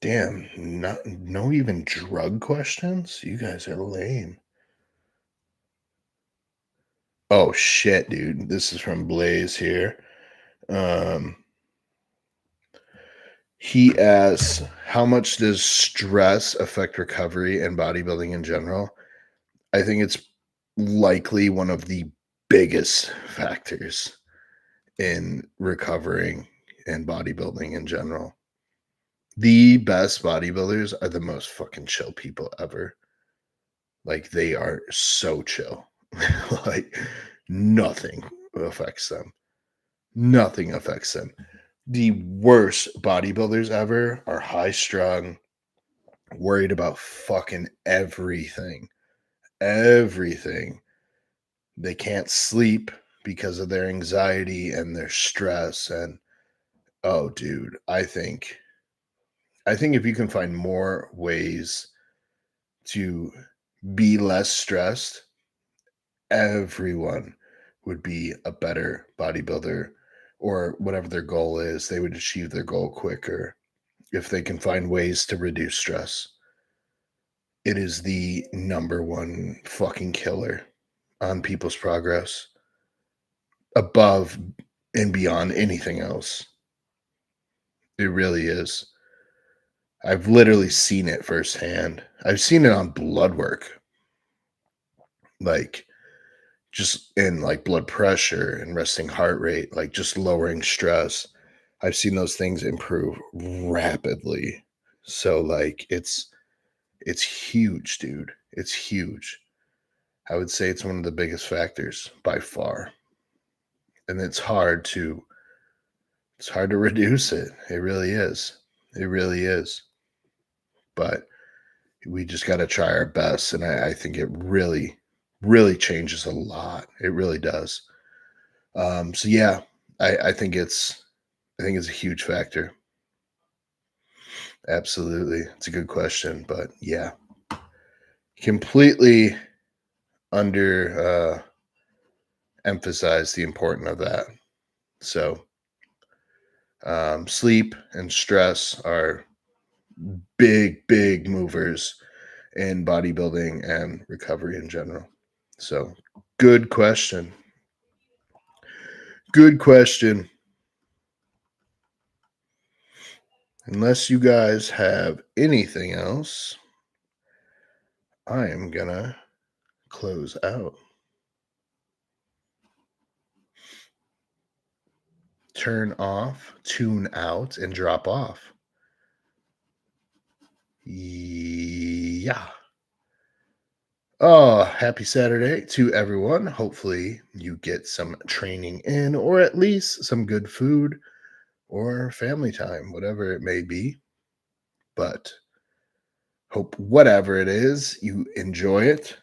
S1: Damn, no even drug questions? You guys are lame. Oh shit, dude. This is from Blaze here. He asks, how much does stress affect recovery and bodybuilding in general? I think it's likely one of the biggest factors in recovering and bodybuilding in general. The best bodybuilders are the most fucking chill people ever. Like, they are so chill. Like, nothing affects them. Nothing affects them. The worst bodybuilders ever are high strung, worried about fucking everything. Everything. They can't sleep because of their anxiety and their stress. And oh, dude, I think if you can find more ways to be less stressed, everyone would be a better bodybuilder, or whatever their goal is. They would achieve their goal quicker if they can find ways to reduce stress. It is the number one fucking killer on people's progress, above and beyond anything else. It really is. I've literally seen it firsthand. I've seen it on blood work, like just in like blood pressure and resting heart rate, like just lowering stress. I've seen those things improve rapidly. So like it's huge, dude. It's huge. I would say it's one of the biggest factors by far. And it's hard to reduce it. It really is. It really is. But we just got to try our best. And I think it really, really changes a lot. It really does. So yeah, I think it's a huge factor. Absolutely. It's a good question, but yeah, completely under emphasize the importance of that. So sleep and stress are big movers in bodybuilding and recovery in general. So good question. Good question. Unless you guys have anything else, I am gonna close out. Turn off, tune out, and drop off. Yeah. Oh, happy Saturday to everyone. Hopefully, you get some training in, or at least some good food or family time, whatever it may be. But hope whatever it is, you enjoy it.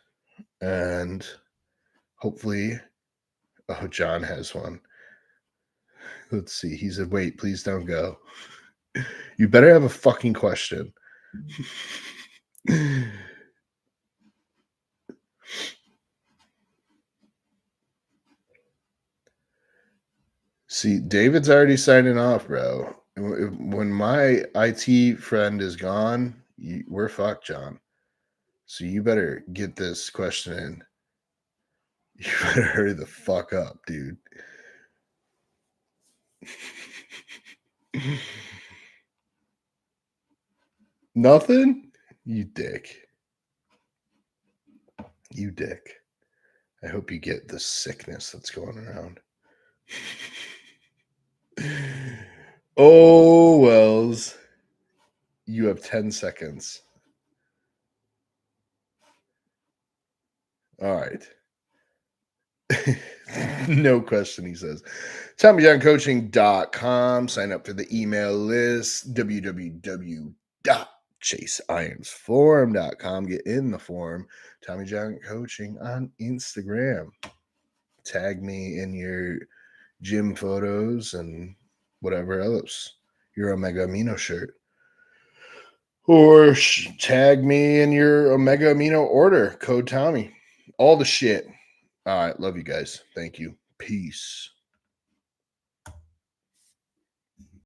S1: And hopefully, oh, John has one. Let's see. He said, wait, please don't go. You better have a fucking question. See, David's already signing off, bro. When my IT friend is gone, we're fucked, John. So you better get this question in. You better hurry the fuck up, dude. Nothing? You dick. You dick. I hope you get the sickness that's going around. Oh, Wells. You have 10 seconds. All right. No question, he says. TommyJohnCoaching.com. Sign up for the email list. www.chaseironsforum.com. Get in the forum. Tommy John Coaching on Instagram. Tag me in your gym photos and whatever else. Your Omega Amino shirt. Or tag me in your Omega Amino order. Code Tommy. All the shit. All right. Love you guys. Thank you. Peace.